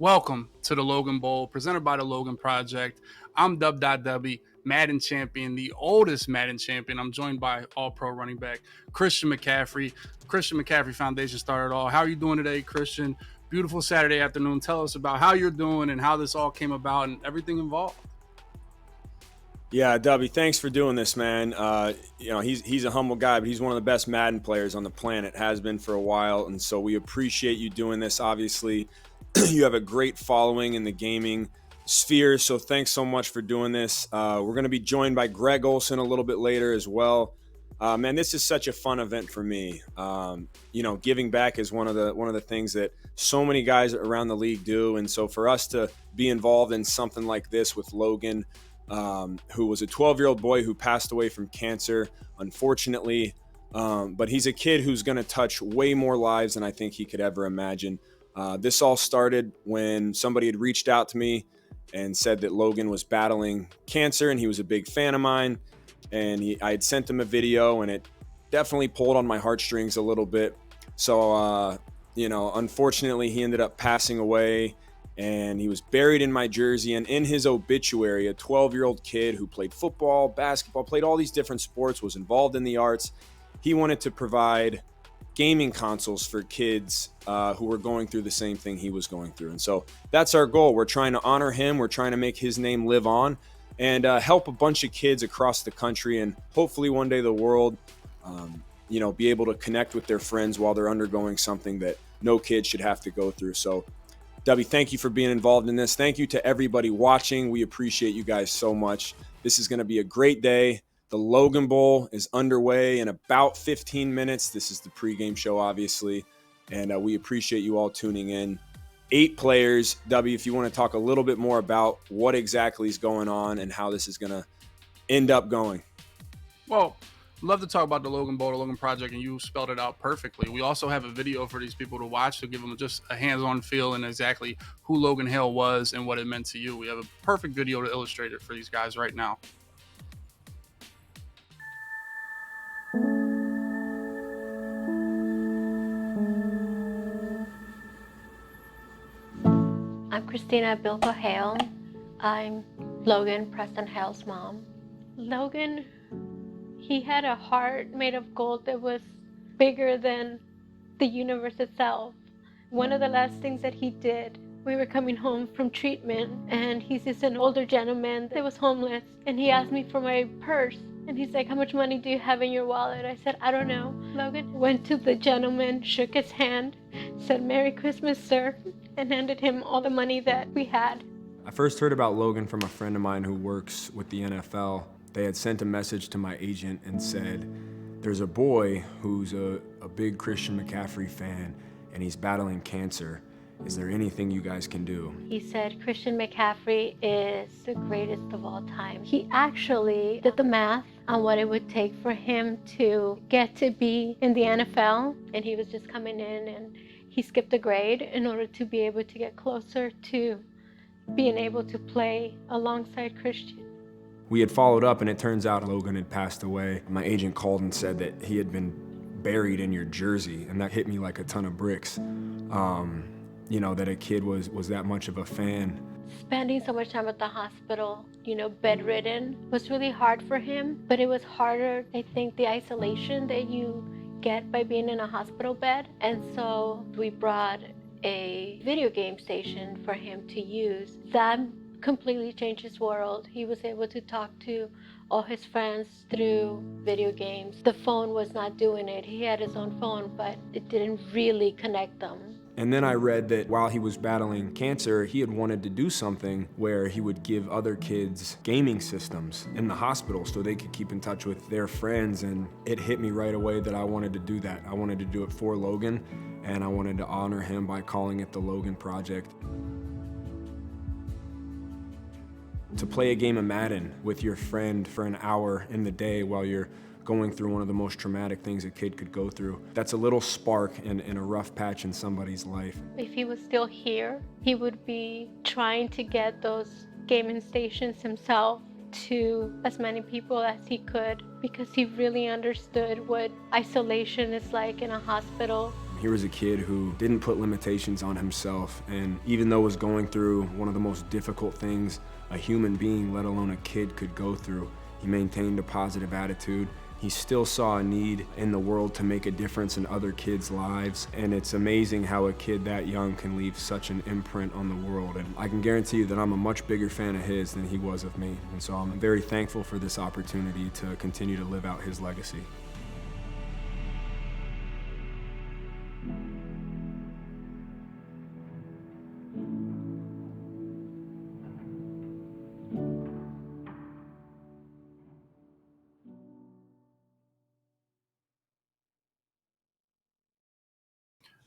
Welcome to the Logan Bowl, presented by the Logan Project. I'm Dubby, Madden champion, the oldest Madden champion. I'm joined by All-Pro running back Christian McCaffrey. Christian McCaffrey Foundation started all. How are you doing today, Christian? Beautiful Saturday afternoon. Tell us about how you're doing and how this all came about and everything involved. Yeah, Dubby, thanks for doing this, man. He's a humble guy, but he's one of the best Madden players on the planet, has been for a while, and so we appreciate you doing this. Obviously, you have a great following in the gaming sphere, so thanks so much for doing this. We're going to be joined by Greg Olsen a little bit later as well. Man, this is such a fun event for me. Giving back is one of the things that so many guys around the league do, and so for us to be involved in something like this with Logan, who was a 12-year-old boy who passed away from cancer, unfortunately. But he's a kid who's going to touch way more lives than I think he could ever imagine. This all started when somebody had reached out to me and said that Logan was battling cancer, and he was a big fan of mine. And I had sent him a video, and it definitely pulled on my heartstrings a little bit. So, unfortunately, he ended up passing away. And he was buried in my jersey, and in his obituary, a 12-year-old kid who played football, basketball, played all these different sports, was involved in the arts. He wanted to provide gaming consoles for kids who were going through the same thing he was going through. And so that's our goal. We're trying to honor him. We're trying to make his name live on and help a bunch of kids across the country and hopefully one day the world, be able to connect with their friends while they're undergoing something that no kid should have to go through. So Dubby, thank you for being involved in this. Thank you to everybody watching. We appreciate you guys so much. This is going to be a great day. The Logan Bowl is underway in about 15 minutes. This is the pregame show, obviously, and we appreciate you all tuning in. 8 players. Dubby, if you want to talk a little bit more about what exactly is going on and how this is going to end up going. Well, love to talk about the Logan Bowl, the Logan Project, and you spelled it out perfectly. We also have a video for these people to watch to give them just a hands-on feel and exactly who Logan Hill was and what it meant to you. We have a perfect video to illustrate it for these guys right now. I'm Christina Bilko Hale. I'm Logan Preston Hale's mom. Logan, he had a heart made of gold that was bigger than the universe itself. One of the last things that he did, we were coming home from treatment, and he's just an older gentleman that was homeless, and he asked me for my purse, and he's like, "How much money do you have in your wallet?" I said, "I don't know." Logan went to the gentleman, shook his hand, said, "Merry Christmas, sir," and handed him all the money that we had. I first heard about Logan from a friend of mine who works with the NFL. They had sent a message to my agent and said, there's a boy who's a big Christian McCaffrey fan and he's battling cancer. Is there anything you guys can do? He said Christian McCaffrey is the greatest of all time. He actually did the math on what it would take for him to get to be in the NFL, and he was just coming in and he skipped a grade in order to be able to get closer to being able to play alongside Christian. We had followed up, and it turns out Logan had passed away. My agent called and said that he had been buried in your jersey, and that hit me like a ton of bricks. That a kid was that much of a fan. Spending so much time at the hospital, bedridden, was really hard for him, but it was harder, I think, the isolation that you get by being in a hospital bed. And so we brought a video game station for him to use. That completely changed his world. He was able to talk to all his friends through video games. The phone was not doing it. He had his own phone, but it didn't really connect them. And then I read that while he was battling cancer, he had wanted to do something where he would give other kids gaming systems in the hospital so they could keep in touch with their friends. And it hit me right away that I wanted to do that. I wanted to do it for Logan, and I wanted to honor him by calling it the Logan Project. To play a game of Madden with your friend for an hour in the day while you're going through one of the most traumatic things a kid could go through. That's a little spark in a rough patch in somebody's life. If he was still here, he would be trying to get those gaming stations himself to as many people as he could, because he really understood what isolation is like in a hospital. Here was a kid who didn't put limitations on himself, and even though was going through one of the most difficult things a human being, let alone a kid, could go through, he maintained a positive attitude. He still saw a need in the world to make a difference in other kids' lives, and it's amazing how a kid that young can leave such an imprint on the world. And I can guarantee you that I'm a much bigger fan of his than he was of me, and so I'm very thankful for this opportunity to continue to live out his legacy.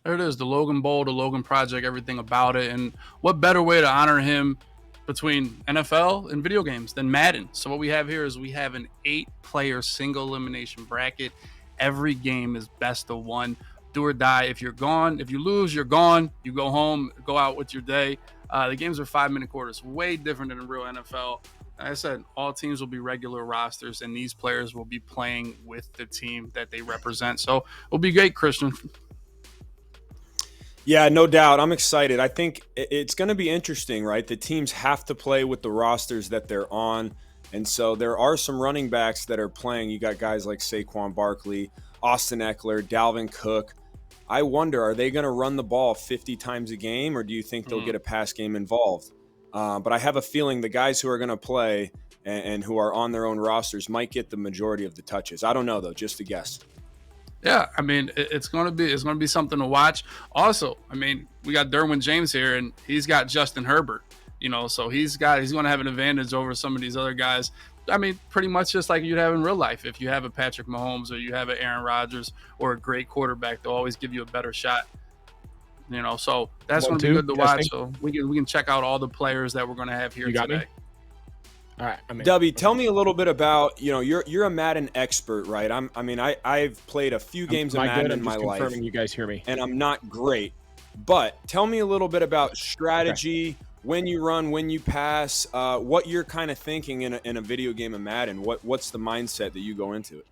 There it is, the Logan Bowl, the Logan Project, everything about it. And what better way to honor him between NFL and video games than Madden? So what we have here is we have an 8-player single elimination bracket. Every game is best of one. Do or die. If you're gone, if you lose, you're gone. You go home, go out with your day. The games are 5-minute quarters, way different than the real NFL. Like I said, all teams will be regular rosters, and these players will be playing with the team that they represent. So it'll be great, Christian. Yeah, no doubt. I'm excited. I think it's going to be interesting, right? The teams have to play with the rosters that they're on. And so there are some running backs that are playing. You got guys like Saquon Barkley, Austin Eckler, Dalvin Cook. I wonder, are they going to run the ball 50 times a game, or do you think they'll get a pass game involved? But I have a feeling the guys who are going to play and who are on their own rosters might get the majority of the touches. I don't know, though, just a guess. Yeah, I mean, it's gonna be something to watch. Also, I mean, we got Derwin James here, and he's got Justin Herbert, so he's gonna have an advantage over some of these other guys. I mean, pretty much just like you'd have in real life. If you have a Patrick Mahomes or you have an Aaron Rodgers or a great quarterback, they'll always give you a better shot. So that's gonna be good to watch. So we can check out all the players that we're gonna have here today. Me? All right, Dubby, tell me a little bit about, you're a Madden expert, right? I've played a few games of Madden in my life. Confirming you guys hear me. And I'm not great, but tell me a little bit about strategy, when you run, when you pass, what you're kind of thinking in a video game of Madden. What's the mindset that you go into it?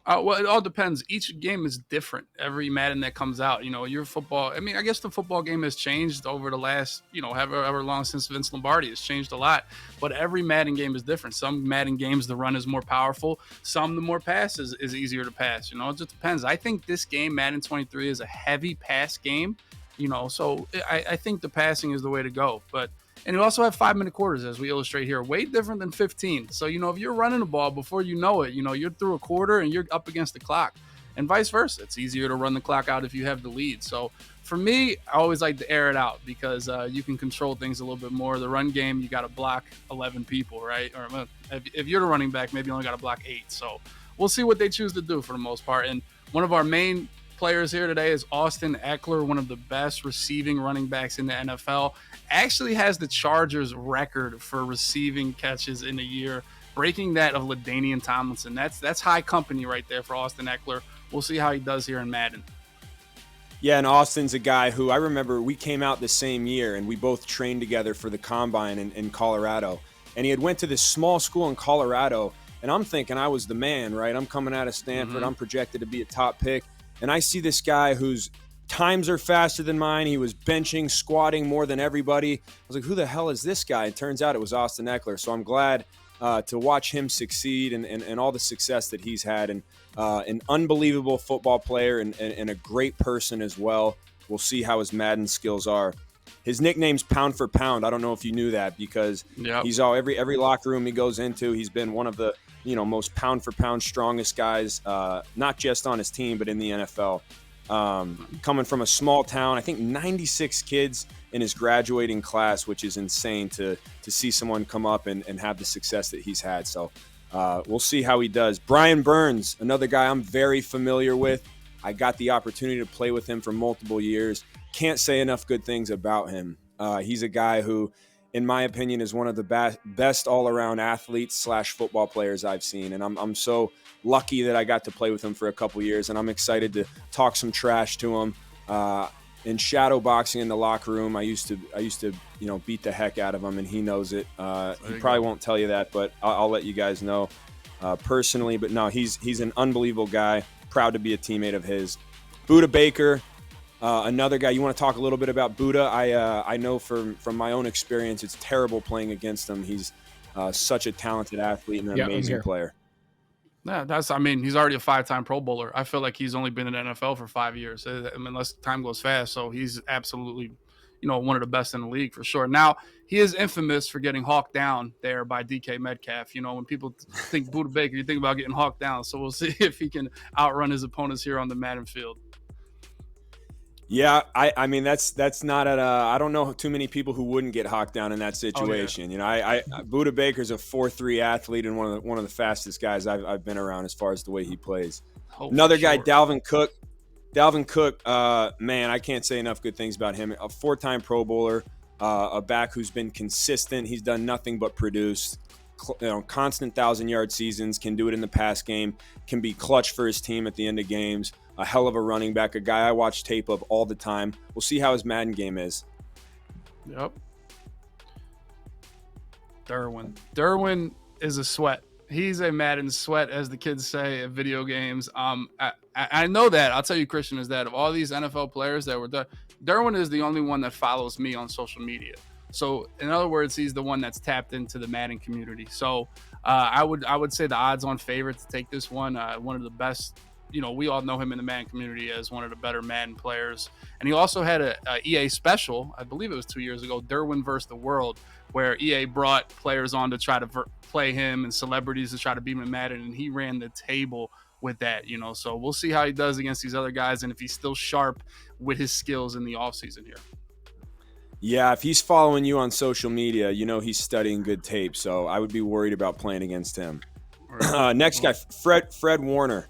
Well, it all depends. Each game is different. Every Madden that comes out, your football. I mean, I guess the football game has changed over the last, however long since Vince Lombardi. It's changed a lot. But every Madden game is different. Some Madden games, the run is more powerful. Some, the more pass is easier to pass. It just depends. I think this game, Madden 23, is a heavy pass game. So I think the passing is the way to go. And you also have 5-minute quarters, as we illustrate here, way different than 15. So, if you're running the ball before you know it, you're through a quarter and you're up against the clock, and vice versa. It's easier to run the clock out if you have the lead. So for me, I always like to air it out because you can control things a little bit more. The run game, you got to block 11 people, right? Or if you're the running back, maybe you only got to block 8. So we'll see what they choose to do for the most part. And one of our main players here today is Austin Eckler, one of the best receiving running backs in the NFL. Actually has the Chargers record for receiving catches in a year, breaking that of LaDainian Tomlinson. That's high company right there for Austin Eckler. We'll see how he does here in Madden. Yeah, and Austin's a guy who I remember we came out the same year and we both trained together for the Combine in Colorado. And he had went to this small school in Colorado, and I'm thinking I was the man, right? I'm coming out of Stanford. I'm projected to be a top pick. And I see this guy whose times are faster than mine. He was benching, squatting more than everybody. I was like, who the hell is this guy? It turns out it was Austin Eckler. So I'm glad to watch him succeed and all the success that he's had. And an unbelievable football player and a great person as well. We'll see how his Madden skills are. His nickname's Pound for Pound. I don't know if you knew that because he's every locker room he goes into, he's been one of the most pound for pound strongest guys, not just on his team, but in the NFL. Coming from a small town, I think 96 kids in his graduating class, which is insane to see someone come up and have the success that he's had. So we'll see how he does. Brian Burns, another guy I'm very familiar with. I got the opportunity to play with him for multiple years. Can't say enough good things about him. He's a guy who, in my opinion, is one of the best all-around athletes / football players I've seen. And I'm so lucky that I got to play with him for a couple years, and I'm excited to talk some trash to him. In shadow boxing in the locker room, I used to beat the heck out of him, and he knows it. He probably won't tell you that, but I'll let you guys know personally. But no, he's an unbelievable guy. Proud to be a teammate of his. Buda Baker, Another guy, you want to talk a little bit about Buddha? I know from my own experience, it's terrible playing against him. He's such a talented athlete and an amazing player. Yeah, I mean, he's already a 5-time Pro Bowler. I feel like he's only been in the NFL for 5 years. I mean, unless time goes fast. So he's absolutely, one of the best in the league for sure. Now, he is infamous for getting hawked down there by DK Metcalf. When people think Buda Baker, you think about getting hawked down. So we'll see if he can outrun his opponents here on the Madden field. Yeah, I mean that's not I don't know too many people who wouldn't get hawked down in that situation. Oh, yeah. Buda Baker's a 4.3 athlete and one of the fastest guys I've been around as far as the way he plays. Another guy, Dalvin Cook. Dalvin Cook, man, I can't say enough good things about him. A 4-time Pro Bowler, a back who's been consistent. He's done nothing but produce. Constant 1,000-yard seasons, can do it in the pass game, can be clutch for his team at the end of games. A hell of a running back, a guy I watch tape of all the time. We'll see how his Madden game is. Yep. Derwin is a sweat. He's a Madden sweat, as the kids say at video games. I know that. I'll tell you, Christian, is that of all these NFL players that were done, Derwin is the only one that follows me on social media. So, in other words, he's the one that's tapped into the Madden community. So, I would say the odds-on favorite to take this one. One of the best. We all know him in the Madden community as one of the better Madden players. And he also had a EA special, I believe it was 2 years ago, Derwin versus the World, where EA brought players on to try to play him and celebrities to try to beat him in Madden, and he ran the table with that, So we'll see how he does against these other guys and if he's still sharp with his skills in the offseason here. Yeah, if he's following you on social media, he's studying good tape, so I would be worried about playing against him. Next guy, Fred Warner.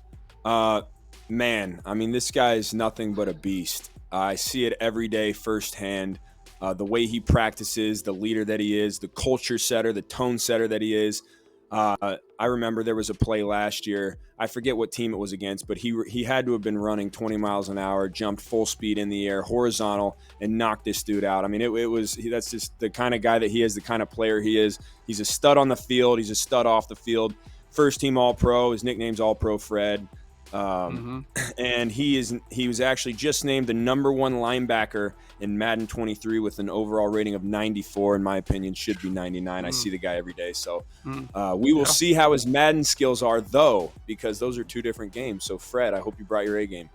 Man, I mean, this guy is nothing but a beast. I see it every day firsthand. The way he practices, the leader that he is, the culture setter, the tone setter that he is. I remember there was a play last year. I forget what team it was against, but he had to have been running 20 miles an hour, jumped full speed in the air, horizontal, and knocked this dude out. I mean, that's just the kind of guy that he is, the kind of player he is. He's a stud on the field. He's a stud off the field. First team All-Pro. His nickname's All-Pro Fred. And he was actually just named the #1 linebacker in Madden 23 with an overall rating of 94. In my opinion, should be 99. I see the guy every day, so we will see how his Madden skills are, though, because those are two different games. So, Fred, I hope you brought your A game.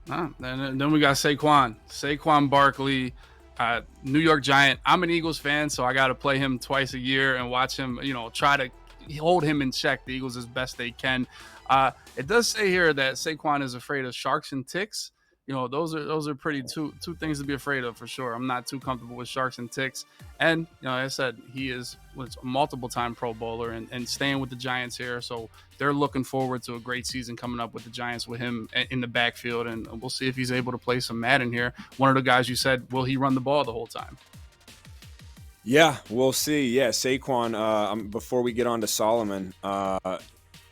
Then we got Saquon Barkley, New York Giant. I'm an Eagles fan, so I got to play him twice a year and watch him. Try to hold him in check. The Eagles as best they can. It does say here that Saquon is afraid of sharks and ticks. Those are pretty two things to be afraid of for sure. I'm not too comfortable with sharks and ticks. And like I said, he was a multiple-time Pro Bowler and staying with the Giants here. So they're looking forward to a great season coming up with the Giants with him in the backfield. And we'll see if he's able to play some Madden here. One of the guys you said, will he run the ball the whole time? Yeah, we'll see. Yeah, Saquon, before we get on to Solomon,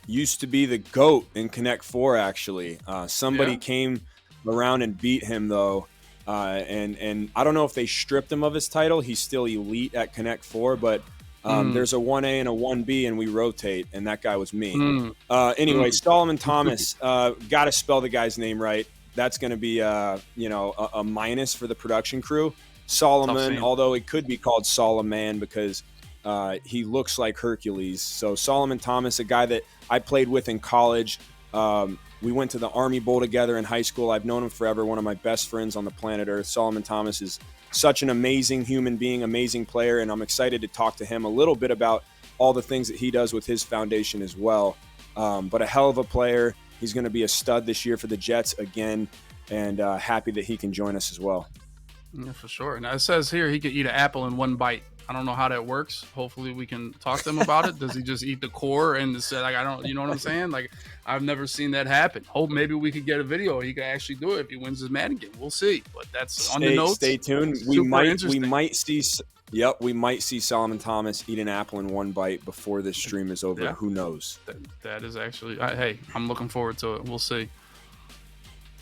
used to be the GOAT in Connect 4, actually. Somebody came around and beat him, though. And I don't know if they stripped him of his title. He's still elite at Connect 4, but there's a 1A and a 1B, and we rotate, and that guy was me. Anyway, Solomon Thomas, got to spell the guy's name right. That's going to be, a minus for the production crew. Solomon, although it could be called Solomon because he looks like Hercules. So Solomon Thomas, a guy that I played with in college. We went to the Army Bowl together in high school. I've known him forever, one of my best friends on the planet Earth. Solomon Thomas is such an amazing human being, amazing player, and I'm excited to talk to him a little bit about all the things that he does with his foundation as well. But a hell of a player. He's going to be a stud this year for the Jets again, and happy that he can join us as well. Yeah, for sure. Now it says here he could eat an apple in one bite. I don't know how that works. Hopefully we can talk to him about it. Does he just eat the core and I don't, you know what I'm saying? Like, I've never seen that happen. Hope maybe we could get a video. He could actually do it if he wins his Madden game. We'll see. But that's on the notes. Stay tuned. We might see Solomon Thomas eat an apple in one bite before this stream is over. Yeah. Who knows? That is actually, hey, I'm looking forward to it. We'll see.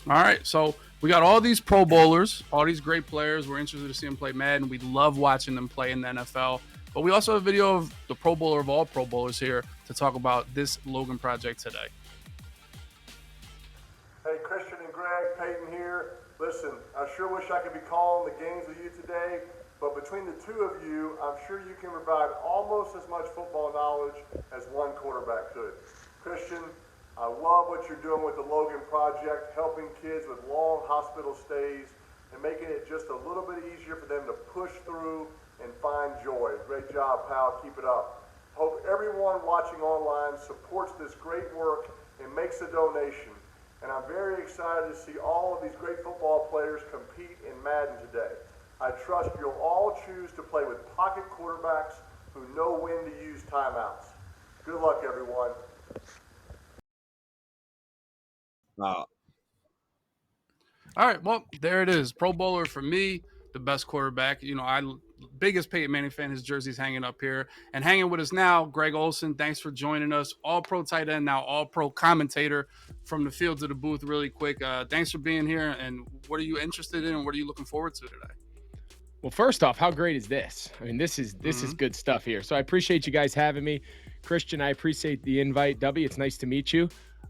All right, so we got all these Pro Bowlers, all these great players. We're interested to see them play Madden. We love watching them play in the NFL. But we also have a video of the Pro Bowler of all Pro Bowlers here to talk about this Logan Project today. Hey, Christian and Greg, Peyton here. Listen, I sure wish I could be calling the games with you today, but between the two of you, I'm sure you can provide almost as much football knowledge as one quarterback could. Christian, I love what you're doing with the Logan Project, helping kids with long hospital stays and making it just a little bit easier for them to push through and find joy. Great job, pal. Keep it up. Hope everyone watching online supports this great work and makes a donation. And I'm very excited to see all of these great football players compete in Madden today. I trust you'll all choose to play with pocket quarterbacks who know when to use timeouts. Good luck, everyone. Wow. All right, well, there it is. Pro Bowler for me, the best quarterback. Biggest Peyton Manning fan. His jersey's hanging up here. And hanging with us now, Greg Olsen. Thanks for joining us. All-Pro tight end, now All-Pro commentator from the field to the booth really quick. Thanks for being here. And what are you interested in and what are you looking forward to today? Well, first off, how great is this? I mean, this is good stuff here. So I appreciate you guys having me. Christian, I appreciate the invite. Dubby, it's nice to meet you.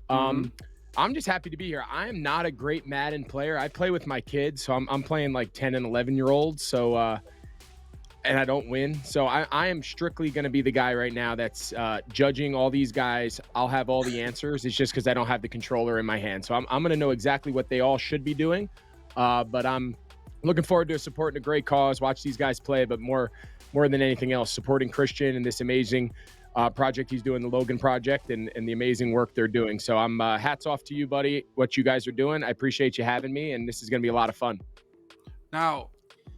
I'm just happy to be here. I am not a great Madden player. I play with my kids, so I'm playing like 10 and 11-year-olds. So, and I don't win. So I am strictly going to be the guy right now that's judging all these guys. I'll have all the answers. It's just because I don't have the controller in my hand. So I'm going to know exactly what they all should be doing. But I'm looking forward to supporting a great cause, watch these guys play, but more than anything else, supporting Christian and this amazing project he's doing, the Logan Project, and the amazing work they're doing. So I'm hats off to you, buddy, what you guys are doing. I appreciate you having me, and this is going to be a lot of fun. Now,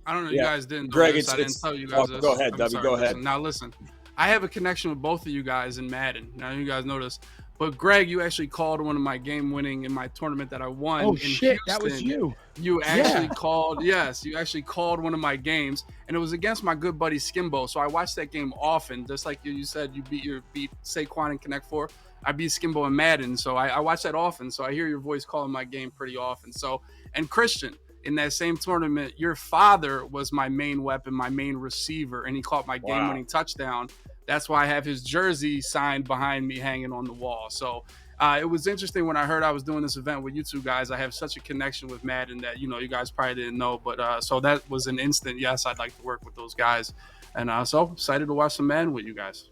I don't know, you guys didn't know Greg, this. I didn't tell you guys this. Go ahead, Dubby, sorry, go ahead. Listen. Now, listen, I have a connection with both of you guys in Madden. Now, you guys know this. But, Greg, you actually called one of my game-winning in my tournament that I won. Oh, in shit, Houston. that was you. You actually called, yes, you actually called one of my games, and it was against my good buddy Skimbo. So I watched that game often, just like you said, you beat Saquon in Connect 4. I beat Skimbo in Madden, so I watch that often. So I hear your voice calling my game pretty often. So, and Christian, in that same tournament, your father was my main weapon, my main receiver, and he caught my game-winning touchdown. That's why I have his jersey signed behind me hanging on the wall. So it was interesting when I heard I was doing this event with you two guys. I have such a connection with Madden that, you guys probably didn't know. But so that was an instant, yes, I'd like to work with those guys. And so excited to watch some Madden with you guys.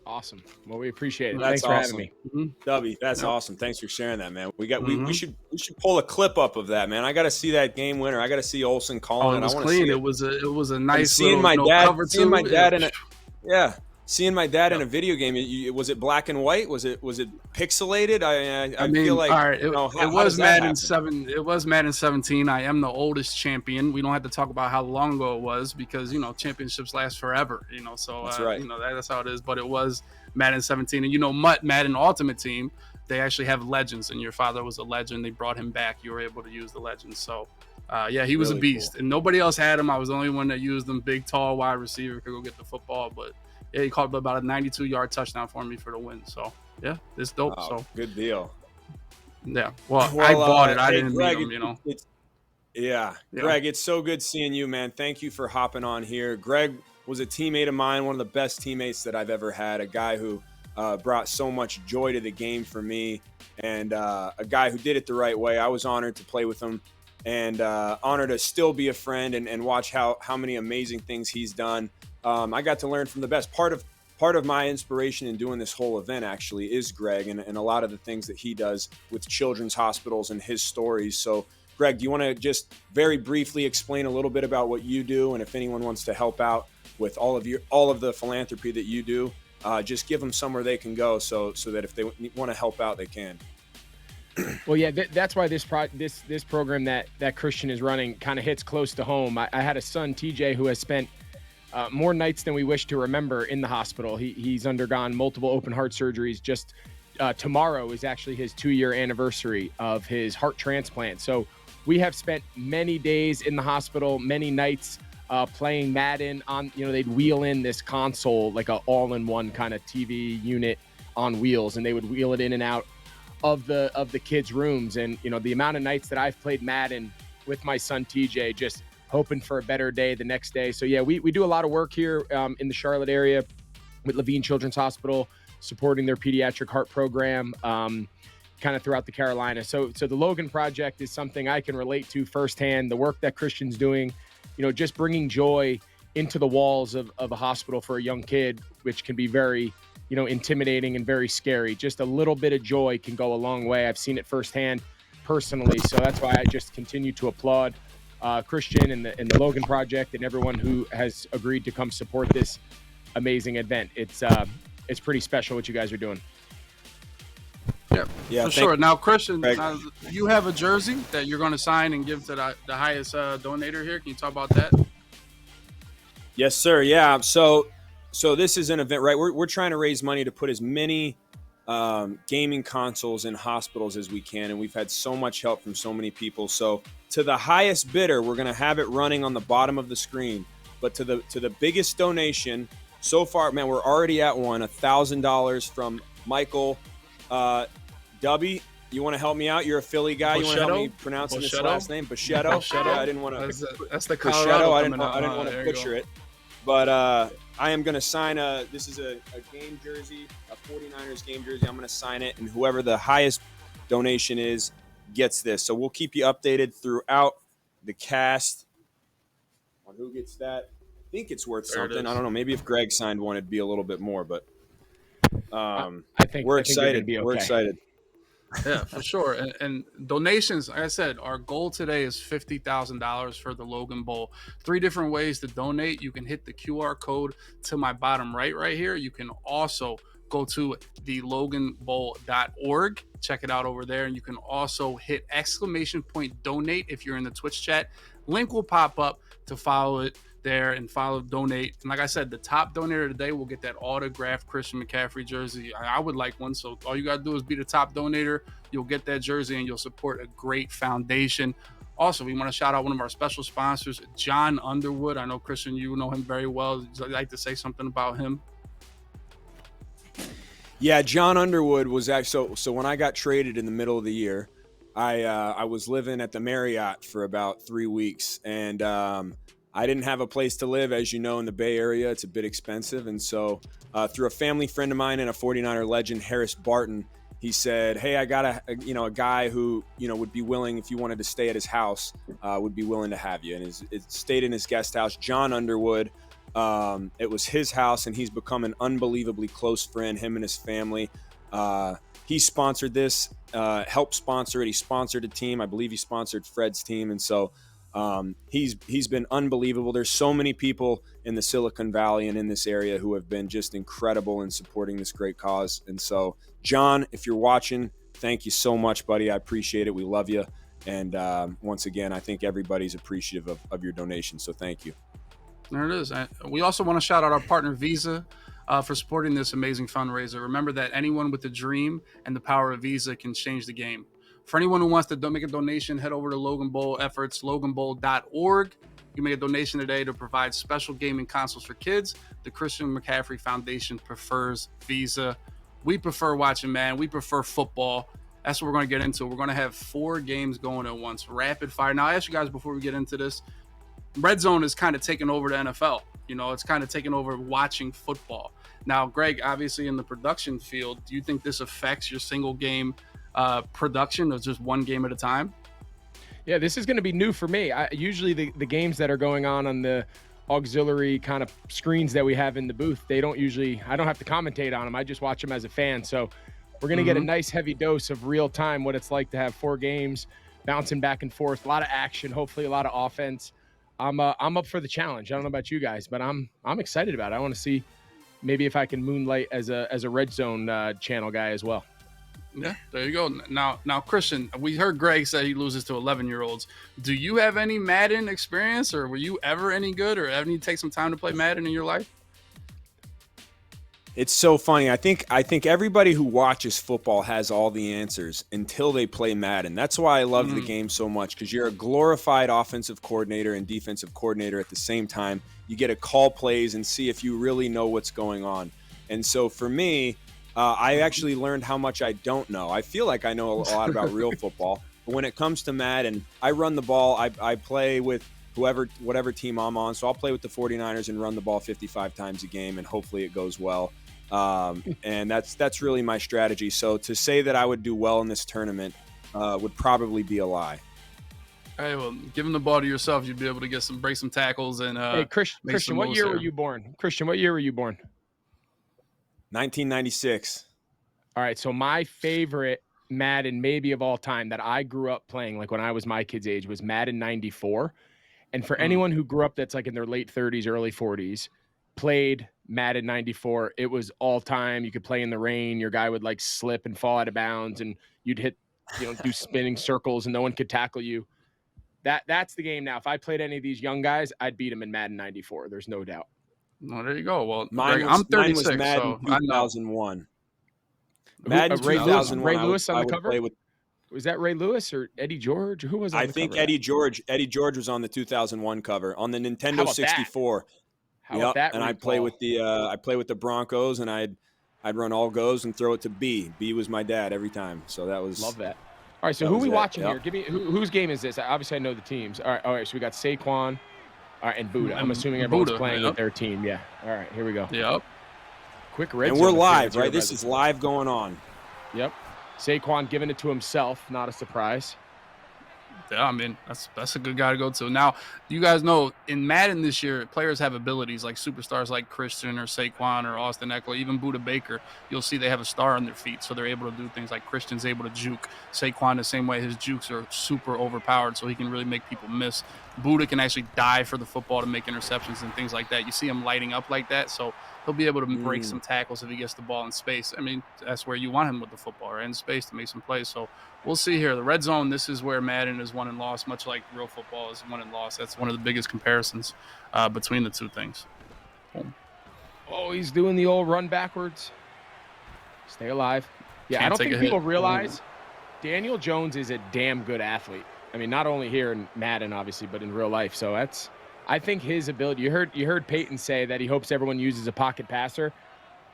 Awesome. Well, we appreciate it. That's Thanks for awesome. having me. Dubby, that's awesome. Thanks for sharing that, man. We should pull a clip up of that, man. I got to see that game winner. I got to see Olsen calling it. It was I clean. see it was a nice seeing little, seeing my dad in a seeing my dad in a video game. Was it black and white? Was it pixelated? I mean, feel like all right. It was Madden 7. It was Madden 17. I am the oldest champion. We don't have to talk about how long ago it was because championships last forever. So that's right. That's how it is. But it was Madden 17, and Madden Ultimate Team. They actually have legends, and your father was a legend. They brought him back. You were able to use the legends. So, he was really a beast, and nobody else had him. I was the only one that used him. Big, tall wide receiver, could go get the football, but. Yeah, he caught about a 92-yard touchdown for me for the win. So, yeah, it's dope. Oh, so good deal. Yeah. Well, I bought it. I didn't Greg, meet him, Yeah. Greg, it's so good seeing you, man. Thank you for hopping on here. Greg was a teammate of mine, one of the best teammates that I've ever had, a guy who brought so much joy to the game for me, and a guy who did it the right way. I was honored to play with him and honored to still be a friend and watch how many amazing things he's done. I got to learn from the best. Part of my inspiration in doing this whole event actually is Greg and a lot of the things that he does with children's hospitals and his stories. So, Greg, do you want to just very briefly explain a little bit about what you do, and if anyone wants to help out with all of the philanthropy that you do, just give them somewhere they can go so that if they want to help out, they can. Well, yeah, that's why this program that Christian is running kind of hits close to home. I had a son, TJ, who has spent more nights than we wish to remember in the hospital. He's undergone multiple open heart surgeries. Just tomorrow is actually his 2-year anniversary of his heart transplant. So we have spent many days in the hospital, many nights playing Madden on, they'd wheel in this console, like a all-in-one kind of TV unit on wheels, and they would wheel it in and out of the kids' rooms. And, the amount of nights that I've played Madden with my son, TJ, just hoping for a better day the next day. So yeah, we do a lot of work here in the Charlotte area with Levine Children's Hospital, supporting their pediatric heart program. kind of throughout the Carolinas. So the Logan Project is something I can relate to firsthand. The work that Christian's doing, just bringing joy into the walls of a hospital for a young kid, which can be very, intimidating and very scary. Just a little bit of joy can go a long way. I've seen it firsthand personally. So that's why I just continue to applaud Christian and the Logan Project and everyone who has agreed to come support this amazing event. It's pretty special what you guys are doing. Yeah, for sure. Now, Christian, you have a jersey that you're going to sign and give to the highest donator here. Can you talk about that? Yes, sir. Yeah. So this is an event, right? We're trying to raise money to put as many gaming consoles in hospitals as we can, and we've had so much help from so many people. So to the highest bidder, we're going to have it running on the bottom of the screen. But to the biggest donation so far, man, we're already at $1,000 from Michael Dubby. You want to help me out? You're a Philly guy. You want to help me pronouncing this last name? Bochetto. Yeah, I didn't want to. That's the Colorado. I didn't want to butcher it. But I am going to sign this is a game jersey, a 49ers game jersey. I'm going to sign it, and whoever the highest donation is gets this. So we'll keep you updated throughout the cast on who gets that. I think it's worth something. I don't know. Maybe if Greg signed one, it'd be a little bit more. But I think we're excited. Okay. We're excited. Yeah, for sure. And donations, like I said, our goal today is $50,000 for the Logan Bowl. 3 different ways to donate. You can hit the QR code to my bottom right here. You can also go to the loganbowl.org. Check it out over there. And you can also hit !donate if you're in the Twitch chat. Link will pop up to follow it there and follow donate. And like I said, the top donator today will get that autographed Christian McCaffrey jersey. I would like one. So all you got to do is be the top donator. You'll get that jersey and you'll support a great foundation. Also, we want to shout out one of our special sponsors, John Underwood. I know, Christian, you know him very well. Would you like to say something about him? Yeah, John Underwood was actually so when I got traded in the middle of the year, I was living at the Marriott for about 3 weeks, and I didn't have a place to live. As you know, in the Bay Area, it's a bit expensive. And so through a family friend of mine and a 49er legend, Harris Barton, he said, hey, I got a guy who, would be willing, if you wanted to stay at his house, would be willing to have you. And it stayed in his guest house, John Underwood. It was his house, and he's become an unbelievably close friend, him and his family. He sponsored this, helped sponsor it. He sponsored a team. I believe he sponsored Fred's team. And so he's been unbelievable. There's so many people in the Silicon Valley and in this area who have been just incredible in supporting this great cause. And so, John, if you're watching, thank you so much, buddy. I appreciate it. We love you. And once again, I think everybody's appreciative of your donation. So thank you. There it is. We also want to shout out our partner Visa for supporting this amazing fundraiser. Remember that anyone with a dream and the power of Visa can change the game. For anyone who wants to make a donation, head over to Logan Bowl efforts, loganbowl.org. You make a donation today to provide special gaming consoles for kids. The Christian McCaffrey Foundation prefers Visa. We prefer watching, man. We prefer football. That's what we're going to get into. We're going to have 4 games going at once, rapid fire. Now, I ask you guys before we get into this, Red Zone is kind of taking over the NFL. It's kind of taking over watching football. Now, Greg, obviously in the production field, do you think this affects your single game production of just one game at a time? Yeah, this is going to be new for me. Usually the games that are going on the auxiliary kind of screens that we have in the booth, I don't have to commentate on them. I just watch them as a fan. So we're going to get a nice heavy dose of real time, what it's like to have 4 games bouncing back and forth, a lot of action, hopefully a lot of offense. I'm up for the challenge. I don't know about you guys, but I'm excited about it. I want to see maybe if I can moonlight as a Red Zone channel guy as well. Yeah, there you go. Now, Christian, we heard Greg say he loses to 11-year-olds. Do you have any Madden experience, or were you ever any good, or ever need to take some time to play Madden in your life? It's so funny. I think everybody who watches football has all the answers until they play Madden. That's why I love the game so much, because you're a glorified offensive coordinator and defensive coordinator at the same time. You get to call plays and see if you really know what's going on. And so for me, I actually learned how much I don't know. I feel like I know a lot about real football, but when it comes to Madden, I run the ball. I play with whatever team I'm on. So I'll play with the 49ers and run the ball 55 times a game, and hopefully it goes well. And that's really my strategy. So to say that I would do well in this tournament would probably be a lie. Hey, well, giving the ball to yourself, you'd be able to break some tackles and hey, Christian, what year were you born? Christian, what year were you born? 1996. All right, so my favorite Madden maybe of all time that I grew up playing, like when I was my kid's age, was Madden 94. And for anyone who grew up that's like in their late 30s, early 40s, played Madden 94, it was all time. You could play in the rain. Your guy would like slip and fall out of bounds, and you'd hit, do spinning circles, and no one could tackle you. That's the game now. If I played any of these young guys, I'd beat them in Madden 94. There's no doubt. Oh, there you go. Well, I'm 36, mine was Madden so 2001. Madden Ray 2001. Ray Lewis on the cover? With, was that Ray Lewis or Eddie George? Who was on the think cover? Eddie George was on the 2001 cover on the Nintendo 64. How about that? And I'd play with the Broncos, and I'd run all goes and throw it to B. B was my dad every time. So that was love that. All right, so who are we watching here? Give me whose game is this? Obviously, I know the teams. All right, so we got Saquon, and Buddha. I'm assuming everyone's playing with their team. Yeah. All right, here we go. Yep. Quick red. And we're live, right? This is live going on. Yep. Saquon giving it to himself, not a surprise. Yeah, I mean, that's a good guy to go to. Now, you guys know in Madden this year, players have abilities like superstars like Christian or Saquon or Austin Eckler, even Buddha Baker. You'll see they have a star on their feet, so they're able to do things like Christian's able to juke. Saquon the same way. His jukes are super overpowered, so he can really make people miss. Buddha can actually dive for the football to make interceptions and things like that. You see him lighting up like that, so he'll be able to break some tackles if he gets the ball in space. I mean, that's where you want him with the football, right? In space to make some plays. So we'll see here. The red zone, this is where Madden is won and lost, much like real football is won and lost. That's one of the biggest comparisons between the two things. Boom. Oh, he's doing the old run backwards. Stay alive. Yeah, I don't think people realize Daniel Jones is a damn good athlete. I mean, not only here in Madden, obviously, but in real life. So I think his ability. You heard Peyton say that he hopes everyone uses a pocket passer.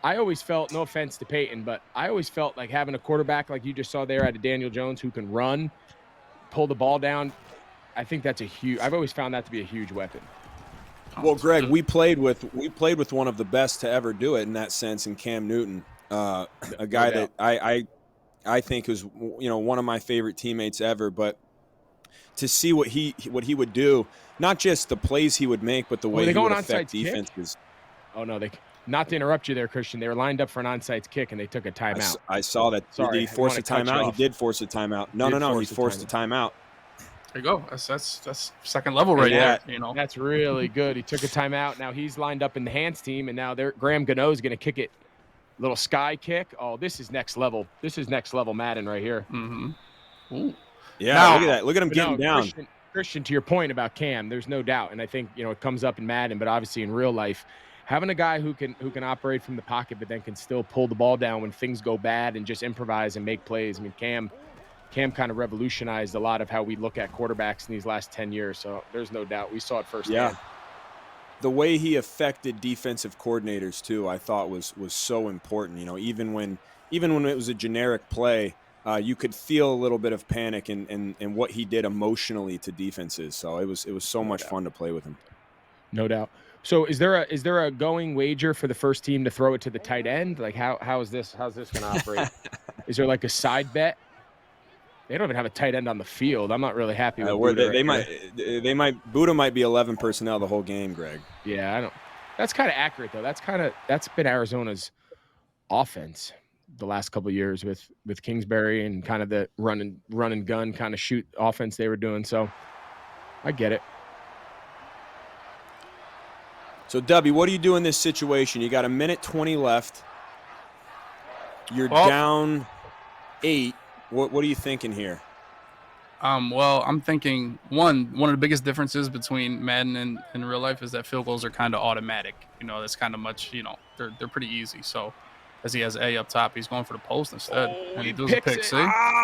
I always felt, no offense to Peyton, but I always felt like having a quarterback like you just saw there out of Daniel Jones who can run, pull the ball down. I think that's I've always found that to be a huge weapon. Well, Greg, we played with one of the best to ever do it in that sense in Cam Newton, a guy that I think is one of my favorite teammates ever. But to see what he would do, not just the plays he would make, but the way he would affect defenses. Oh no, not to interrupt you there, Christian. They were lined up for an onside kick and they took a timeout. I saw that. Sorry, did he force a timeout? He did force a timeout. No. He forced a timeout. There you go. That's second level right there. That's really good. He took a timeout. Now he's lined up in the hands team, and now Graham Gano is going to kick it. Little sky kick. Oh, this is next level. This is next level Madden right here. Mm-hmm. Ooh. Yeah, look at that. Look at him getting down. Christian, to your point about Cam, there's no doubt, and I think it comes up in Madden, but obviously in real life, having a guy who can operate from the pocket, but then can still pull the ball down when things go bad and just improvise and make plays. I mean, Cam kind of revolutionized a lot of how we look at quarterbacks in these last 10 years. So there's no doubt we saw it firsthand. Yeah. The way he affected defensive coordinators too, I thought was so important. Even when it was a generic play, you could feel a little bit of panic in what he did emotionally to defenses. So it was so much fun to play with him. No doubt. So is there a going wager for the first team to throw it to the tight end? Like how's this going to operate? Is there like a side bet? They don't even have a tight end on the field. I'm not really happy with Buddha. Buddha might be 11 personnel the whole game, Greg. Yeah, I don't. That's kind of accurate though. That's been Arizona's offense the last couple of years with Kingsbury and kind of the run and gun kind of shoot offense they were doing. So I get it. So Dubby, what do you do in this situation? You got 1:20 left. You're down 8. What are you thinking here? Well, I'm thinking one of the biggest differences between Madden and real life is that field goals are kind of automatic. That's kind of much. They're pretty easy. So as he has A up top, he's going for the post instead, and he does a pick. See? Oh.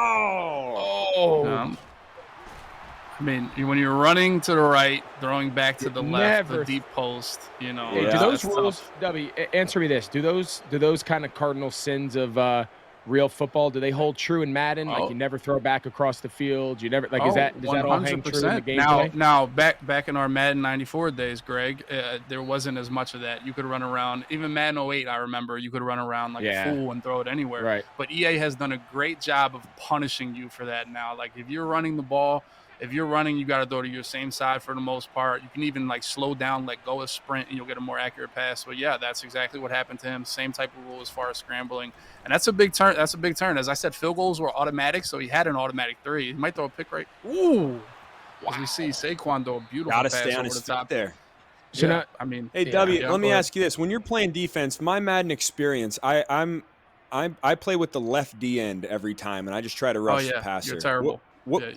I mean, when you're running to the right, throwing back to the left, the deep post, Hey, do those rules, Dubby, answer me this. Do those kind of cardinal sins of real football? Do they hold true in Madden? Oh. Like you never throw back across the field. You never like does that all hang true in the game today? Now back in our Madden 94 days, Greg, there wasn't as much of that. You could run around. Even Madden 08, I remember you could run around like a fool and throw it anywhere. Right. But EA has done a great job of punishing you for that now. Like if you're running the ball, if you're running, you got to throw to your same side for the most part. You can even like slow down, let go of sprint, and you'll get a more accurate pass. But yeah, that's exactly what happened to him. Same type of rule as far as scrambling. And that's a big turn. That's a big turn. As I said, field goals were automatic, so he had an automatic 3. He might throw a pick right. Ooh. Wow. As we see Saquon throw a beautiful pass stay on over his the top there. So yeah, I mean, hey W, let me ask you this: when you're playing defense, my Madden experience, I play with the left D end every time, and I just try to rush the passer. You're terrible.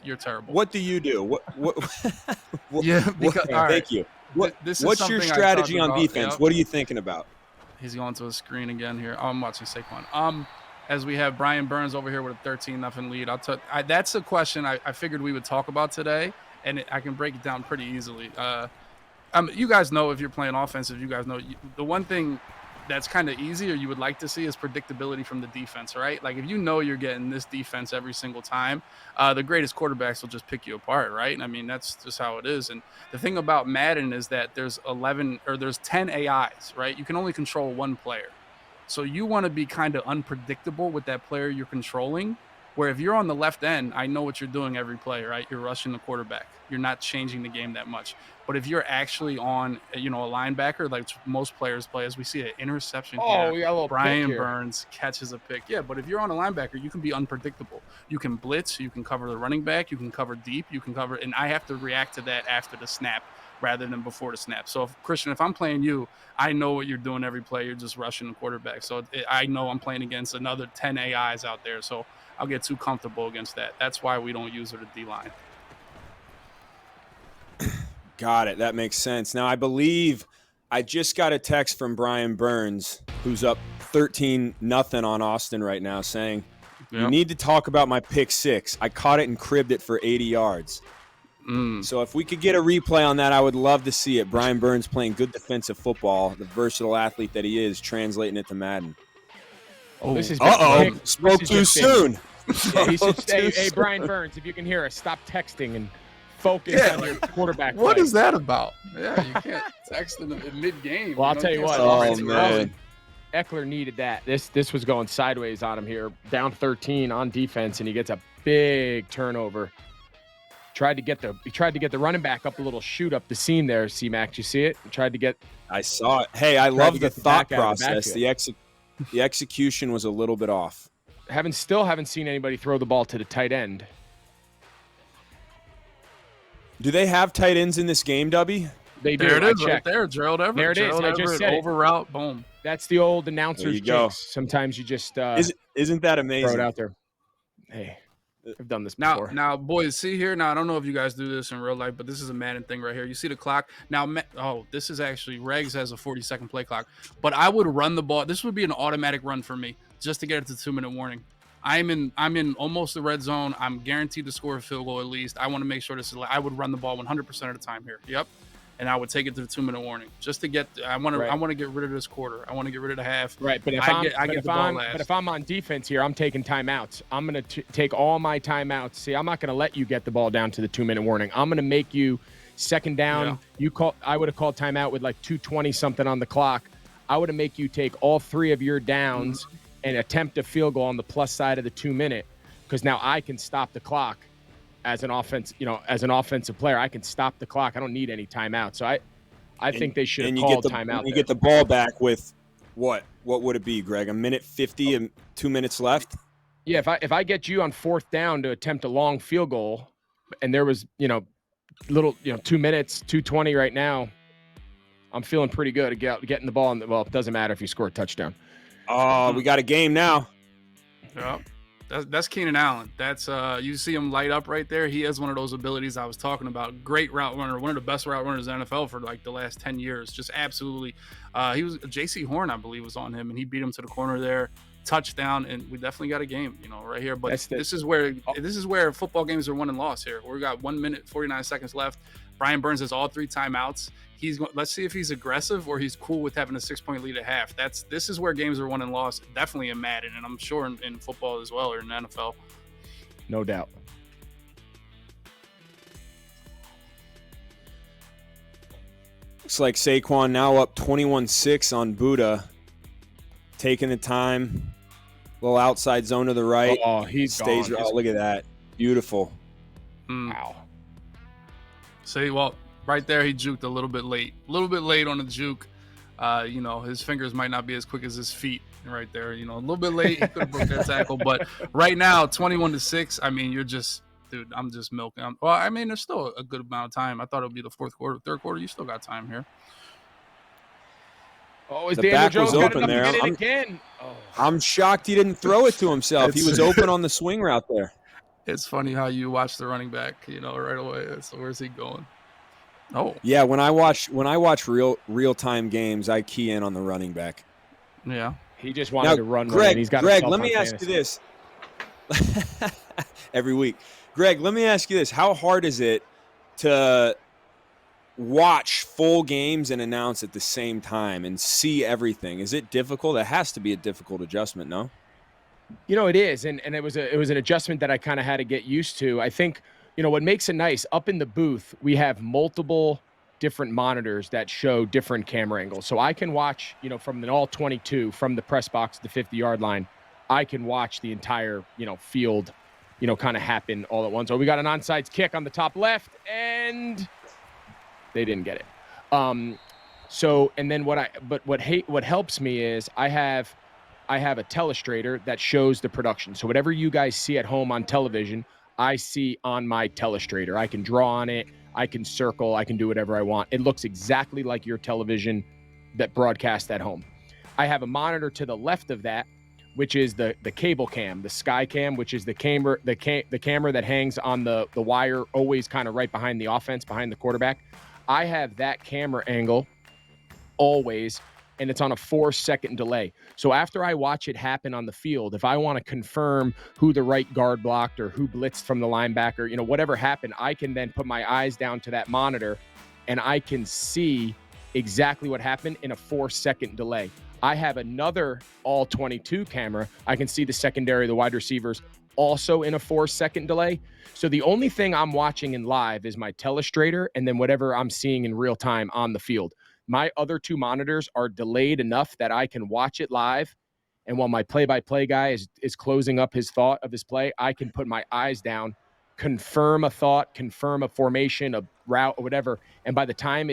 You're terrible. What do you do? What yeah, because, all right. Thank you. What's your strategy on defense? Yep. What are you thinking about? He's going to a screen again here. Oh, I'm watching Saquon. As we have Brian Burns over here with a 13-0 lead. That's a question I figured we would talk about today, and I can break it down pretty easily. You guys know if you're playing offensive, you guys know the one thing that's kind of easy or you would like to see is predictability from the defense, right? Like if you know you're getting this defense every single time, the greatest quarterbacks will just pick you apart, right? I mean, that's just how it is. And the thing about Madden is that there's 10 AIs, right? You can only control one player. So you want to be kind of unpredictable with that player you're controlling, where if you're on the left end, I know what you're doing every play, right? You're rushing the quarterback. You're not changing the game that much. But if you're actually on, a linebacker, like most players play, as we see an interception here, we got a little Brian pick here. Burns catches a pick. Yeah, but if you're on a linebacker, you can be unpredictable. You can blitz, you can cover the running back, you can cover deep, you can cover, and I have to react to that after the snap rather than before the snap. So, Christian, if I'm playing you, I know what you're doing every play. You're just rushing the quarterback. So I know I'm playing against another 10 AIs out there. So I'll get too comfortable against that. That's why we don't use it at D-line. Got it. That makes sense. Now, I believe I just got a text from Brian Burns, who's up 13-0 on Austin right now, saying, You need to talk about my pick 6. I caught it and cribbed it for 80 yards. So if we could get a replay on that, I would love to see it. Brian Burns playing good defensive football, the versatile athlete that he is, translating it to Madden. Oh, this is spoke too soon. Hey, Brian Burns, if you can hear us, stop texting and focus on your quarterback. What is that about? Yeah, you can't text in mid-game. Well, I'll tell you what. Oh, man. Eckler needed that. This was going sideways on him here. Down 13 on defense, and he gets a big turnover. Tried to get the running back up a little shoot up the seam there, C-Mac. You see it? I saw it. Hey, I love the thought process. The execution was a little bit off. Haven't seen anybody throw the ball to the tight end. Do they have tight ends in this game, Dubby? They do. There it is, right there, Gerald Everett. There it is. I just said over route, boom. That's the old announcer's jinx. Sometimes you just isn't that amazing? Throw it out there. Hey, I've done this before. Now, boys, see here. Now, I don't know if you guys do this in real life, but this is a Madden thing right here. You see the clock. Now, this is actually Regs has a 40-second play clock. But I would run the ball. This would be an automatic run for me just to get it to 2-minute warning. I'm in almost the red zone. I'm guaranteed to score a field goal at least. I want to make sure this is. I would run the ball 100% of the time here. Yep. And I would take it to the 2-minute warning just to get. I want to get rid of this quarter. I want to get rid of the half. Right, but if I'm on defense here, I'm taking timeouts. I'm going to take all my timeouts. See, I'm not going to let you get the ball down to the 2-minute warning. I'm going to make you second down. Yeah. I would have called timeout with like 2:20 something on the clock. I would have make you take all 3 of your downs and attempt a field goal on the plus side of the 2-minute, because now I can stop the clock. As an offensive player, I can stop the clock. I don't need any timeout. So I think they should have called timeout. You get the ball back with what? What would it be, Greg? 1:50 and 2 minutes left? Yeah, if I get you on 4th down to attempt a long field goal, and there was 2 minutes, 2:20 right now, I'm feeling pretty good at getting the ball. Well, it doesn't matter if you score a touchdown. Oh, we got a game now. Yeah. That's Keenan Allen. That's you see him light up right there. He has one of those abilities I was talking about. Great route runner, one of the best route runners in the NFL for like the last 10 years. Just absolutely. He was J.C. Horn, I believe, was on him, and he beat him to the corner there. Touchdown, and we definitely got a game, right here. But this is where football games are won and lost here. We got 1 minute 49 seconds left. Brian Burns has all 3 timeouts. Let's see if he's aggressive or he's cool with having a 6-point lead at half. This is where games are won and lost, definitely in Madden, and I'm sure in football as well, or in the NFL. No doubt. Looks like Saquon now up 21-6 on Buddha, taking the time. Little outside zone to the right. Oh, he stays. gone. Oh, look at that. Beautiful. Wow. See, well, right there, he juked a little bit late. A little bit late on the juke. His fingers might not be as quick as his feet right there. A little bit late. He could have broke that tackle. But right now, 21-6, I mean, you're just, dude, I'm just milking. There's still a good amount of time. I thought it would be the fourth quarter, third quarter. You still got time here. Oh, is The Daniel back Jones was got open enough there. to get it again? Oh. I'm shocked he didn't throw it to himself. He was open on the swing route there. It's funny how you watch the running back, right away. So where's he going? Oh, Yeah, when I watch real time games, I key in on the running back. yeah. He just wanted to run. Greg, and he's got Greg, let me ask you this. Every week. Greg, let me ask you this. How hard is it to watch full games and announce at the same time and see everything? Is it difficult? It has to be a difficult adjustment, no? It is, and it was an adjustment that I kind of had to get used to. I think what makes it nice up in the booth, we have multiple different monitors that show different camera angles, so I can watch from an all 22 from the press box to the 50-yard line. I can watch the entire field kind of happen all at once. Oh, we got an onside kick on the top left, and they didn't get it. So and then what helps me is I have a telestrator that shows the production. So whatever you guys see at home on television, I see on my telestrator. I can draw on it. I can circle. I can do whatever I want. It looks exactly like your television that broadcasts at home. I have a monitor to the left of that, which is the cable cam, the sky cam, which is the camera that hangs on the wire, always kind of right behind the offense, behind the quarterback. I have that camera angle always, and it's on a 4-second delay. So after I watch it happen on the field, if I want to confirm who the right guard blocked or who blitzed from the linebacker, whatever happened, I can then put my eyes down to that monitor and I can see exactly what happened in a 4-second delay. I have another all 22 camera. I can see the secondary, the wide receivers, also in a 4-second delay. So the only thing I'm watching in live is my telestrator and then whatever I'm seeing in real time on the field. My other 2 monitors are delayed enough that I can watch it live. And while my play-by-play guy is closing up his thought of his play, I can put my eyes down, confirm a thought, confirm a formation, a route, or whatever. And by the time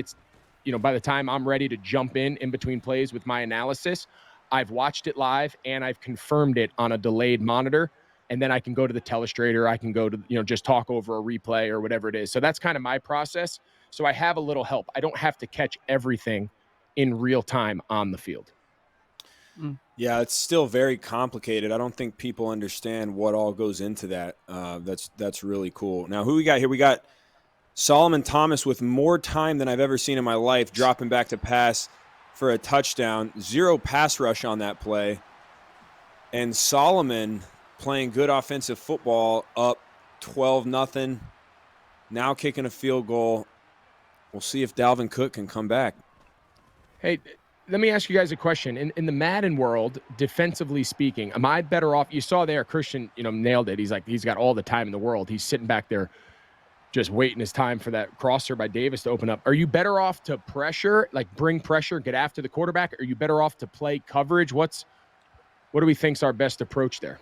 I'm ready to jump in between plays with my analysis, I've watched it live and I've confirmed it on a delayed monitor. And then I can go to the telestrator. I can go to, just talk over a replay or whatever it is. So that's kind of my process. So I have a little help. I don't have to catch everything in real time on the field. Yeah, it's still very complicated. I don't think people understand what all goes into that. That's really cool. Now, who we got here? We got Solomon Thomas with more time than I've ever seen in my life, dropping back to pass for a touchdown. 0 pass rush on that play. And Solomon playing good offensive football, up 12-0. Now kicking a field goal. We'll see if Dalvin Cook can come back. Hey, let me ask you guys a question. In the Madden world, defensively speaking, am I better off? You saw there, Christian, nailed it. He's got all the time in the world. He's sitting back there just waiting his time for that crosser by Davis to open up. Are you better off to pressure, like bring pressure, get after the quarterback? Are you better off to play coverage? What do we think's our best approach there?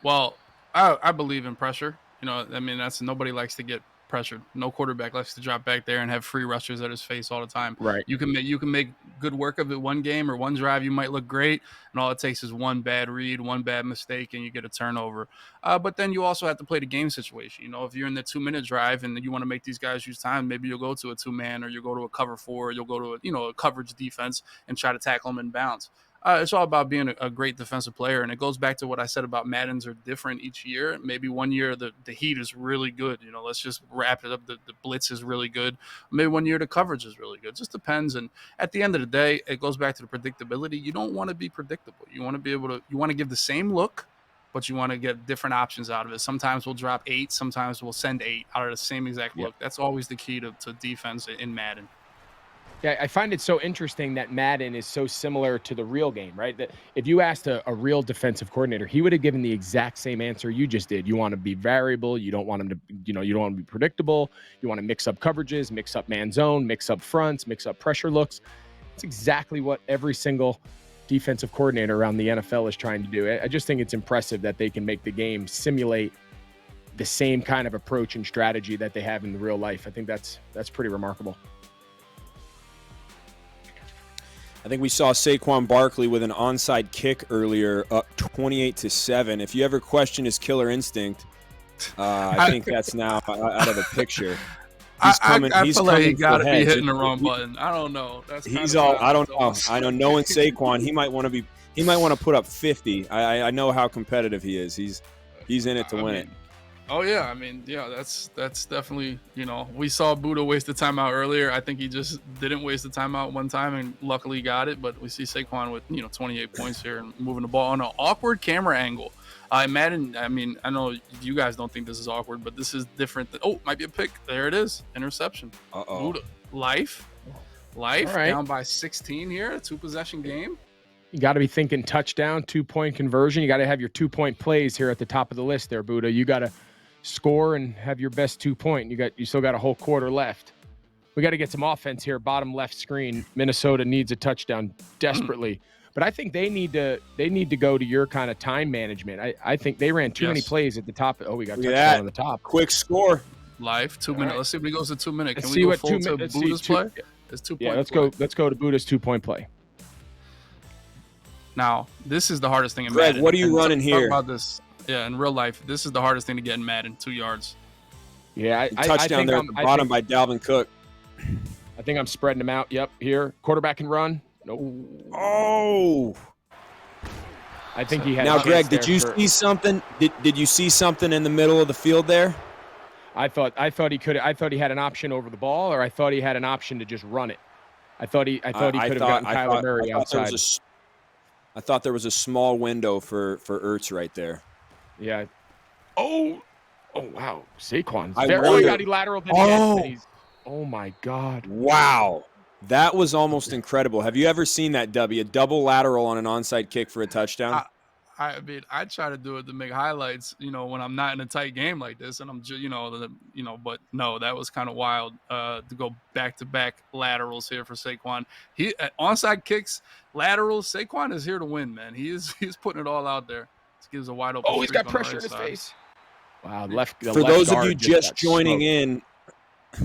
Well, I believe in pressure. Nobody likes to get pressured. No quarterback likes to drop back there and have free rushers at his face all the time. Right. You can make good work of it one game or one drive. You might look great, and all it takes is one bad read, one bad mistake, and you get a turnover. But then you also have to play the game situation. If you're in the 2-minute drive and you want to make these guys use time, maybe you'll go to a 2-man or you'll go to a cover 4, or you'll go to a coverage defense and try to tackle them in bounds. It's all about being a great defensive player, and it goes back to what I said about Maddens are different each year. Maybe one year the heat is really good. Let's just wrap it up. The blitz is really good. Maybe one year the coverage is really good. It just depends. And at the end of the day, it goes back to the predictability. You don't want to be predictable. You want to be able to. You want to give the same look but you want to get different options out of it. Sometimes we'll drop 8, sometimes we'll send 8 out of the same exact look. That's always the key to defense in Madden. Yeah, I find it so interesting that Madden is so similar to the real game, right? That if you asked a real defensive coordinator, he would have given the exact same answer you just did. You want to be variable. You don't want him to, you don't want to be predictable. You want to mix up coverages, mix up man zone, mix up fronts, mix up pressure looks. It's exactly what every single defensive coordinator around the NFL is trying to do. I just think it's impressive that they can make the game simulate the same kind of approach and strategy that they have in the real life. I think that's pretty remarkable. I think we saw Saquon Barkley with an onside kick earlier, up 28-7. If you ever question his killer instinct, I think that's now out of the picture. I feel like he got to be hitting the wrong button. I don't know. I don't know. I know. Knowing Saquon, he might want to put up 50. I know how competitive he is. He's in it to win it. Oh yeah, I mean, yeah, that's definitely, we saw Buddha waste the timeout earlier. I think he just didn't waste the timeout one time and luckily got it. But we see Saquon with 28 points here and moving the ball on an awkward camera angle. Madden, I mean, I know you guys don't think this is awkward, but this is different. Might be a pick. There it is, interception. Buddha. Life, right. Down by 16 here, a 2-possession game. You got to be thinking touchdown, 2-point conversion. You got to have your 2-point plays here at the top of the list there, Buddha. You got to score and have your best 2-point. You still got a whole quarter left. We got to get some offense here. Bottom left screen. Minnesota needs a touchdown desperately. But I think they need to go to your kind of time management. I think they ran too many plays at the top. We got touchdown on the top. Quick score. Live 2 minutes. Right. Let's see if he goes to 2 minutes. Can let's we see go what full to Buddha's play? It's 2 point. Yeah, let's go to Buddha's 2-point play. Now, this is the hardest thing in Greg, Madden. What are you running here? Talk about this. Yeah, in real life, this is the hardest thing to get in Madden, 2 yards. Yeah, touchdown there at the bottom by Dalvin Cook. I think I'm spreading them out. Yep, here. Quarterback can run. Nope. Oh. I think he had. Now, Greg, did you see something? Did you see something in the middle of the field there? I thought he could. I thought he had an option over the ball, or I thought he had an option to just run it. I thought he could have gotten Kyler Murray outside. I thought there was a small window for Ertz right there. Yeah. Oh wow. Saquon. He got lateral. Oh my God. Wow. That was almost incredible. Have you ever seen that, Dubby? A double lateral on an onside kick for a touchdown? I mean, I try to do it to make highlights, when I'm not in a tight game like this, and I'm just, but no, that was kind of wild to go back-to-back laterals here for Saquon. He onside kicks, laterals. Saquon is here to win, man. He's putting it all out there. He gives a wide open. Oh, he's got pressure in his face. Wow, For those of you just joining in.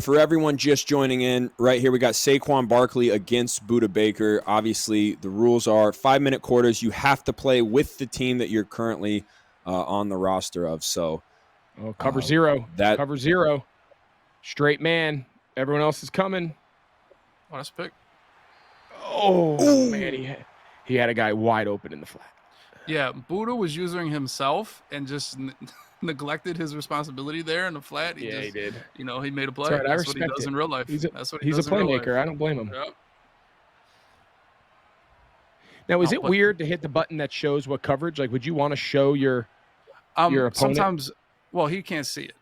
For everyone just joining in, right here we got Saquon Barkley against Budda Baker. Obviously, the rules are 5-minute quarters. You have to play with the team that you're currently on the roster of. So, cover zero. Cover zero. Straight man. Everyone else is coming. Oh, that's a pick. Oh, man. He had a guy wide open in the flat. Yeah, Budda was using himself and just neglected his responsibility there in the flat. He did. He made a play. That's what he does in real life. He's a playmaker. I don't blame him. Yep. Now, is it weird to hit the button that shows what coverage? Like, would you want to show your opponent? Sometimes, he can't see it.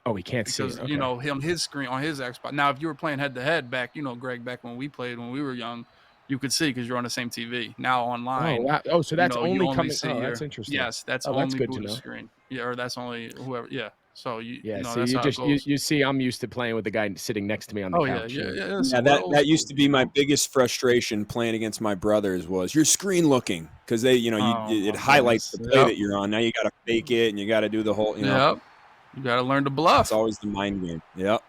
Oh, he can't see it. Okay. His screen on his Xbox. Now, if you were playing head-to-head back, Greg, back when we played when we were young, you could see because you're on the same TV. Now online. Oh, wow. Oh, so that's only coming. That's interesting. Yes, that's only Buddha's screen. Yeah, or that's only whoever. Yeah. So you see, I'm used to playing with the guy sitting next to me on the couch. Yeah. That used to be my biggest frustration playing against my brothers was your screen looking because they, it highlights the play that you're on. Now you got to fake it and you got to do the whole. You got to learn to bluff. It's always the mind game. Yep.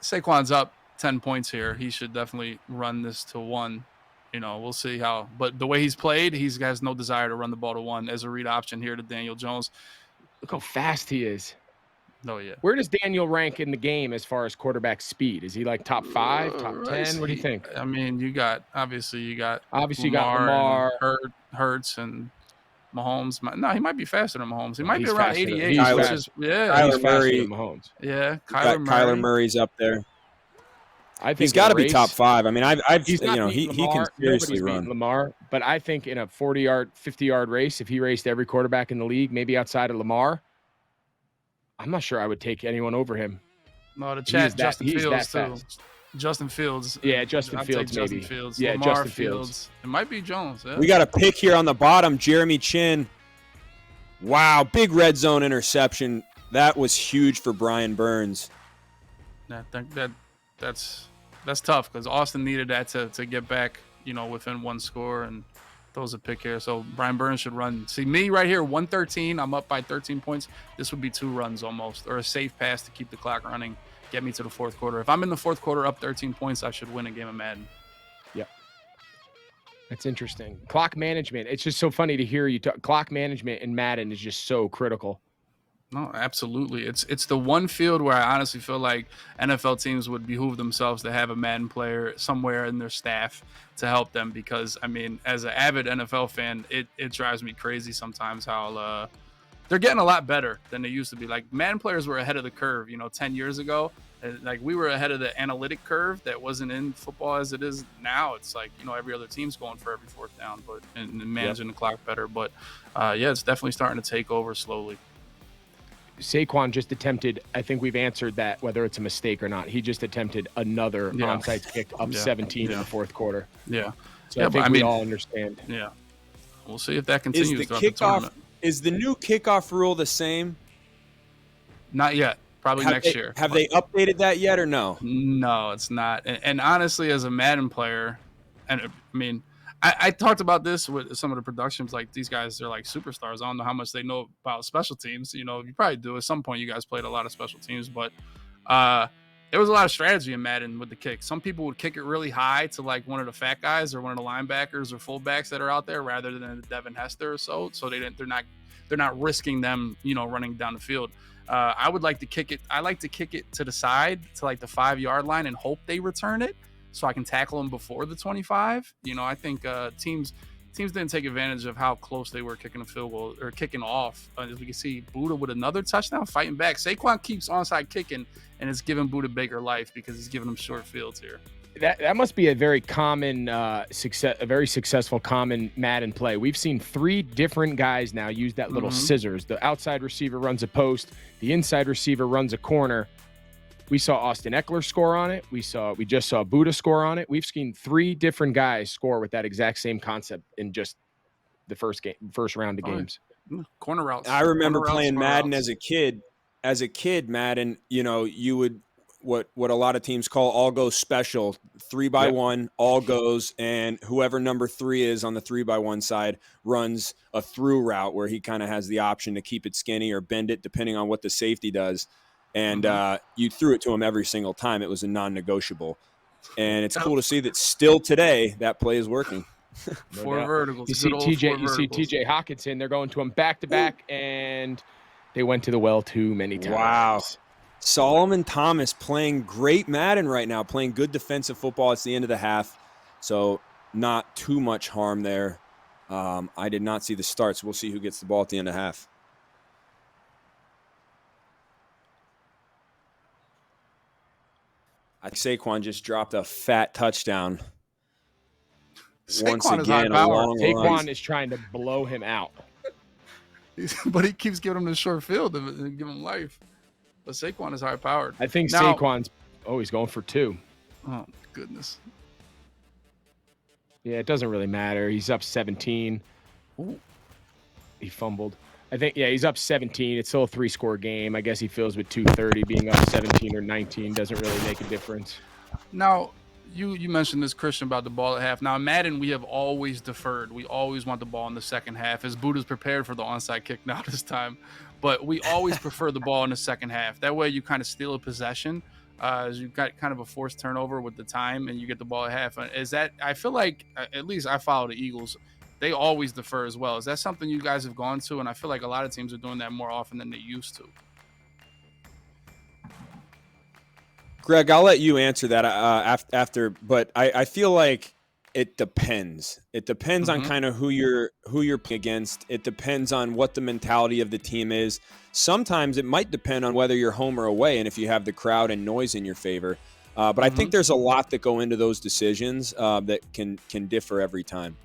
Saquon's up 10 points here. He should definitely run this to 1. We'll see how. But the way he's played, he has no desire to run the ball to 1 as a read option here to Daniel Jones. Look how fast he is. Oh, yeah. Where does Daniel rank in the game as far as quarterback speed? Is he like top 5, top 10? What do you think? I mean, you got Lamar, Hurts, and Mahomes. No, he might be faster than Mahomes. He might be around 88. He's Kyler Murray. Mahomes. Yeah, Kyler Murray's up there. I think he's got to be race, top 5. I mean, I've he's not he beating can Lamar. seriously Nobody's beating run. Lamar, but I think in a 40-yard, 50-yard race, if he raced every quarterback in the league, maybe outside of Lamar, I'm not sure I would take anyone over him. No, the chat, Justin he's Fields that too. fast. Justin Fields. Yeah, Justin I'd Fields take Justin maybe. Fields. Yeah, Lamar Justin Fields. It might be Jones. Yeah. We got a pick here on the bottom, Jeremy Chin. Wow, big red zone interception. That was huge for Brian Burns. That's tough because Austin needed that to get back, within one score, and throws a pick here. So Brian Burns should run. See me right here, 113. I'm up by 13 points. This would be 2 runs almost, or a safe pass to keep the clock running, get me to the fourth quarter. If I'm in the fourth quarter up 13 points, I should win a game of Madden. Yep. That's interesting. Clock management. It's just so funny to hear you talk. Clock management in Madden is just so critical. No, absolutely. It's the one field where I honestly feel like NFL teams would behoove themselves to have a Madden player somewhere in their staff to help them, because, I mean, as an avid NFL fan, it drives me crazy sometimes how they're getting a lot better than they used to be. Like, Madden players were ahead of the curve, 10 years ago. Like, we were ahead of the analytic curve that wasn't in football as it is now. It's like, every other team's going for every fourth down, and managing the clock better. But, yeah, it's definitely starting to take over slowly. Saquon just attempted, I think we've answered that, whether it's a mistake or not. He just attempted another onside kick up 17 in the fourth quarter. Yeah. So I think we all understand. Yeah. We'll see if that continues. Is the kickoff, is the new kickoff rule the same? Not yet. Probably next year. Have they updated that yet or no? No, it's not. And honestly, as a Madden player, and I mean, I talked about this with some of the productions. Like, these guys, they're like superstars. I don't know how much they know about special teams. You probably do. At some point, you guys played a lot of special teams, but there was a lot of strategy in Madden with the kick. Some people would kick it really high to like one of the fat guys or one of the linebackers or fullbacks that are out there, rather than Devin Hester or so. So they're not risking them, running down the field. I would like to kick it. I like to kick it to the side to like the 5-yard line and hope they return it, so I can tackle them before the 25. I think teams didn't take advantage of how close they were kicking a field goal or kicking off. As we can see, Buddha with another touchdown, fighting back. Saquon keeps onside kicking, and it's giving Buddha Baker life because he's giving him short fields here. That must be a very common success, a very successful common Madden play. We've seen 3 different guys now use that little scissors. The outside receiver runs a post, the inside receiver runs a corner. We saw Austin Eckler score on it. We just saw Buddha score on it. We've seen 3 different guys score with that exact same concept in just the first round of games. Corner routes. I remember playing Madden as a kid. As a kid, Madden, you would what a lot of teams call all goes special, 3x1, all goes, and whoever number 3 is on the 3x1 side runs a through route where he kind of has the option to keep it skinny or bend it depending on what the safety does. And you threw it to him every single time. It was a non-negotiable. And it's cool to see that still today that play is working. Four verticals. You see TJ Hawkinson, they're going to him back-to-back, and they went to the well too many times. Wow. Solomon Thomas playing great Madden right now, playing good defensive football. It's the end of the half, so not too much harm there. I did not see the start, so we'll see who gets the ball at the end of half. I think Saquon just dropped a fat touchdown. Once again, Saquon is trying to blow him out. But he keeps giving him the short field and give him life. But Saquon is high powered. I think Saquon's he's going for 2. Oh, goodness. Yeah, it doesn't really matter. He's up 17. Ooh. He fumbled. I think, he's up 17. It's still a 3-score game. I guess he feels with 2:30 being up 17 or 19 doesn't really make a difference. Now, you mentioned this, Christian, about the ball at half. Now, in Madden, we have always deferred. We always want the ball in the second half, as Buddha's prepared for the onside kick now this time. But we always prefer the ball in the second half. That way you kind of steal a possession. As you've got kind of a forced turnover with the time, and you get the ball at half. I feel like, at least I follow the Eagles, they always defer as well. Is that something you guys have gone to? And I feel like a lot of teams are doing that more often than they used to. Greg, I'll let you answer that after, but I feel like it depends. It depends on kind of who you're playing against. It depends on what the mentality of the team is. Sometimes it might depend on whether you're home or away and if you have the crowd and noise in your favor. But I think there's a lot that go into those decisions that can differ every time.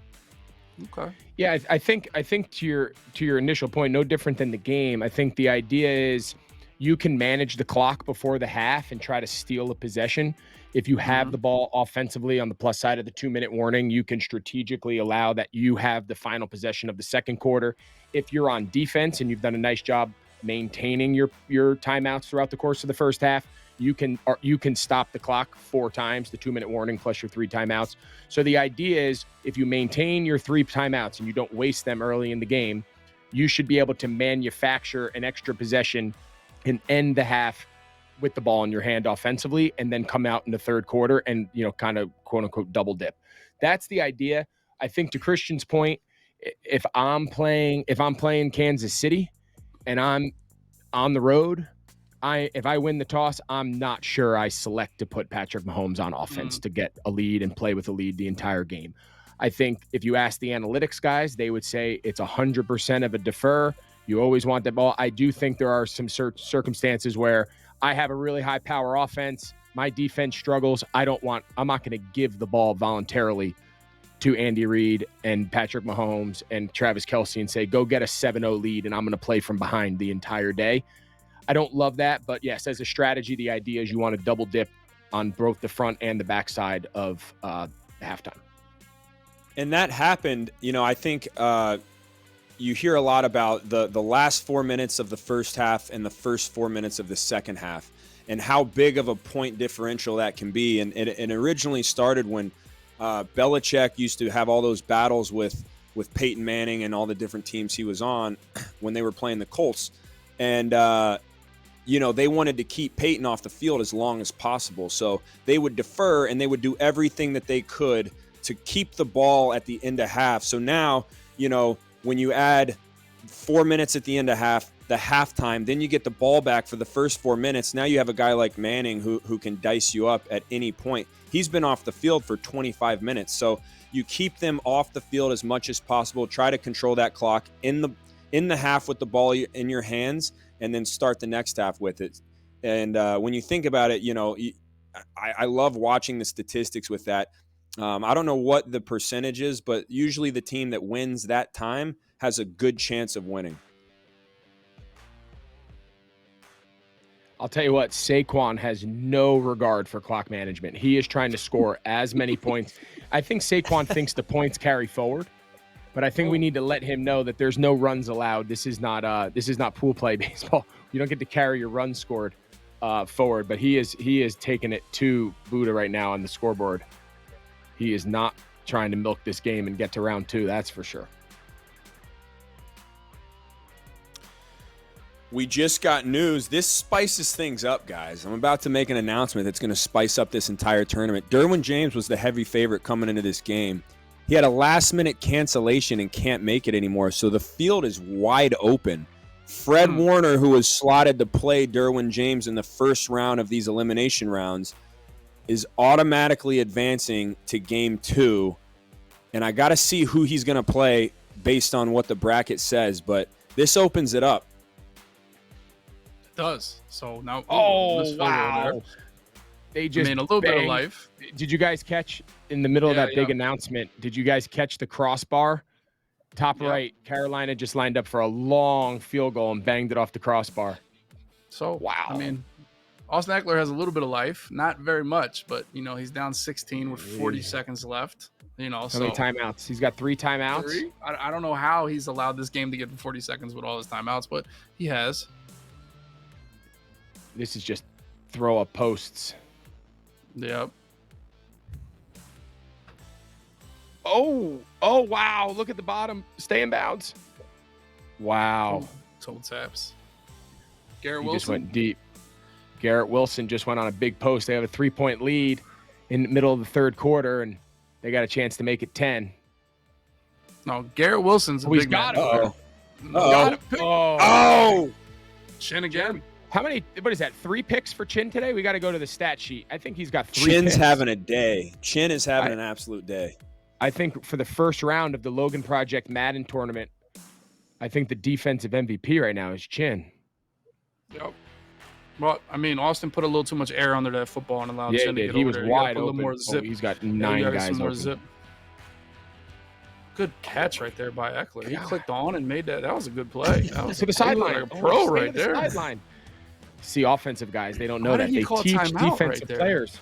Okay. Yeah, I think to your initial point, no different than the game. I think the idea is you can manage the clock before the half and try to steal a possession. If you have the ball offensively on the plus side of the 2-minute warning, you can strategically allow that you have the final possession of the second quarter. If you're on defense and you've done a nice job maintaining your timeouts throughout the course of the first half, you can stop the clock 4 times, the 2-minute warning plus your 3 timeouts. So the idea is if you maintain your 3 timeouts and you don't waste them early in the game, you should be able to manufacture an extra possession and end the half with the ball in your hand offensively, and then come out in the third quarter and, kind of quote unquote double dip. That's the idea. I think to Christian's point, if I'm playing Kansas City and I'm on the road, if I win the toss, I'm not sure I select to put Patrick Mahomes on offense to get a lead and play with a lead the entire game. I think if you ask the analytics guys, they would say it's 100% of a defer. You always want the ball. I do think there are some circumstances where I have a really high power offense. My defense struggles. I'm not going to give the ball voluntarily to Andy Reid and Patrick Mahomes and Travis Kelce and say, go get a 7-0 lead and I'm going to play from behind the entire day. I don't love that, but yes, as a strategy, the idea is you want to double dip on both the front and the back side of halftime. And that happened, I think you hear a lot about the last 4 minutes of the first half and the first 4 minutes of the second half and how big of a point differential that can be. And it originally started when Belichick used to have all those battles with Peyton Manning and all the different teams he was on when they were playing the Colts. And, they wanted to keep Peyton off the field as long as possible. So they would defer and they would do everything that they could to keep the ball at the end of half. So now, when you add 4 minutes at the end of half, the halftime, then you get the ball back for the first 4 minutes. Now you have a guy like Manning who can dice you up at any point. He's been off the field for 25 minutes. So you keep them off the field as much as possible. Try to control that clock in the half with the ball in your hands, and then start the next half with it. And when you think about it, I love watching the statistics with that. I don't know what the percentage is, but usually the team that wins that time has a good chance of winning. I'll tell you what, Saquon has no regard for clock management. He is trying to score as many points. I think Saquon thinks the points carry forward, but I think we need to let him know that there's no runs allowed. This is not pool play baseball. You don't get to carry your runs scored forward, but he is taking it to Buddha right now on the scoreboard. He is not trying to milk this game and get to round 2, that's for sure. We just got news. This spices things up, guys. I'm about to make an announcement that's going to spice up this entire tournament. Derwin James was the heavy favorite coming into this game. He had a last-minute cancellation and can't make it anymore, so the field is wide open. Fred Warner, who was slotted to play Derwin James in the first round of these elimination rounds, is automatically advancing to Game 2. And I got to see who he's going to play based on what the bracket says, but this opens it up. Does. So now wow. They just a little bit of life. Did you guys catch in the middle of that big announcement? Did you guys catch the crossbar? Top right, Carolina just lined up for a long field goal and banged it off the crossbar. So wow. Austin Eckler has a little bit of life, not very much, but he's down 16 with 40 seconds left. How many timeouts? He's got 3 timeouts. 3? I don't know how he's allowed this game to get to 40 seconds with all his timeouts, but he has. This is just throw up posts. Yep. Oh, wow. Look at the bottom. Stay in bounds. Wow. Toe taps. Garrett He Wilson. just went deep. Garrett Wilson just went on a big post. They have a 3-point lead in the middle of the third quarter, and they got a chance to make it 10. No, Garrett Wilson's a big got man. it. Oh! Chin again. How many, what is that, 3 picks for Chin today? We got to go to the stat sheet. I think he's got 3 Chin's picks. having a day. Chin is having an absolute day. I think for the first round of the Logan Project Madden Tournament, I think the defensive MVP right now is Chin. Yep. Well, I mean, Austin put a little too much air under that football and allowed Yeah, Chin to get he over was there. You gotta wide put a little open. more zip. He's got Yeah, 9 you gotta get guys some more open. zip. Good catch right there by Eckler. He clicked on and made that. That was a good play. That was To the he looked sideline. like a pro right there. Sideline. See, offensive guys, they don't know Why that. did he They call teach timeout right defensive there? players.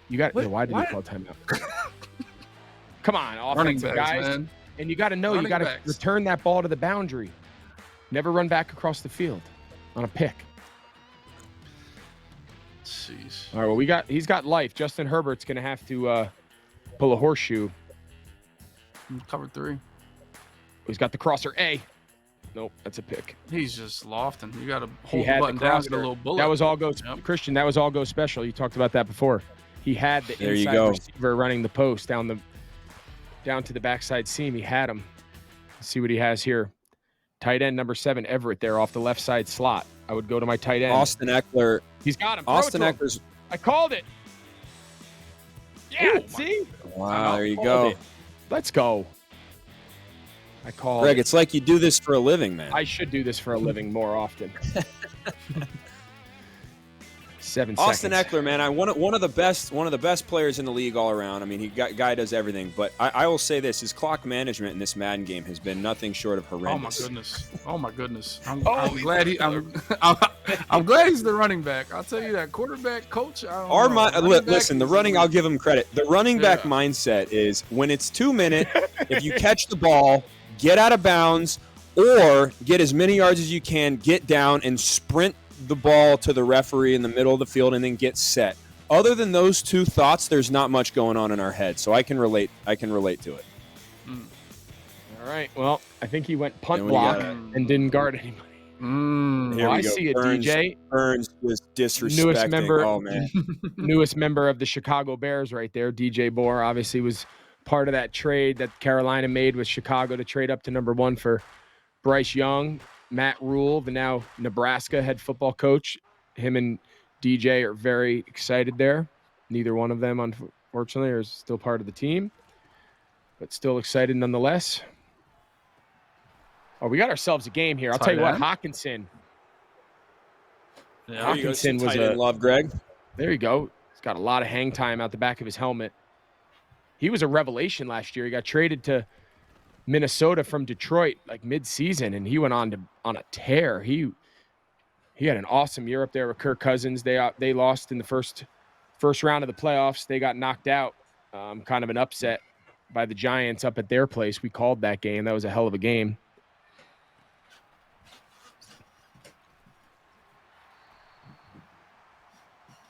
You got. What- Why did he why- call timeout? Come on, Running offensive backs, guys. man. And you got to know, you Running got to backs. return that ball to the boundary. Never run back across the field on a pick. Jeez. All right, well, he's got life. Justin Herbert's going to have to pull a horseshoe. Cover 3. He's got the crosser A. Nope, that's a pick. He's just lofting. You got to He hold the had button the down, get a crosser. little bullet. That was all go Yep. Christian. That was all go special. You talked about that before. He had the There you inside go. receiver running the post down to the backside seam. He had him. Let's see what he has here. Tight end number 7, Everett, there off the left side slot. I would go to my tight end. Austin Eckler. He's got him. Throw Austin it to him. Eckler's. I called it. Yeah, Oh, my- see? Wow, there you Called go. it. Let's go. I called Greg, it. it's like you do this for a living, man. I should do this for a living more often. 7 Austin seconds. Eckler, man, one of the best players in the league all around. I mean, guy does everything. But I will say this: his clock management in this Madden game has been nothing short of Oh my horrendous. goodness! Oh my goodness! I'm glad I'm glad he's the running back. I'll tell you that quarterback coach. I don't know. Running back Listen, the is running. elite. I'll give him credit. The running back Yeah. mindset is when it's 2 minute. If you catch the ball, get out of bounds, or get as many yards as you can. Get down and sprint the ball to the referee in the middle of the field, and then get set. Other than those 2 thoughts, there's not much going on in our head. So I can relate to it. All right. Well, I think he went punt And we block got and didn't guard anybody. Here Oh, we I go. see it, Burns, DJ. Burns was disrespecting. member- Oh man. Newest member of the Chicago Bears right there. DJ Moore obviously was part of that trade that Carolina made with Chicago to trade up to number 1 for Bryce Young. Matt Rule, the now Nebraska head football coach. Him and DJ are very excited there. Neither one of them, unfortunately, are still part of the team, but still excited nonetheless. Oh, we got ourselves a game here. I'll tell you what, Tight end? Hawkinson. Yeah. There you go. Hawkinson Some was tight end love, Greg. There you go. He's got a lot of hang time out the back of his helmet. He was a revelation last year. He got traded to Minnesota from Detroit like mid-season, and he went on a tear. He had an awesome year up there with Kirk Cousins. They lost in the first round of the playoffs. They got knocked out, kind of an upset by the Giants up at their place. We called that game. That was a hell of a game.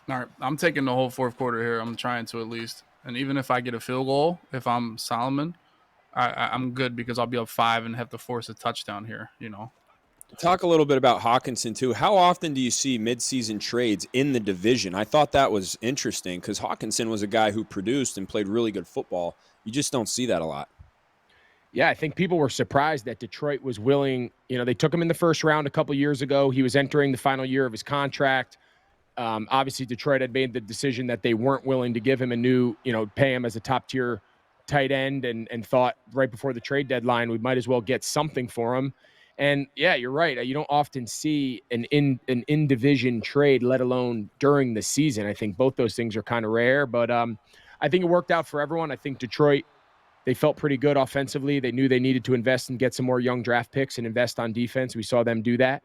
All right, I'm taking the whole 4th quarter here. I'm trying to at least, and even if I get a field goal, if I'm Solomon, I'm good because I'll be up 5 and have to force a touchdown here. You know. Talk a little bit about Hawkinson too. How often do you see midseason trades in the division? I thought that was interesting because Hawkinson was a guy who produced and played really good football. You just don't see that a lot. Yeah, I think people were surprised that Detroit was willing. You know, they took him in the first round a couple years ago. He was entering the final year of his contract. Obviously, Detroit had made the decision that they weren't willing to give him a new, pay him as a top-tier tight end and thought right before the trade deadline, we might as well get something for him. And, yeah, you're right. You don't often see an in-division trade, let alone during the season. I think both those things are kind of rare. But I think it worked out for everyone. I think Detroit, they felt pretty good offensively. They knew they needed to invest and get some more young draft picks and invest on defense. We saw them do that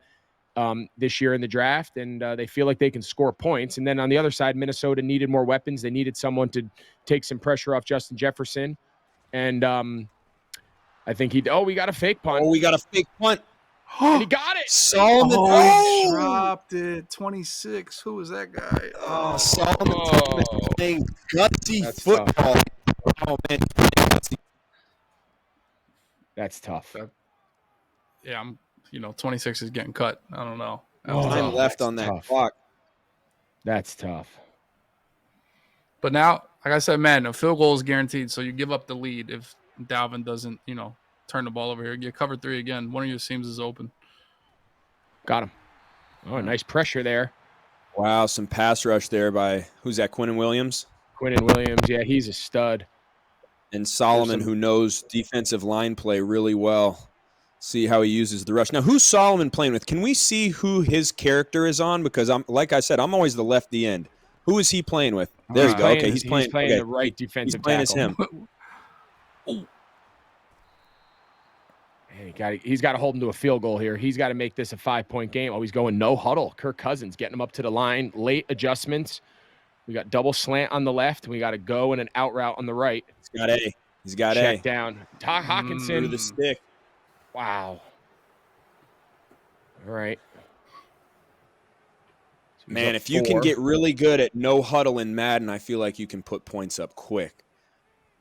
this year in the draft, and they feel like they can score points. And then on the other side, Minnesota needed more weapons. They needed someone to take some pressure off Justin Jefferson. And I think we got a fake punt. Oh, we got a fake punt. And he got it. Solomon. Oh, he dropped it. 26. Who was that guy? Oh, Solomon playing gutsy That's football. Oh, man. Gutsy. That's tough. Yeah, 26 is getting cut. I don't know. That Oh, was Time tough. left that's on that tough. clock. That's tough. But now, like I said, man, a field goal is guaranteed. So you give up the lead if Dalvin doesn't, turn the ball over here. Get cover 3 again. One of your seams is open. Got him. Oh, nice pressure there. Wow, some pass rush there by, who's that, Quinnen Williams? Quinnen Williams. Yeah, he's a stud. And Solomon, who knows defensive line play really well. See how he uses the rush. Now, who's Solomon playing with? Can we see who his character is on? Because like I said, I'm always the lefty end. Who is he playing with? There you go. Okay, he's playing okay. the right defensive he's playing tackle. As him. He's got to hold him to a field goal here. He's got to make this a 5-point game. Oh, he's going no huddle. Kirk Cousins getting him up to the line. Late adjustments. We got double slant on the left. We got a go and an out route on the right. He's got Check down. Ty Hawkinson. Through the stick. Wow. All right. So man, if you can get really good at no huddle in Madden, I feel like you can put points up quick.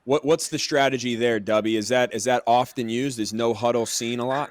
What's the strategy there, Dubby? Is that often used? Is no huddle seen a lot?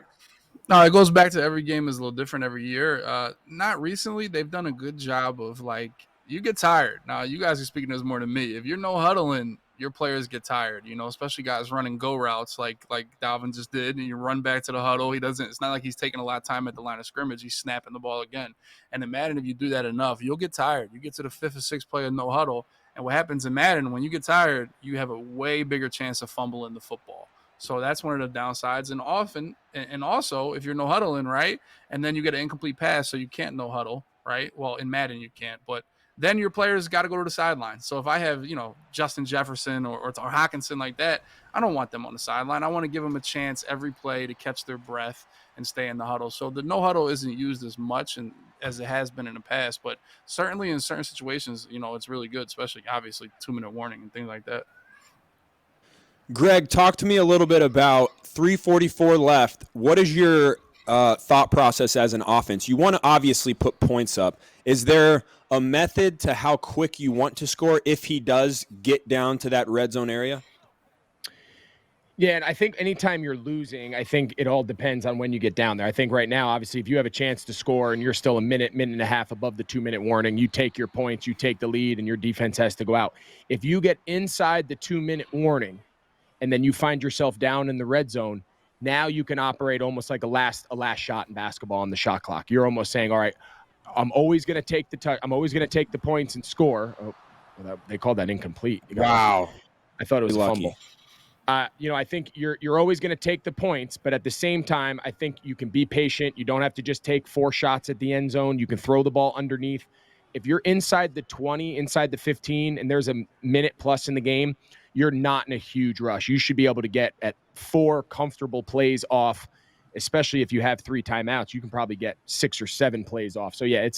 No, it goes back to every game is a little different every year. Not recently. They've done a good job of like, you get tired. Now, you guys are speaking this more than me. If you're no huddling, your players get tired, especially guys running go routes like Dalvin just did, and you run back to the huddle. It's not like he's taking a lot of time at the line of scrimmage. He's snapping the ball again. And in Madden, if you do that enough, you'll get tired. You get to the 5th or 6th play of no huddle. And what happens in Madden, when you get tired, you have a way bigger chance of fumbling the football. So that's one of the downsides. And often, and also, if you're no huddling, right, and then you get an incomplete pass, so you can't no huddle, right? Well, in Madden, you can't, but then your players got to go to the sideline. So if I have, Justin Jefferson or Hawkinson like that, I don't want them on the sideline. I want to give them a chance every play to catch their breath and stay in the huddle. So the no huddle isn't used as much as it has been in the past, but certainly in certain situations, it's really good, especially obviously 2-minute warning and things like that. Greg, talk to me a little bit about 3:44 left. What is your thought process as an offense? You want to obviously put points up. Is there a method to how quick you want to score if he does get down to that red zone area? Yeah, and I think anytime you're losing, I think it all depends on when you get down there. I think right now, obviously, if you have a chance to score and you're still a minute and a half above the 2-minute warning, you take your points, you take the lead, and your defense has to go out. If you get inside the 2-minute warning and then you find yourself down in the red zone, now you can operate almost like a last shot in basketball on the shot clock. You're almost saying, all right, I'm always going to take I'm always going to take the points and score. Oh, well, they called that incomplete. Wow. I thought it was a lucky fumble. I think you're always going to take the points, but at the same time, I think you can be patient. You don't have to just take 4 shots at the end zone. You can throw the ball underneath. If you're inside the 20, inside the 15, and there's a minute plus in the game, you're not in a huge rush. You should be able to get at 4 comfortable plays off, especially if you have 3 timeouts. You can probably get 6 or 7 plays off. So, yeah,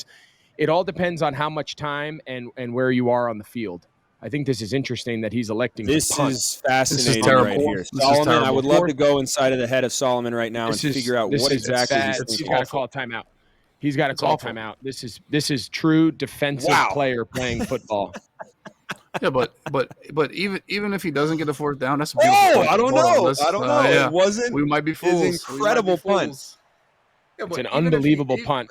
it all depends on how much time and where you are on the field. I think this is interesting that he's electing to punt. This is fascinating right here. Solomon, I would love to go inside of the head of Solomon right now and figure out what exactly he's got to call a timeout. He's got to call a timeout. This is true defensive player playing football. Yeah, but even if he doesn't get the 4th down, that's a beautiful I don't know. Yeah. It wasn't. We might be fools. It's an incredible punt. Yeah, it's an unbelievable punt.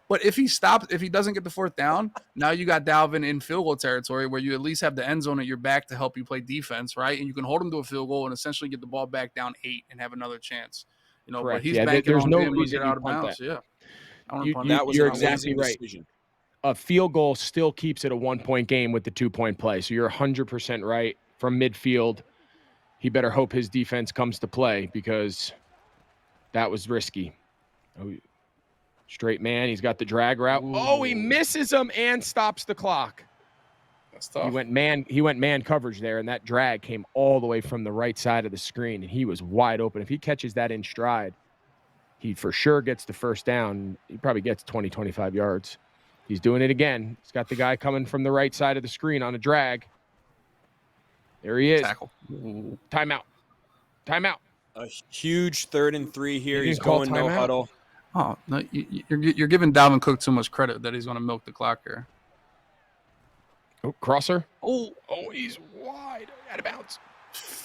But if he doesn't get the 4th down, now you got Dalvin in field goal territory where you at least have the end zone at your back to help you play defense, right? And you can hold him to a field goal and essentially get the ball back down 8 and have another chance. But he's banking on being able to get out of bounds. Yeah. You're exactly right. Decision. A field goal still keeps it a 1-point game with the 2-point play. So you're 100% right. From midfield, he better hope his defense comes to play because that was risky. Oh, straight man. He's got the drag route. Ooh. Oh, he misses him and stops the clock. That's tough. He went man coverage there, and that drag came all the way from the right side of the screen, and he was wide open. If he catches that in stride, he for sure gets the 1st down. He probably gets 20, 25 yards. He's doing it again. He's got the guy coming from the right side of the screen on a drag. There he is. Tackle. Timeout. A huge 3rd and 3 here. He's going no huddle. Oh, no, you're giving Dalvin Cook too much credit that he's going to milk the clock here. Oh, crosser. Oh, he's wide. Out of bounds.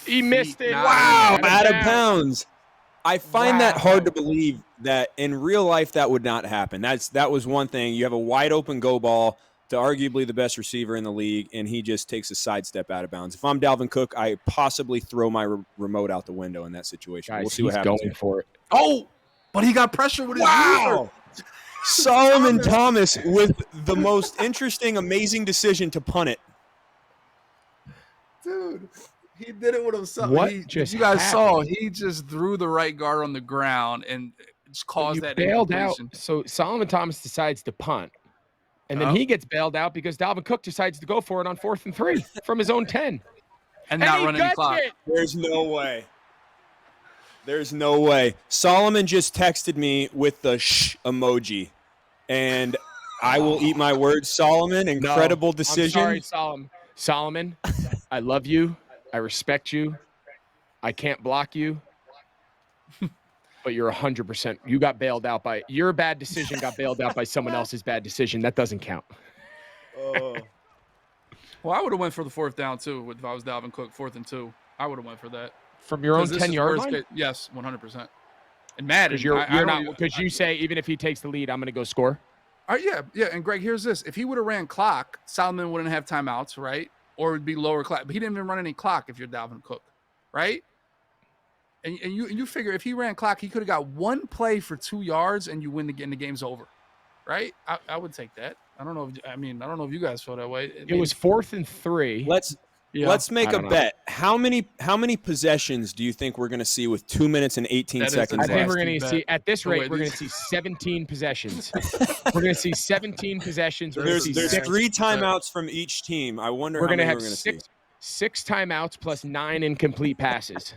He missed it. Wow, out of bounds. I find that hard to believe that in real life that would not happen. That was one thing. You have a wide open go ball to arguably the best receiver in the league, and he just takes a sidestep out of bounds. If I'm Dalvin Cook, I possibly throw my remote out the window in that situation. Guys, we'll see what happens. Going for it. Oh, but he got pressure with his receiver. Solomon Thomas with the most interesting, amazing decision to punt it. Dude, He did it with himself. What If just you guys saw, happened? he just threw the right guard on the ground and just But caused you that bailed out. incompletion. So Solomon Thomas decides to punt. And then Yup. he gets bailed out because Dalvin Cook decides to go for it on 4th and 3 from his own 10. And not he run any gets clock. it. There's no way. There's no way. Solomon just texted me with the shh emoji, and I will eat my words. Solomon, incredible decision. I'm sorry, Solomon, I love you. I respect you. I can't block you. But you're 100%. You got bailed out by your bad decision. Got bailed out by someone else's bad decision. That doesn't count. Oh. Well, I would have went for the 4th down too if I was Dalvin Cook, 4th and 2. I would have went for that. From your own 'Cause this is 10-yard worst line? case- Yes, 100%. And Madden, Because you're I don't not even- because you say even if he takes the lead, I'm going to go score. yeah. And Greg, here's this: if he would have ran clock, Solomon wouldn't have timeouts, right? Or it'd be lower clock. But he didn't even run any clock. If you're Dalvin Cook, right? And you figure if he ran clock, he could have got one play for 2 yards, and you win and the game's over, right? I would take that. I don't know if you guys feel that way. It was 4th and 3. Let's make I a don't know. bet. How many possessions do you think we're going to see with 2 minutes and 18 That is seconds a I think left? we're going to nasty see at this Oh, wait, rate we're going these- to see 17 possessions. We're going to see 17 possessions. We're going There's to see 6. 3 timeouts from each team. I wonder We're how going to many have we're going to see. six timeouts plus 9 incomplete passes.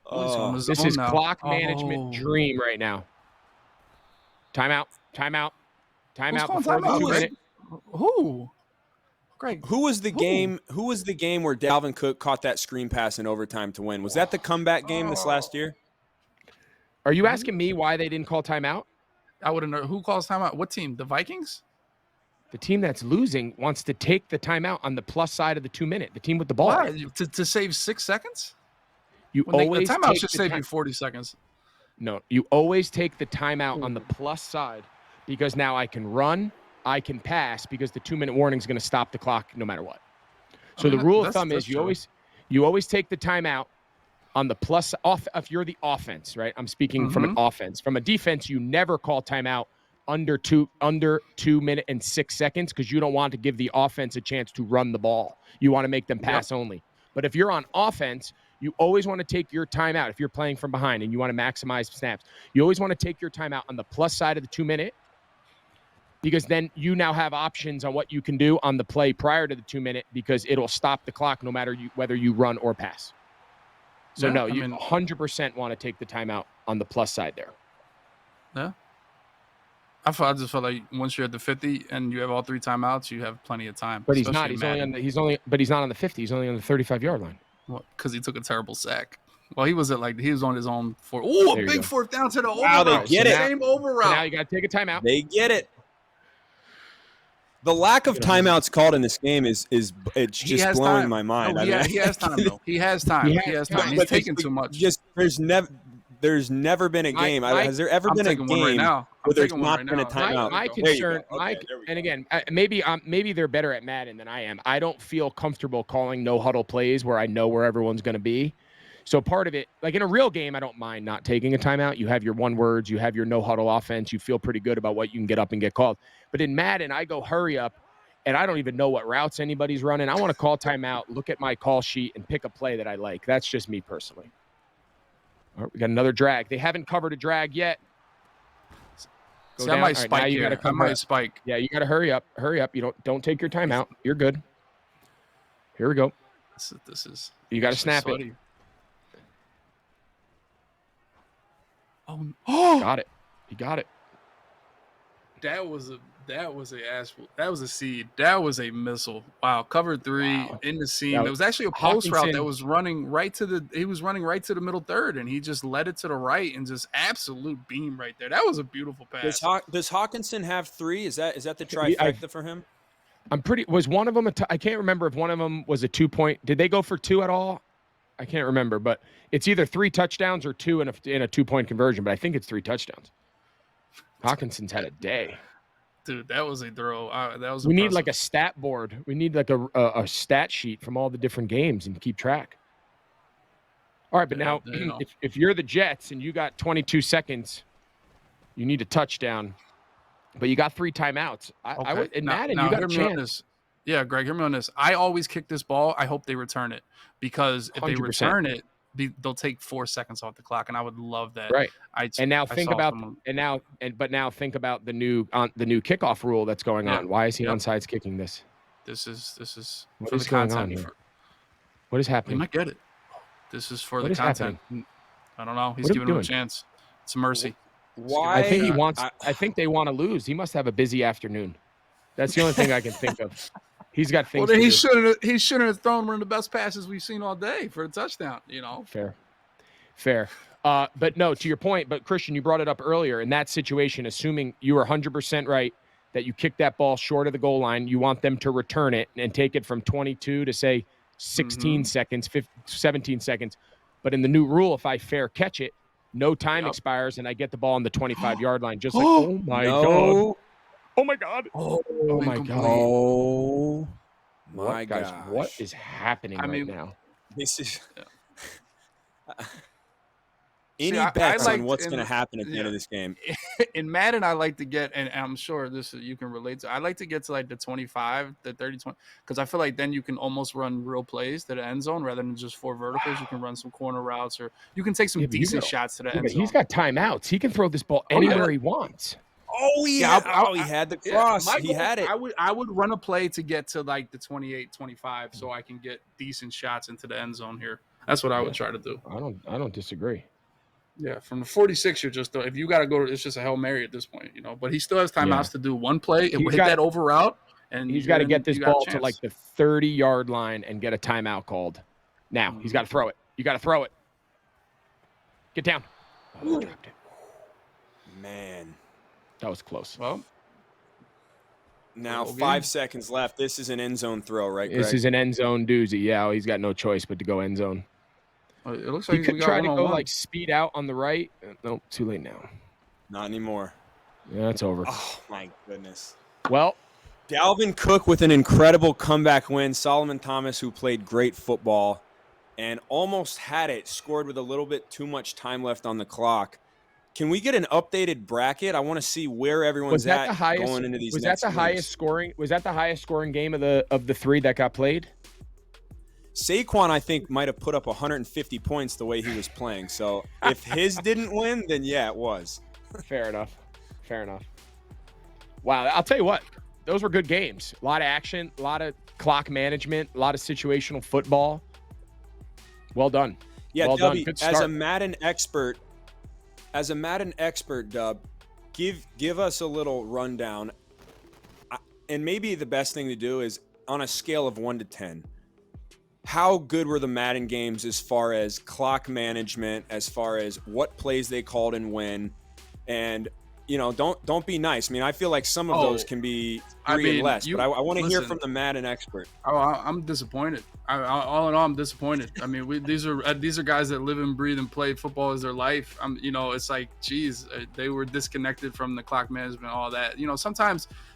Oh, he's on his This own is now. clock management Oh. dream right now. Timeout Who's calling before the timeout? 2 minute. Who? Greg. Who was the game? Who was the game where Dalvin Cook caught that screen pass in overtime to win? Was that the comeback game this last year? Are you asking me why they didn't call timeout? I wouldn't know who calls timeout. What team? The Vikings? The team that's losing wants to take the timeout on the plus side of the 2 minute. The team with the ball. Why? To save 6 seconds? You When always the timeout take should the save time- you 40 seconds. No, you always take the timeout on the plus side because now I can run, I can pass because the 2 minute warning is going to stop the clock no matter what. So the rule of thumb is you always take the timeout on the plus off if you're the offense, right? I'm speaking from an offense. From a defense, you never call timeout under 2 minutes and 6 seconds because you don't want to give the offense a chance to run the ball. You want to make them pass only. But if you're on offense, you always want to take your timeout. If you're playing from behind and you want to maximize snaps, you always want to take your timeout on the plus side of the 2 minute because then you now have options on what you can do on the play prior to the 2 minute because it'll stop the clock no matter whether you run or pass. So Yeah, you 100% want to take the timeout on the plus side there. Yeah. I just felt like once you're at the 50 and you have all 3 timeouts, you have plenty of time. But he's not. especially in He's Madden. not on the 50. He's only on the 35-yard line. Because he took a terrible sack. Well, he was on his own for a There you big go. 4th down to the over Wow, they route. get it. Same over So route. now you got to take a timeout. They get it. The lack of timeouts called in this game it's He just has blowing time. my mind. No, I mean, he has time though. He has time. He He has has time. time. He's but taking it's too much. Just there's never been a game. Has there ever I'm been a taking one right game now. where I'm there's taking one not right been a now. timeout? My There you go. concern, Okay, there we go. and again, maybe they're better at Madden than I am. I don't feel comfortable calling no huddle plays where I know where everyone's going to be. So part of it, like in a real game, I don't mind not taking a timeout. You have your one words, you have your no huddle offense. You feel pretty good about what you can get up and get called. But in Madden, I go hurry up, and I don't even know what routes anybody's running. I want to call timeout, look at my call sheet, and pick a play that I like. That's just me personally. All right, we got another drag. They haven't covered a drag yet. Go See, down. I might All right, now spike you here. gotta I come might up. spike. Yeah, you got to hurry up. Hurry up. You don't take your timeout. You're good. Here we go. This is. You got to this is snap it. sweaty. Oh, Got it. You got it. that was a seed. That was a missile. Wow, cover 3 Wow. in the seam. That It was actually a post route Hawkinson- that was running right to the middle third, and he just led it to the right and just absolute beam right there. That was a beautiful pass. Does Hawkinson have 3? Is that the trifecta for him? Was one of them I can't remember if one of them was a 2-point. Did they go for 2 at all? I can't remember, but it's either 3 touchdowns or 2 in a 2-point conversion, but I think it's 3 touchdowns. Hawkinson's had a day. Dude, that was a throw. That was. We need impressive. like a stat board. We need like a stat sheet from all the different games and keep track. All right, but Yeah, now you know. if you're the Jets and you got 22 seconds, you need a touchdown, but you got 3 timeouts. I would in Now- Madden now you got a hear me on chance. this. Yeah, Greg, hear me on this. I always kick this ball. I hope they return it, because if they 100%. return it, they'll take 4 seconds off the clock, and I would love that. Right. And now I think saw about someone- now think about the new kickoff rule that's going Yeah. on. Why is he Yep. onside kicking this? This is What for is the going content. on here? What is He happening? might get it. This is for What the is content. I don't know. He's What are we giving him a doing? chance. It's a mercy. Why? I think he wants. I think they want to lose. He must have a busy afternoon. That's the only thing I can think of. He's got things. Well, then to he shouldn't have thrown one of the best passes we've seen all day for a touchdown. Fair. But no, to your point. But Christian, you brought it up earlier. In that situation, assuming you were 100% right that you kicked that ball short of the goal line, you want them to return it and take it from 22 to say 16 seconds, 17 seconds. But in the new rule, if I fair catch it, no time expires, and I get the ball on the 25-yard line. Just like, oh my god. Oh my god. Oh my god. Oh my guys, gosh. what is happening now? This is See, any I bets liked on what's in- going to happen at the end of this game? In Madden, I like to get, and I'm sure this you can relate to. I like to get to like the 25, the 30, 20, because I feel like then you can almost run real plays to the end zone rather than just 4 verticals. You can run some corner routes, or you can take some decent shots to the end zone. He's got timeouts. He can throw this ball anywhere he wants. Oh, he had the cross. My He goal- had it. I would run a play to get to like the 28, 25, so I can get decent shots into the end zone here. That's what I would try to do. I don't disagree. Yeah, from the 46, you're just if you got to go, it's just a Hail Mary at this point, But he still has timeouts to do one play and hit that over route, and he's got to get this ball to like the 30-yard line and get a timeout called. Now he's got to throw it. You got to throw it. Get down. Oh, he dropped it. Man. That was close. Well, now 5 seconds left. This is an end zone throw, right, Greg? This is an end zone doozy. Yeah, he's got no choice but to go end zone. It looks He like could we got try to go one-on-one. like speed out on the right. No, too late now. Not anymore. Yeah, it's over. Oh, my goodness. Well, Dalvin Cook with an incredible comeback win. Solomon Thomas, who played great football and almost had it, scored with a little bit too much time left on the clock. Can we get an updated bracket? I want to see where everyone's at going into these next weeks. Was that the highest scoring game of the 3 that got played? Saquon, I think, might have put up 150 points the way he was playing. So if his didn't win, then yeah, it was. Fair enough. Wow, I'll tell you what. Those were good games. A lot of action, a lot of clock management, a lot of situational football. Well done. Yeah, well Dubby, done. Good as start. a Madden expert, Dub, give us a little rundown. And maybe the best thing to do is on a scale of 1 to 10. How good were the Madden games as far as clock management, as far as what plays they called and when? And don't be nice. I mean, I feel like some of those can be 3 and less, but I want to hear from the Madden expert. Oh, I'm disappointed. All in all, I'm disappointed. I mean, these are guys that live and breathe and play football as their life. It's like, geez, they were disconnected from the clock management, all that.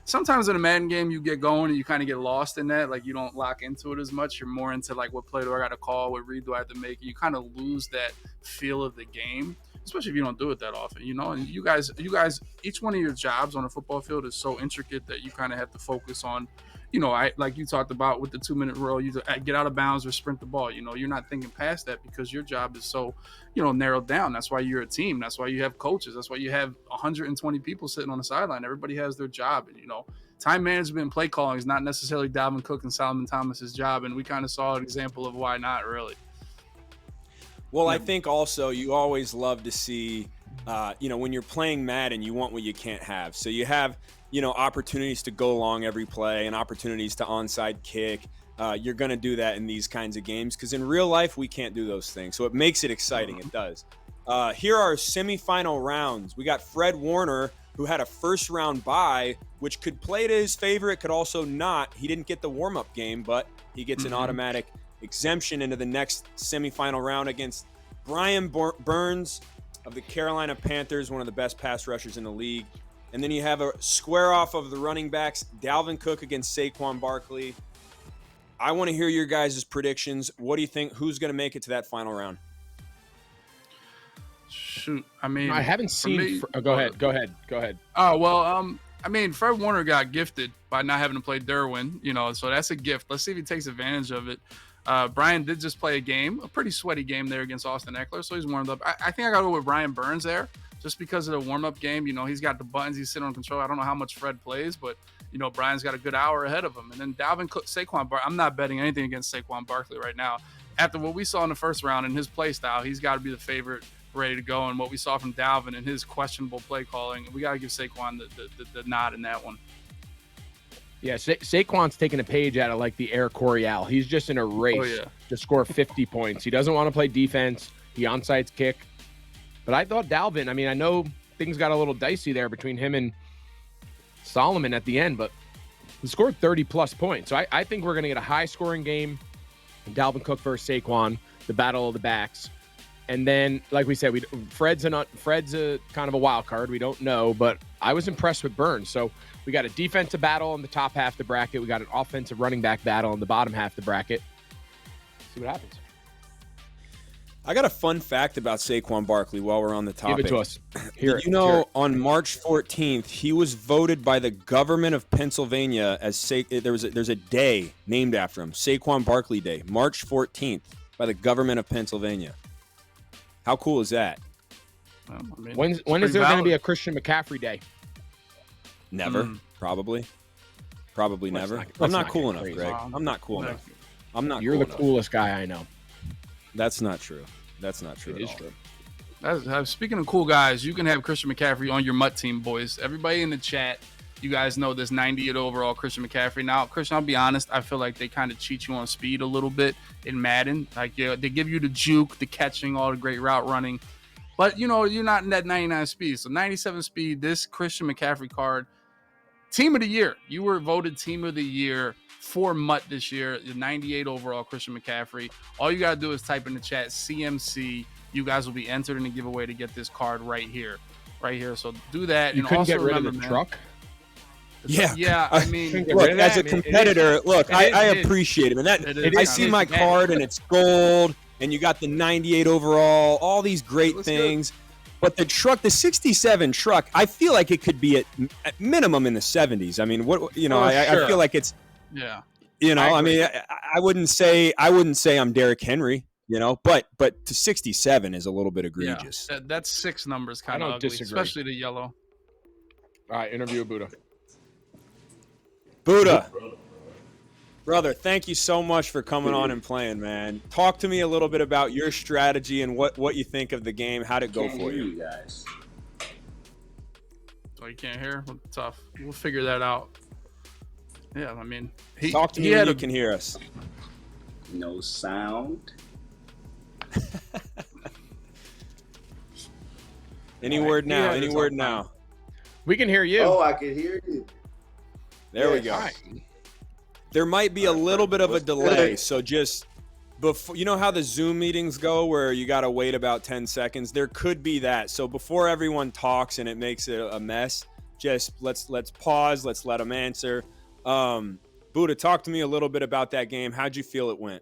Sometimes in a Madden game, you get going and you kind of get lost in that. Like, you don't lock into it as much. You're more into like, what play do I got to call? What read do I have to make? And you kind of lose that feel of the game, especially if you don't do it that often, And you guys, each one of your jobs on a football field is so intricate that you kind of have to focus on, like you talked about with the 2-minute rule, you get out of bounds or sprint the ball. You're not thinking past that because your job is so, narrowed down. That's why you're a team. That's why you have coaches. That's why you have 120 people sitting on the sideline. Everybody has their job, and time management and play calling is not necessarily Dalvin Cook and Solomon Thomas's job. And we kind of saw an example of why not, really. Well, I think also you always love to see, when you're playing Madden, you want what you can't have. So you have, opportunities to go long every play and opportunities to onside kick. You're going to do that in these kinds of games because in real life, we can't do those things. So it makes it exciting. It does. Here are semifinal rounds. We got Fred Warner, who had a first-round bye, which could play to his favor. It could also not. He didn't get the warm-up game, but he gets an automatic exemption into the next semifinal round against Brian Burns of the Carolina Panthers, one of the best pass rushers in the league. And then you have a square off of the running backs, Dalvin Cook against Saquon Barkley. I want to hear your guys' predictions. What do you think? Who's going to make it to that final round? Shoot, I mean, I haven't seen. Go ahead. Oh well, I mean, Fred Warner got gifted by not having to play Derwin, so that's a gift. Let's see if he takes advantage of it. Brian did just play a pretty sweaty game there against Austin Eckler, so he's warmed up. I think I got to go with Brian Burns there just because of the warm-up game. He's got the buttons. He's sitting on control. I don't know how much Fred plays, but, Brian's got a good hour ahead of him. And then Dalvin Cook, Saquon Barkley. I'm not betting anything against Saquon Barkley right now. After what we saw in the first round and his play style, he's got to be the favorite ready to go. And what we saw from Dalvin and his questionable play calling, we got to give Saquon the nod in that one. Yeah, Saquon's taking a page out of like the Air Coryell. He's just in a race to score 50 points. He doesn't want to play defense. He onside kick. But I thought Dalvin, I know things got a little dicey there between him and Solomon at the end, but he scored 30-plus points. So I think we're going to get a high-scoring game. Dalvin Cook versus Saquon, the battle of the backs. And then, like we said, Fred's a kind of a wild card. We don't know, but I was impressed with Burns. So we got a defensive battle in the top half of the bracket. We got an offensive running back battle in the bottom half of the bracket. See what happens. I got a fun fact about Saquon Barkley while we're on the topic. Give it to us. On March 14th, he was voted by the government of Pennsylvania as there's a day named after him, Saquon Barkley Day, March 14th, by the government of Pennsylvania. How cool is that? Well, when is there going to be a Christian McCaffrey Day? Never, probably never. I'm not cool enough, Greg. I'm not cool enough. You're the coolest guy I know. That's not true. That's not true. It is true. Speaking of cool guys, you can have Christian McCaffrey on your Mutt team, boys. Everybody in the chat, you guys know this 98 overall Christian McCaffrey. Now, Christian, I'll be honest, I feel like they kind of cheat you on speed a little bit in Madden. Like, they give you the juke, the catching, all the great route running. But, you're not in that 99 speed. So 97 speed, this Christian McCaffrey card, team of the year. You were voted team of the year for Mutt this year, the 98 overall Christian McCaffrey. All you got to do is type in the chat CMC. You guys will be entered in the giveaway to get this card right here. So do that. You and couldn't also get rid remember, of the truck? Yeah, I mean, look, as a competitor, I appreciate it. And I see my card and it's gold and you got the 98 overall, all these great things. Good. But the truck, the 67 truck, I feel like it could be at minimum in the 70s. I mean, I feel like it's, I wouldn't say I'm Derrick Henry, but to 67 is a little bit egregious. Yeah, that's six numbers kind of ugly, disagree. Especially the yellow. All right, interview Buddha. Buddha, brother, thank you so much for coming on and playing, man. Talk to me a little bit about your strategy and what you think of the game. How'd it go for you guys? So you can't hear? Well, tough. We'll figure that out. Yeah, I mean, talk to me when you can hear us. No sound. Any word now? Any word now? We can hear you. Oh, I can hear you. There we go. Right. There might be a little bit of a delay, so just before, how the Zoom meetings go where you got to wait about 10 seconds. There could be that. So before everyone talks and it makes it a mess, just let's pause. Let's let them answer. Buddha, talk to me a little bit about that game. How'd you feel it went?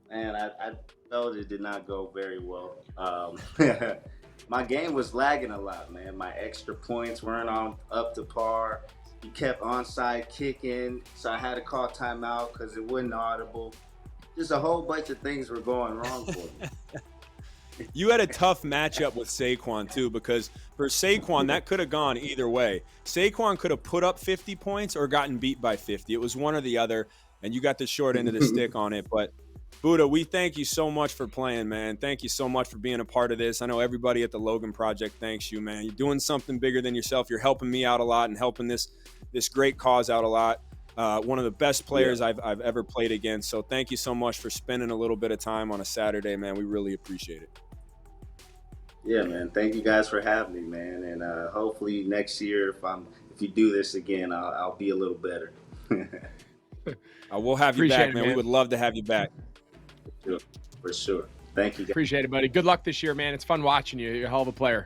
Man, I felt it did not go very well. My game was lagging a lot, man. My extra points weren't up to par. He kept onside kicking, so I had to call timeout because it wasn't audible. Just a whole bunch of things were going wrong for me. You had a tough matchup with Saquon, too, because for Saquon, that could have gone either way. Saquon could have put up 50 points or gotten beat by 50. It was one or the other, and you got the short end of the stick on it. But, Buddha, we thank you so much for playing, man. Thank you so much for being a part of this. I know everybody at the Logan Project thanks you, man. You're doing something bigger than yourself. You're helping me out a lot and helping this great cause out a lot. One of the best players I've ever played against. So thank you so much for spending a little bit of time on a Saturday, man. We really appreciate it. Yeah, man. Thank you guys for having me, man. And hopefully next year, if you do this again, I'll be a little better. We'll have you back, man. We would love to have you back. For sure. Thank you, guys. Appreciate it, buddy. Good luck this year, man. It's fun watching you. You're a hell of a player.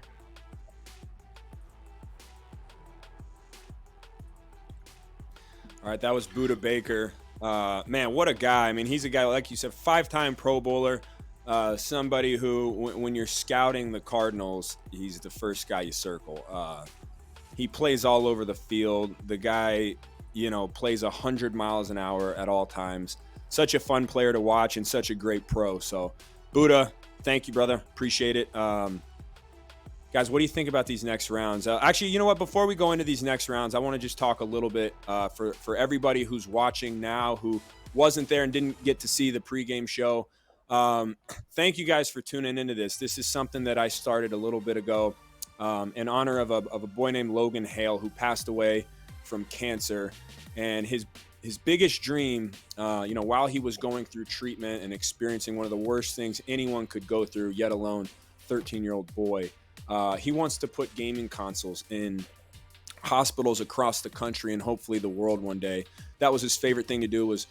All right, that was Buddha Baker. Man, what a guy. I mean, he's a guy, like you said, 5-time Pro Bowler, somebody who, when you're scouting the Cardinals, he's the first guy you circle. He plays all over the field. The guy, plays 100 miles an hour at all times. Such a fun player to watch and such a great pro. So, Buddha, thank you, brother. Appreciate it. Guys, what do you think about these next rounds? Actually, you know what? Before we go into these next rounds, I want to just talk a little bit for everybody who's watching now who wasn't there and didn't get to see the pregame show. Thank you guys for tuning into this. This is something that I started a little bit ago in honor of a boy named Logan Hale who passed away from cancer. And his biggest dream, while he was going through treatment and experiencing one of the worst things anyone could go through, yet alone 13-year-old boy, he wants to put gaming consoles in hospitals across the country and hopefully the world one day. That was his favorite thing to do was,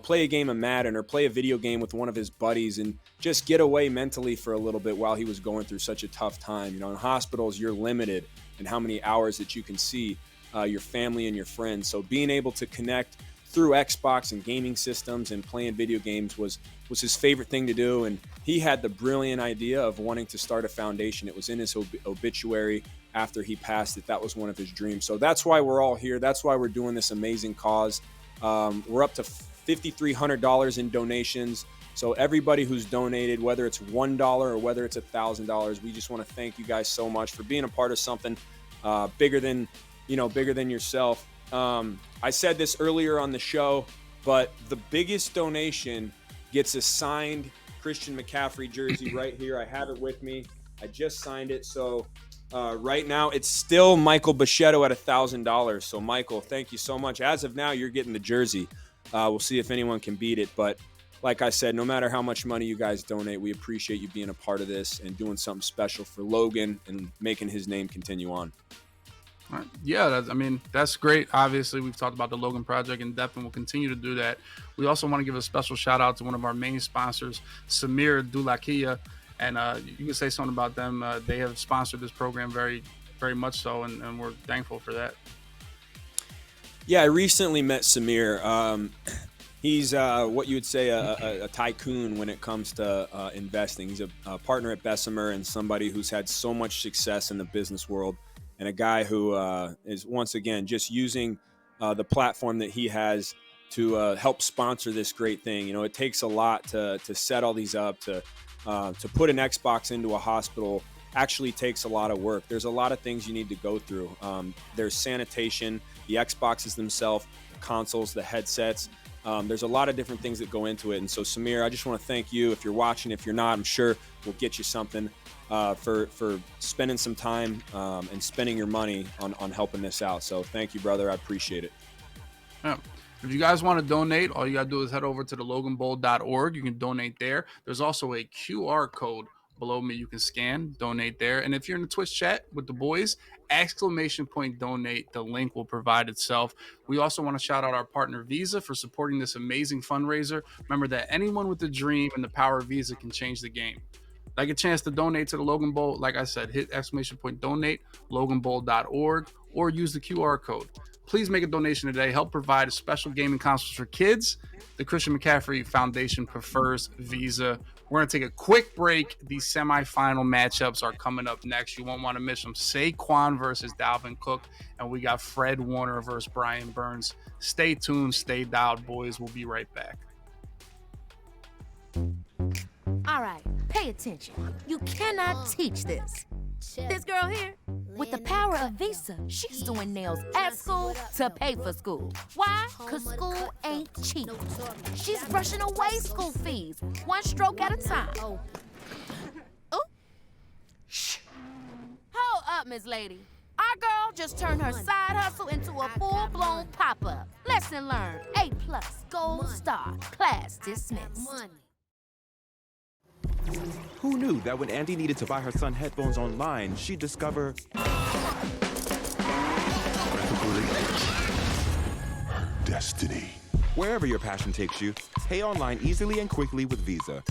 play a game of Madden or play a video game with one of his buddies and just get away mentally for a little bit while he was going through such a tough time. In hospitals, you're limited in how many hours that you can see your family and your friends. So being able to connect through Xbox and gaming systems and playing video games was his favorite thing to do. And he had the brilliant idea of wanting to start a foundation. It was in his obituary after he passed that was one of his dreams. So that's why we're all here. That's why we're doing this amazing cause. We're up to $5,300 in donations. So everybody who's donated, whether it's $1 or whether it's $1,000, we just want to thank you guys so much for being a part of something bigger than yourself. I said this earlier on the show, but the biggest donation gets a signed Christian McCaffrey jersey right here. I have it with me. I just signed it. So right now it's still Michael Bichetto at $1,000. So Michael, thank you so much. As of now, you're getting the jersey. We'll see if anyone can beat it. But like I said, no matter how much money you guys donate, we appreciate you being a part of this and doing something special for Logan and making his name continue on. All right. Yeah, that's great. Obviously, we've talked about the Logan Project in depth, and we'll continue to do that. We also want to give a special shout out to one of our main sponsors, Samir Dulakia, and you can say something about them. They have sponsored this program very, very much so, and we're thankful for that. Yeah, I recently met Samir. He's what you would say a tycoon when it comes to investing. He's a partner at Bessemer and somebody who's had so much success in the business world. And a guy who is, once again, just using the platform that he has to help sponsor this great thing. It takes a lot to set all these up, to put an Xbox into a hospital actually takes a lot of work. There's a lot of things you need to go through. There's sanitation, the Xboxes themselves, the consoles, the headsets. There's a lot of different things that go into it. And so, Samir, I just want to thank you. If you're watching, if you're not, I'm sure we'll get you something. For spending some time and spending your money on helping this out. So thank you, brother. I appreciate it. Yeah. If you guys want to donate, all you got to do is head over to the loganbowl.org. You can donate there. There's also a QR code below me you can scan, donate there. And if you're in the Twitch chat with the boys, !donate. The link will provide itself. We also want to shout out our partner Visa for supporting this amazing fundraiser. Remember that anyone with a dream and the power of Visa can change the game. Like a chance to donate to the Logan Bowl, like I said, hit !donate, loganbowl.org, or use the QR code. Please make a donation today. Help provide a special gaming consoles for kids. The Christian McCaffrey Foundation prefers Visa. We're going to take a quick break. These semifinal matchups are coming up next. You won't want to miss them. Saquon versus Dalvin Cook, and we got Fred Warner versus Brian Burns. Stay tuned. Stay dialed, boys. We'll be right back. All right, pay attention. You cannot teach this. This girl here, with the power of Visa, she's doing nails at school to pay for school. Why? Because school ain't cheap. She's brushing away school fees, one stroke at a time. Oh. Shh. Hold up, Miss Lady. Our girl just turned her side hustle into a full-blown pop-up. Lesson learned, A+, gold star, class dismissed. Who knew that when Andy needed to buy her son headphones online, she'd discover her destiny. Wherever your passion takes you, pay online easily and quickly with Visa.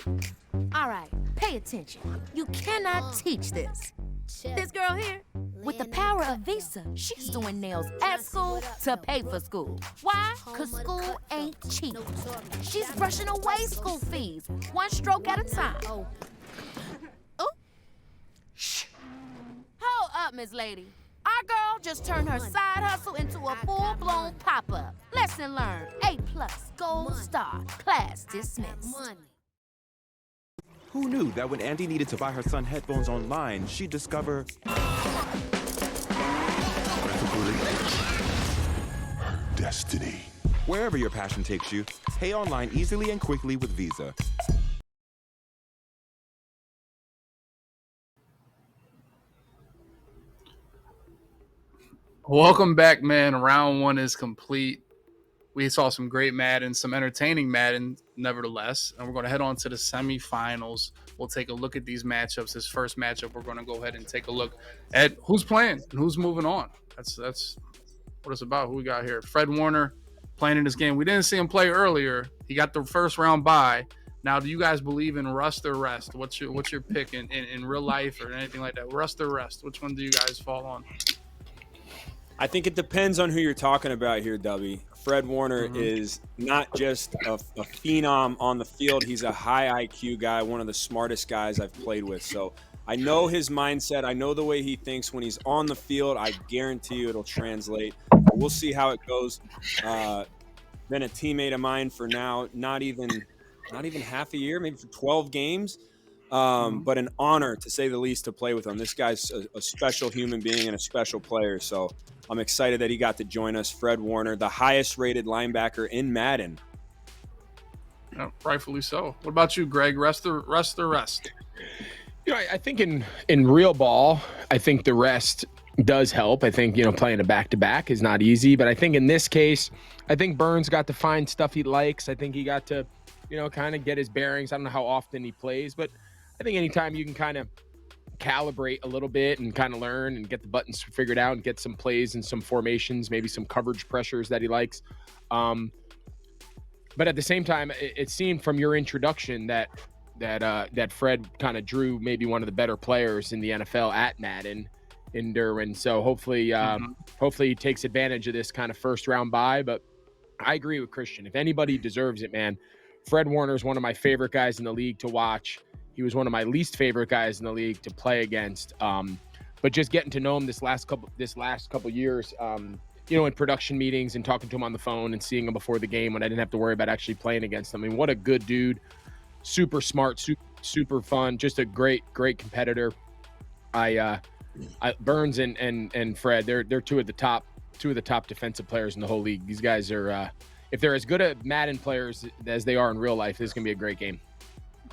All right, pay attention. You cannot teach this. This girl here, with the power of Visa, she's doing nails at school to pay for school. Why? Because school ain't cheap. She's brushing away school fees, one stroke at a time. Oh. Shh. Hold up, Miss Lady. Our girl just turned her side hustle into a full-blown pop-up. Lesson learned, A+, gold star, class dismissed. Who knew that when Andy needed to buy her son headphones online, she'd discover her destiny. Wherever your passion takes you, pay online easily and quickly with Visa. Welcome back, man. Round one is complete. We saw some great Madden, some entertaining Madden, nevertheless. And we're going to head on to the semifinals. We'll take a look at these matchups. This first matchup, we're going to go ahead and take a look at who's playing and who's moving on. That's what it's about. Who we got here? Fred Warner playing in this game. We didn't see him play earlier. He got the first round bye. Now, do you guys believe in rust or rest? What's your pick in real life or anything like that? Rust or rest? Which one do you guys fall on? I think it depends on who you're talking about here, Dubby. Fred Warner is not just a phenom on the field. He's a high IQ guy, one of the smartest guys I've played with. So I know his mindset. I know the way he thinks when he's on the field. I guarantee you it'll translate. We'll see how it goes. Been a teammate of mine for now, not even half a year, maybe for 12 games. But an honor, to say the least, to play with him. This guy's a special human being and a special player. So I'm excited that he got to join us. Fred Warner, the highest rated linebacker in Madden. Yeah, rightfully so. What about you, Greg? Rest or rest? You know, I think in real ball, I think the rest does help. I think, playing a back-to-back is not easy. But I think in this case, I think Burns got to find stuff he likes. I think he got to, kind of get his bearings. I don't know how often he plays, but I think anytime you can kind of calibrate a little bit and kind of learn and get the buttons figured out and get some plays and some formations, maybe some coverage pressures that he likes. But at the same time, it seemed from your introduction that Fred kind of drew maybe one of the better players in the NFL at Madden in Derwin. So hopefully he takes advantage of this kind of first round bye. But I agree with Christian. If anybody deserves it, man, Fred Warner is one of my favorite guys in the league to watch. He was one of my least favorite guys in the league to play against. But just getting to know him this last couple years, in production meetings and talking to him on the phone and seeing him before the game when I didn't have to worry about actually playing against him. I mean, what a good dude, super smart, super fun, just a great competitor. Burns and Fred, they're two of the top defensive players in the whole league. These guys are, if they're as good at Madden players as they are in real life, this is gonna be a great game.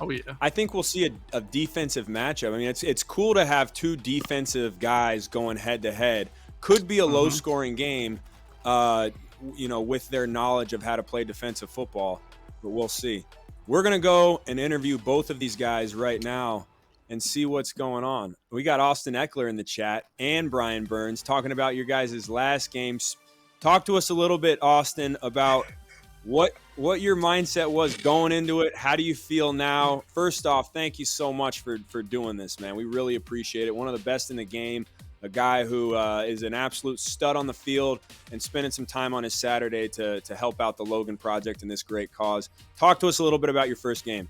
Oh yeah, I think we'll see a defensive matchup. I mean, it's cool to have two defensive guys going head to head. Could be a low-scoring game, with their knowledge of how to play defensive football, but we'll see. We're gonna go and interview both of these guys right now and see what's going on. We got Austin Eckler in the chat and Brian Burns talking about your guys' last games. Talk to us a little bit, Austin, about what your mindset was going into it. How do you feel now? First off, thank you so much for doing this, man. We really appreciate it. One of the best in the game, a guy who is an absolute stud on the field and spending some time on his Saturday to help out the Logan Project in this great cause. Talk to us a little bit about your first game.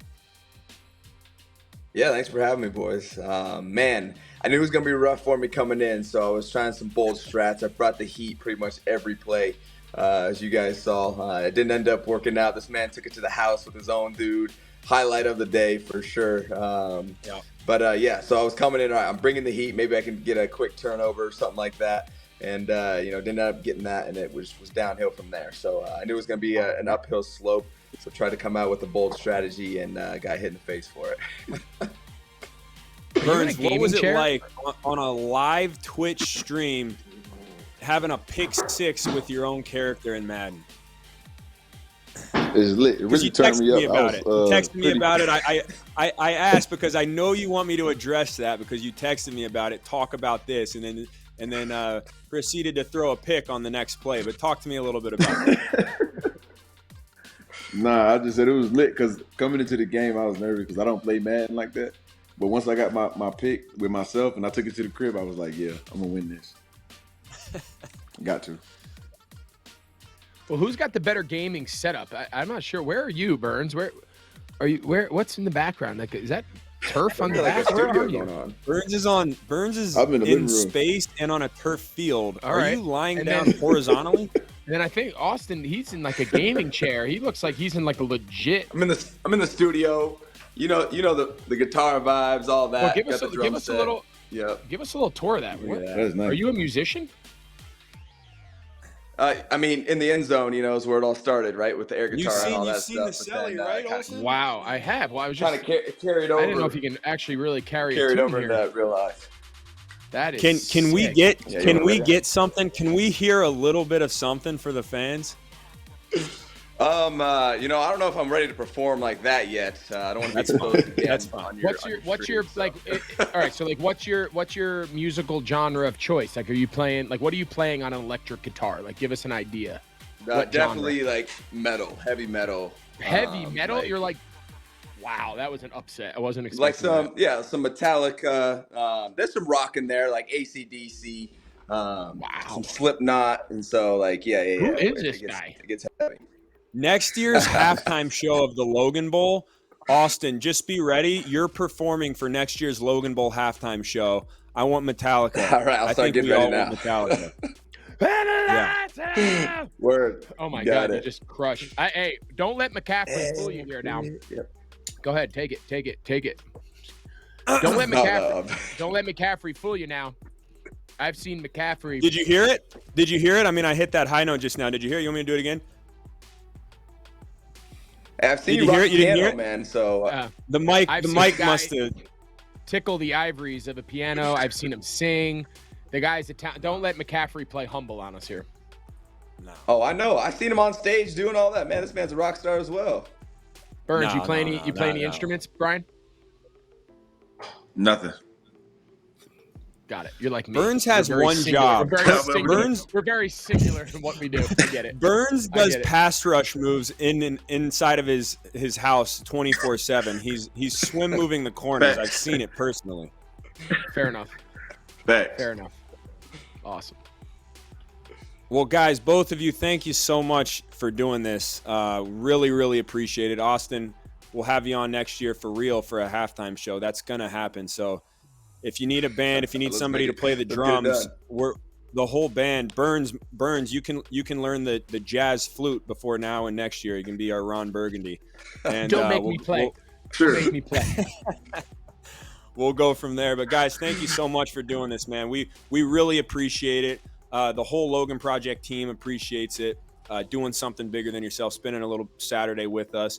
Yeah, thanks for having me, boys. Man, I knew it was going to be rough for me coming in, so I was trying some bold strats. I brought the heat pretty much every play. As you guys saw, it didn't end up working out. This man took it to the house with his own dude. Highlight of the day for sure. But so I was coming in. All right, I'm bringing the heat. Maybe I can get a quick turnover or something like that. And didn't end up getting that, and it was downhill from there. So I knew it was going to be an uphill slope. So tried to come out with a bold strategy and got hit in the face for it. Burns, what was it like on a live Twitch stream having a pick six with your own character in Madden? It's lit. It really turned me up. You texted me about it. I asked because I know you want me to address that because you texted me about it. Talk about this, and then proceeded to throw a pick on the next play. But talk to me a little bit about it. Nah, I just said it was lit because coming into the game, I was nervous because I don't play Madden like that. But once I got my pick with myself and I took it to the crib, I was like, yeah, I'm going to win this. Got to. Well, who's got the better gaming setup? I'm not sure. Where are you, Burns? Where are you? What's in the background? Like, is that turf on the back? Where are you? Burns is in space and on a turf field. All are right. you lying down horizontally? And then I think Austin, he's in like a gaming chair. He looks like he's in like a legit. I'm in the studio. You know the guitar vibes, all that. Well, give us a little. Yeah. Give us a little tour of that. That is nice. Are you a musician? I mean, in the end zone, is where it all started, right? With the air guitar and all that You've stuff. seen the celly, right, Olsen? Wow, I have. Well, I was Trying just to carry it over. I didn't know if you can actually really carry it it over here. into real life. That is. Can we sick. get something? Can we hear a little bit of something for the fans? I don't know if I'm ready to perform like that yet. I don't want to be exposed again. That's fine. What's your like? All right, so like, what's your musical genre of choice? Like, are you playing what are you playing on an electric guitar? Like, give us an idea. Definitely genre? Like metal, heavy metal. Heavy metal? You're like, wow, that was an upset. I wasn't expecting some Metallica. There's some rock in there, like AC/DC. Wow. Some Slipknot, and so Who is this guy? It gets heavy. Next year's halftime show of the Logan Bowl, Austin, just be ready. You're performing for next year's Logan Bowl halftime show. I want Metallica. All right, I'll start getting ready now. Metallica. Yeah. Word. Oh my God, you just crushed. Hey, don't let McCaffrey fool you here now. Yep. Go ahead, take it. Don't let McCaffrey fool you now. I've seen McCaffrey. Did you hear it? I mean, I hit that high note just now. Did you hear it? You want me to do it again? I've seen you rock piano, man. So the mic must have tickle the ivories of a piano. I've seen him sing. The guy's don't let McCaffrey play humble on us here. No. Oh, I know. I've seen him on stage doing all that, man. This man's a rock star as well. Burns, you play any instruments, Brian? Nothing. Got it. You're like me. Burns has one job. We're very singular in what we do. I get it. Burns does pass rush moves inside of his house 24/7. He's swim moving the corners. I've seen it personally. Fair enough. Fair enough. Awesome. Well, guys, both of you, thank you so much for doing this. Really, really appreciate it. Austin, we'll have you on next year for real for a halftime show. That's gonna happen. So. If you need a band, if you need somebody to play the drums, we're the whole band. Burns, you can learn the jazz flute before now and next year. You can be our Ron Burgundy. And don't make me play. Make me play. We'll go from there. But guys, thank you so much for doing this, man. We really appreciate it. The whole Logan Project team appreciates it. Doing something bigger than yourself, spending a little Saturday with us.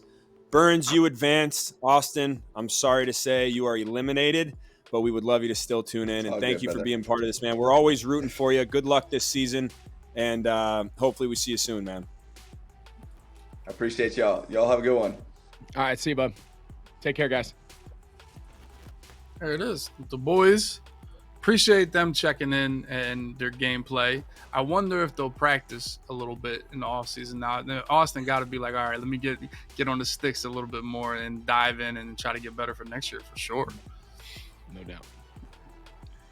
Burns, you advanced. Austin, I'm sorry to say you are eliminated. But we would love you to still tune in. And thank you for being part of this, man. We're always rooting for you. Good luck this season. And hopefully we see you soon, man. I appreciate y'all. Y'all have a good one. All right. See you, bud. Take care, guys. There it is. The boys. Appreciate them checking in and their gameplay. I wonder if they'll practice a little bit in the offseason now. Austin got to be like, all right, let me get on the sticks a little bit more and dive in and try to get better for next year for sure. No doubt.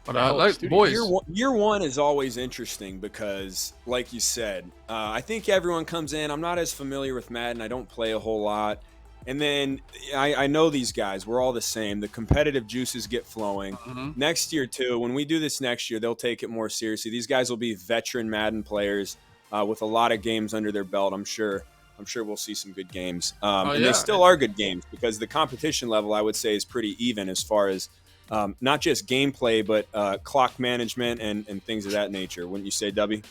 But boys, year one is always interesting because, like you said, I think everyone comes in. I'm not as familiar with Madden. I don't play a whole lot. And then I know these guys. We're all the same. The competitive juices get flowing. Mm-hmm. Next year, too, when we do this next year, they'll take it more seriously. These guys will be veteran Madden players with a lot of games under their belt, I'm sure. I'm sure we'll see some good games. And they still are good games because the competition level, I would say, is pretty even as far as not just gameplay, but clock management and things of that nature. Wouldn't you say, Dubby?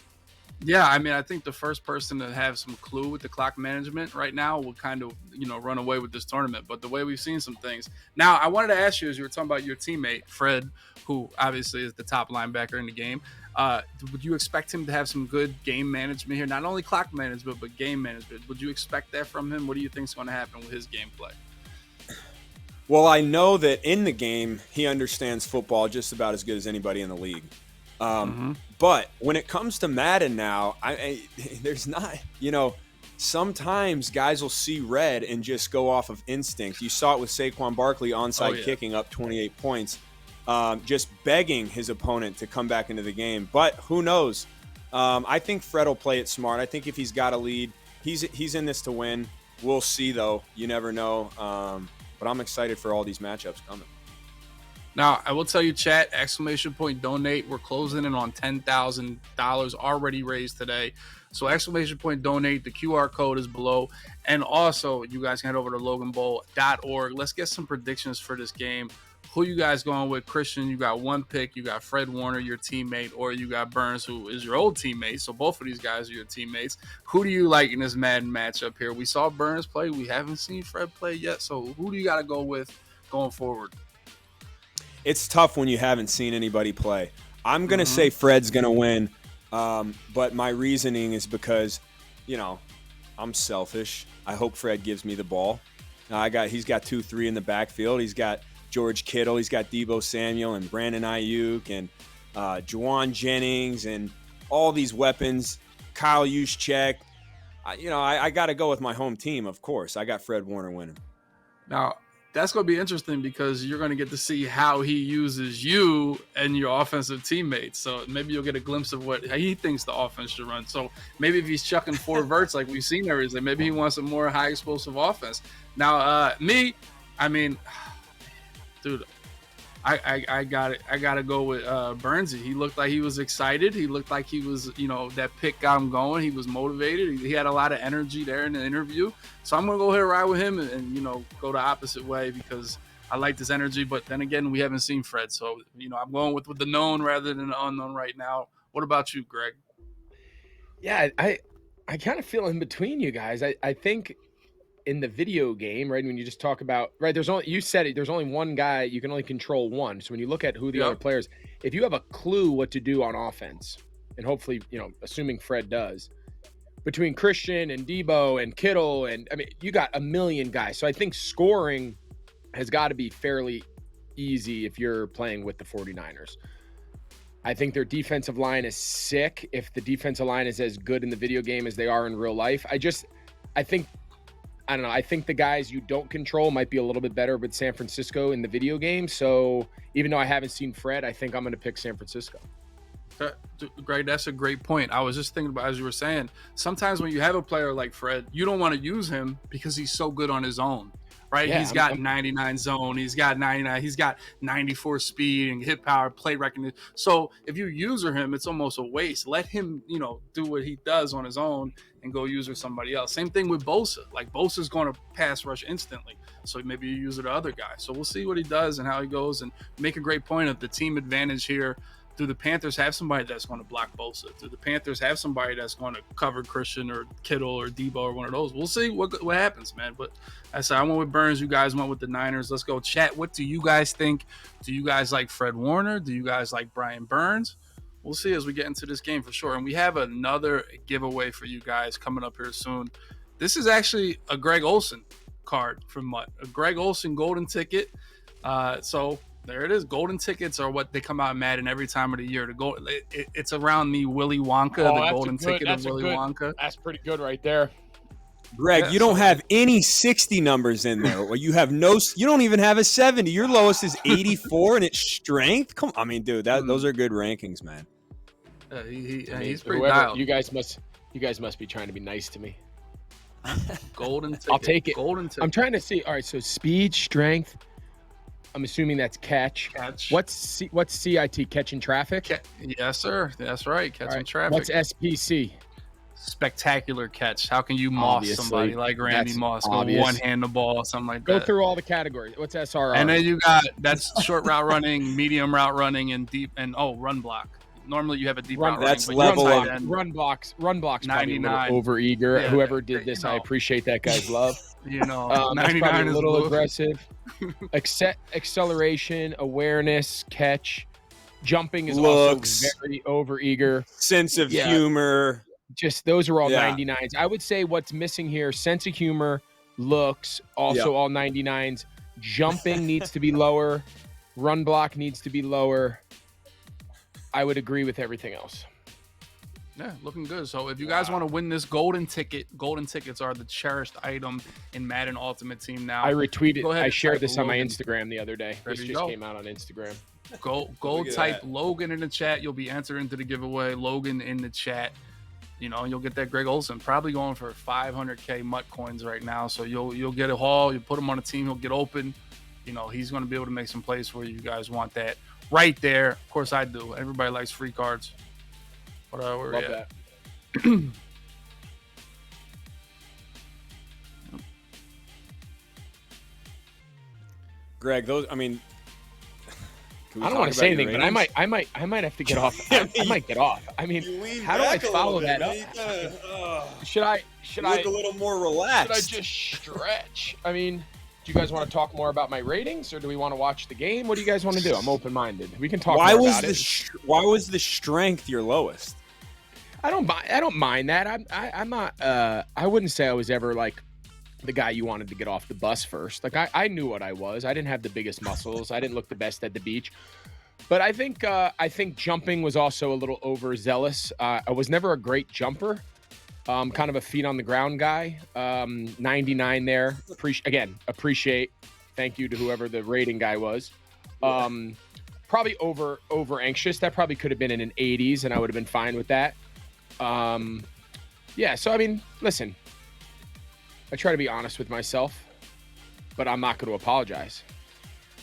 Yeah, I mean, I think the first person to have some clue with the clock management right now will kind of, run away with this tournament. But the way we've seen some things. Now, I wanted to ask you, as you were talking about your teammate, Fred, who obviously is the top linebacker in the game, would you expect him to have some good game management here? Not only clock management, but game management. Would you expect that from him? What do you think is going to happen with his gameplay? Well, I know that in the game, he understands football just about as good as anybody in the league. But when it comes to Madden now, there's not, sometimes guys will see red and just go off of instinct. You saw it with Saquon Barkley onside kicking up 28 points, just begging his opponent to come back into the game. But who knows? I think Fred will play it smart. I think if he's got a lead, he's in this to win. We'll see, though. You never know. But I'm excited for all these matchups coming. Now, I will tell you, chat, !donate. We're closing in on $10,000 already raised today. So !donate. The QR code is below. And also, you guys can head over to loganbowl.org. Let's get some predictions for this game. Who you guys going with? Christian, you got one pick. You got Fred Warner, your teammate, or you got Burns, who is your old teammate. So both of these guys are your teammates. Who do you like in this Madden matchup here? We saw Burns play. We haven't seen Fred play yet. So who do you got to go with going forward? It's tough when you haven't seen anybody play. I'm going to say Fred's going to win, but my reasoning is because, I'm selfish. I hope Fred gives me the ball. He's got 2-3 in the backfield. He's got George Kittle. He's got Deebo Samuel and Brandon Ayuk and Juwan Jennings and all these weapons. Kyle Juszczyk. I got to go with my home team, of course. I got Fred Warner winning. Now, that's going to be interesting because you're going to get to see how he uses you and your offensive teammates. So maybe you'll get a glimpse of what he thinks the offense should run. So maybe if he's chucking 4 verts like we've seen there, maybe he wants a more high explosive offense. Now, dude, I got it. I got to go with Burnsy. He looked like he was excited. He looked like he was, that pick got him going. He was motivated. He had a lot of energy there in the interview. So I'm going to go ahead and ride with him and go the opposite way because I like this energy. But then again, we haven't seen Fred. So, I'm going with the known rather than the unknown right now. What about you, Greg? Yeah, I kind of feel in between you guys. I think in the video game, right, when you just talk about, right, there's only one guy, you can only control one. So when you look at who the other players, if you have a clue what to do on offense, and hopefully, assuming Fred does, between Christian and Deebo and Kittle, and you got a million guys. So I think scoring has got to be fairly easy if you're playing with the 49ers. I think their defensive line is sick if the defensive line is as good in the video game as they are in real life. I think the guys you don't control might be a little bit better with San Francisco in the video game. So even though I haven't seen Fred, I think I'm going to pick San Francisco. Greg, that's a great point. I was just thinking about, as you were saying, sometimes when you have a player like Fred, you don't want to use him because he's so good on his own, right? Yeah, he's got 99 zone. He's got 99. He's got 94 speed and hit power, play recognition. So if you user him, it's almost a waste. Let him, do what he does on his own and go user somebody else. Same thing with Bosa. Like Bosa's going to pass rush instantly. So maybe you use the other guy. So we'll see what he does and how he goes, and make a great point of the team advantage here. Do the Panthers have somebody that's going to block Bosa? Do the Panthers have somebody that's going to cover Christian or Kittle or Deebo or one of those? We'll see what happens, man. But I said I went with Burns. You guys went with the Niners. Let's go chat. What do you guys think? Do you guys like Fred Warner? Do you guys like Brian Burns? We'll see as we get into this game for sure. And we have another giveaway for you guys coming up here soon. This is actually a Greg Olsen card from Mutt. A Greg Olsen golden ticket. So there it is. Golden tickets are what they come out in Madden every time of the year. It's around the Willy Wonka, the golden ticket of Willy Wonka. That's pretty good right there. Greg, you don't have any 60 numbers in there. Well, you don't even have a 70. Your lowest is 84 and it's strength. Come on, dude, those are good rankings, man. He's pretty dialed. You guys must be trying to be nice to me. Golden ticket. I'll take it. Golden ticket. I'm trying to see. All right, so speed, strength. I'm assuming that's catch. What's CIT? Catching traffic? Yes, sir. That's right. Catching traffic. What's SPC? Spectacular catch. How can you moss somebody like Randy Moss? Go one-hand the ball, something like that. Go through all the categories. What's SRR? And then that's short route running, medium route running, and deep run block. Normally you have a deep route running. That's level up. Run blocks. 99. Over eager. Yeah, whoever did this, I appreciate that guy's love. 99 is a little aggressive. Acceleration, awareness, catch, jumping is also very over eager. Sense of humor. Just those are all 99s. I would say what's missing here: sense of humor, looks, also all 99s. Jumping needs to be lower. Run block needs to be lower. I would agree with everything else. Yeah, looking good. So if you guys want to win this golden tickets are the cherished item in Madden Ultimate Team now. I retweeted. Go ahead I and shared type this on my Logan. Instagram the other day. There This you just go. came out on Instagram. Go type that. Logan in the chat. You'll be entered into the giveaway. Logan in the chat. You know, you'll get that Greg Olsen, probably going for 500K MUT coins right now. So you'll get a haul. You put him on a team. He'll get open. You know, he's going to be able to make some plays for you. You guys want that right there. Of course I do. Everybody likes free cards. But where Love we at? that. Greg, those. I mean, I don't want to say anything, but I might have to get off. I might get off. I mean, how do I follow that up? Should I look a little more relaxed? Should I just stretch? I mean, do you guys want to talk more about my ratings, or do we want to watch the game? What do you guys want to do? I'm open-minded. We can talk. Why more was about the it. Why was the strength your lowest? I don't mind that. I'm not. I wouldn't say I was ever like the guy you wanted to get off the bus first. Like I knew what I was. I didn't have the biggest muscles. I didn't look the best at the beach. But I think jumping was also a little overzealous. I was never a great jumper. Kind of a feet on the ground guy. 99 there. Appreciate. Thank you to whoever the rating guy was. Probably over anxious. That probably could have been in an 80s, and I would have been fine with that. Yeah. So I mean, listen. I try to be honest with myself, but I'm not going to apologize.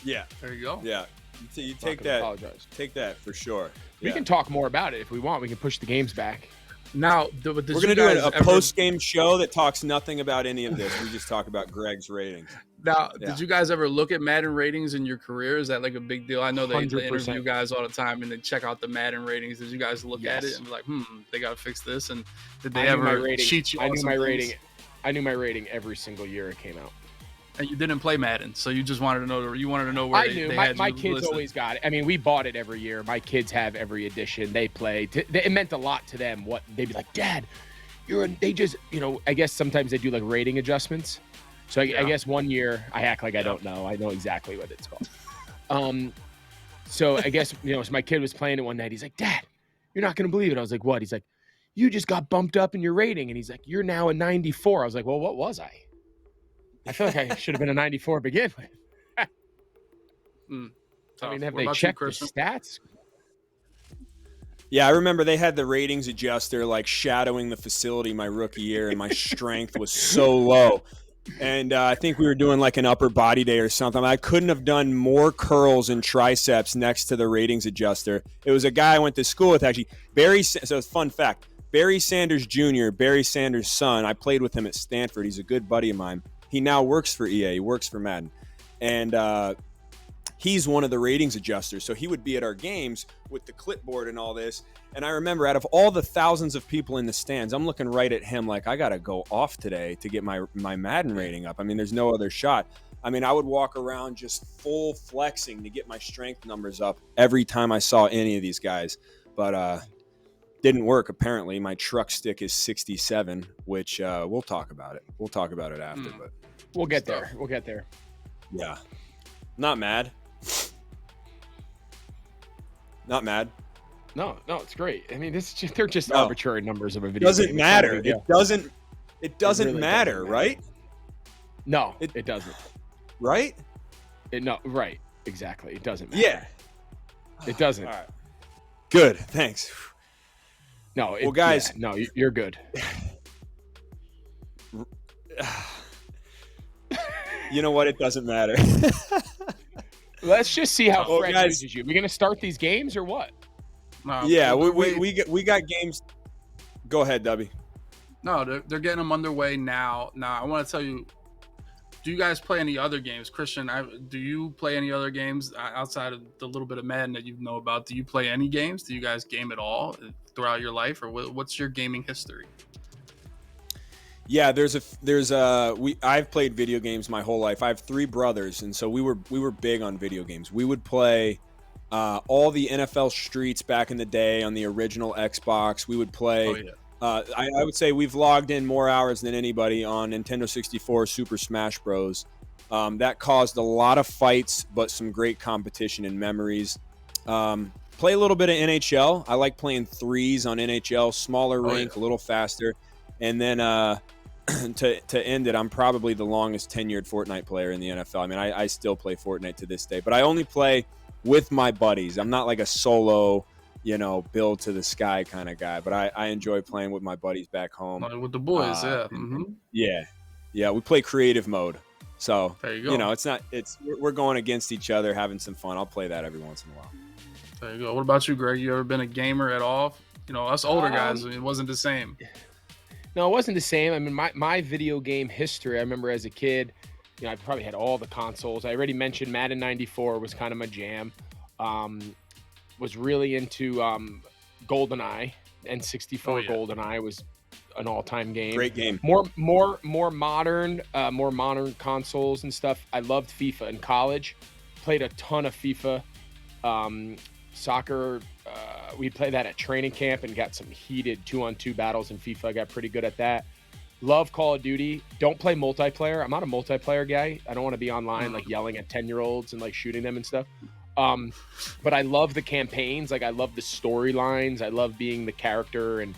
Yeah. There you go. Yeah. You take gonna that. apologize. Take that for sure. We can talk more about it if we want. We can push the games back. Now, We're going to do a post-game show that talks nothing about any of this. We just talk about Greg's ratings. Now, Yeah. did you guys ever look at Madden ratings in your career? Is that like a big deal? I know they 100%. interview guys all the time and they check out the Madden ratings. Did you guys look at Yes. it and be like, they got to fix this? And did they I knew my ever rating. cheat you? I on knew some my things? rating. I knew my rating every single year it came out. And you didn't play Madden, so you just wanted to know. You wanted to know where I they knew had my you kids listed. always got it. I mean, we bought it every year. My kids have every edition. They play. It meant a lot to them. What they'd be like, Dad, they just, I guess sometimes they do like rating adjustments. So I guess one year I act like I don't know. I know exactly what it's called. So I guess, so my kid was playing it one night. He's like, Dad, you're not going to believe it. I was like, what? He's like, you just got bumped up in your rating. And he's like, you're now a 94. I was like, well, what was I? I feel like I should have been a 94 to begin with. I mean, have they checked the stats? Yeah, I remember they had the ratings adjuster like shadowing the facility my rookie year, and my strength was so low. And I think we were doing like an upper body day or something. I couldn't have done more curls and triceps next to the ratings adjuster. It was a guy I went to school with, actually. So it's a fun fact. Barry Sanders Jr., Barry Sanders' son, I played with him at Stanford. He's a good buddy of mine. He now works for EA. He works for Madden. And he's one of the ratings adjusters. So he would be at our games with the clipboard and all this. And I remember out of all the thousands of people in the stands, I'm looking right at him like, I got to go off today to get my Madden rating up. I mean, there's no other shot. I mean, I would walk around just full flexing to get my strength numbers up every time I saw any of these guys. But didn't work, apparently. My truck stick is 67, which we'll talk about it. We'll talk about it after. But we'll get there. We'll get there. Yeah. Not mad. Not mad. No, it's great. I mean, they're just arbitrary numbers of a video. Doesn't game. matter. It's not a big It deal. doesn't really matter, doesn't matter. right? No, it doesn't. Right? Right. Exactly. It doesn't matter. Yeah. It doesn't. All right. Good. Thanks. No, well, guys. Yeah, no, you're good. You know what? It doesn't matter. Let's just see how Fred guys, uses you. We're gonna start these games or what? Yeah, we got games. Go ahead, Dubby. No, they're getting them underway now. Now, I want to tell you, do you guys play any other games? Christian, do you play any other games outside of the little bit of Madden that you know about? Do you play any games? Do you guys game at all throughout your life, or what's your gaming history? Yeah, I've played video games my whole life. I have 3 brothers, and so we were big on video games. We would play all the NFL Streets back in the day on the original Xbox. We would play. Oh, yeah. I would say we've logged in more hours than anybody on Nintendo 64 Super Smash Bros. That caused a lot of fights, but some great competition and memories. Play a little bit of NHL. I like playing threes on NHL, smaller rink, yeah. a little faster. And then to end it, I'm probably the longest tenured Fortnite player in the NFL. I mean, I still play Fortnite to this day, but I only play with my buddies. I'm not like a solo, build to the sky kind of guy, but I enjoy playing with my buddies back home. With the boys, yeah. Yeah, we play creative mode. So, there you go. We're going against each other, having some fun. I'll play that every once in a while. There you go. What about you, Greg? You ever been a gamer at all? Us older guys, it wasn't the same. No, it wasn't the same. I mean, my video game history, I remember as a kid, I probably had all the consoles. I already mentioned Madden 94 was kind of my jam. Was really into GoldenEye, N64 GoldenEye was an all-time game. Great game. More modern consoles and stuff. I loved FIFA in college. Played a ton of FIFA. Soccer, we'd play that at training camp and got some heated 2-on-2 battles in FIFA. I got pretty good at that. Love Call of Duty. Don't play multiplayer. I'm not a multiplayer guy. I don't want to be online like yelling at 10-year-olds and like shooting them and stuff. But I love the campaigns. Like I love the storylines. I love being the character and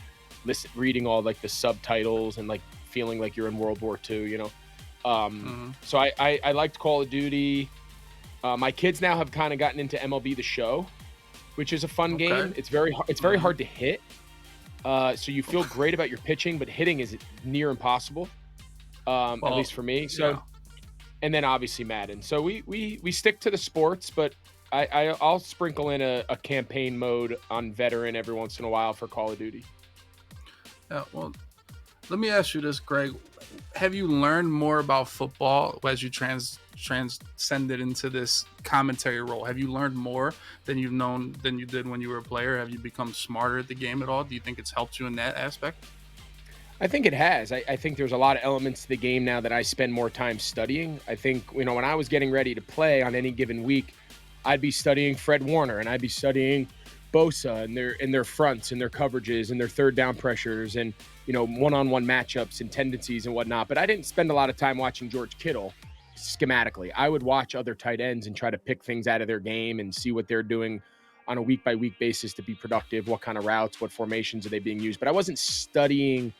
reading all like the subtitles and like feeling like you're in World War II, So I liked Call of Duty. My kids now have kind of gotten into MLB The Show, which is a fun game. It's very hard to hit. So you feel great about your pitching, but hitting is near impossible. At least for me. So, and then obviously Madden. So we stick to the sports, but I'll sprinkle in a campaign mode on veteran every once in a while for Call of Duty. Yeah, well, let me ask you this, Greg. Have you learned more about football as you transcended into this commentary role? Have you learned more than you did when you were a player? Have you become smarter at the game at all? Do you think it's helped you in that aspect? I think it has. I think there's a lot of elements to the game now that I spend more time studying. I think, when I was getting ready to play on any given week, I'd be studying Fred Warner and I'd be studying Bosa and their fronts and their coverages and their third down pressures and, one-on-one matchups and tendencies and whatnot. But I didn't spend a lot of time watching George Kittle schematically. I would watch other tight ends and try to pick things out of their game and see what they're doing on a week-by-week basis to be productive, what kind of routes, what formations are they being used. But I wasn't studying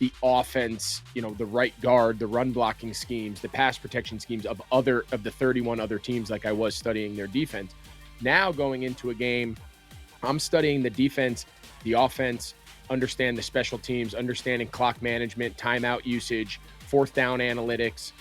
the offense, the right guard, the run blocking schemes, the pass protection schemes of the 31 other teams like I was studying their defense. Now going into a game, I'm studying the defense, the offense, understand the special teams, understanding clock management, timeout usage, fourth down analytics,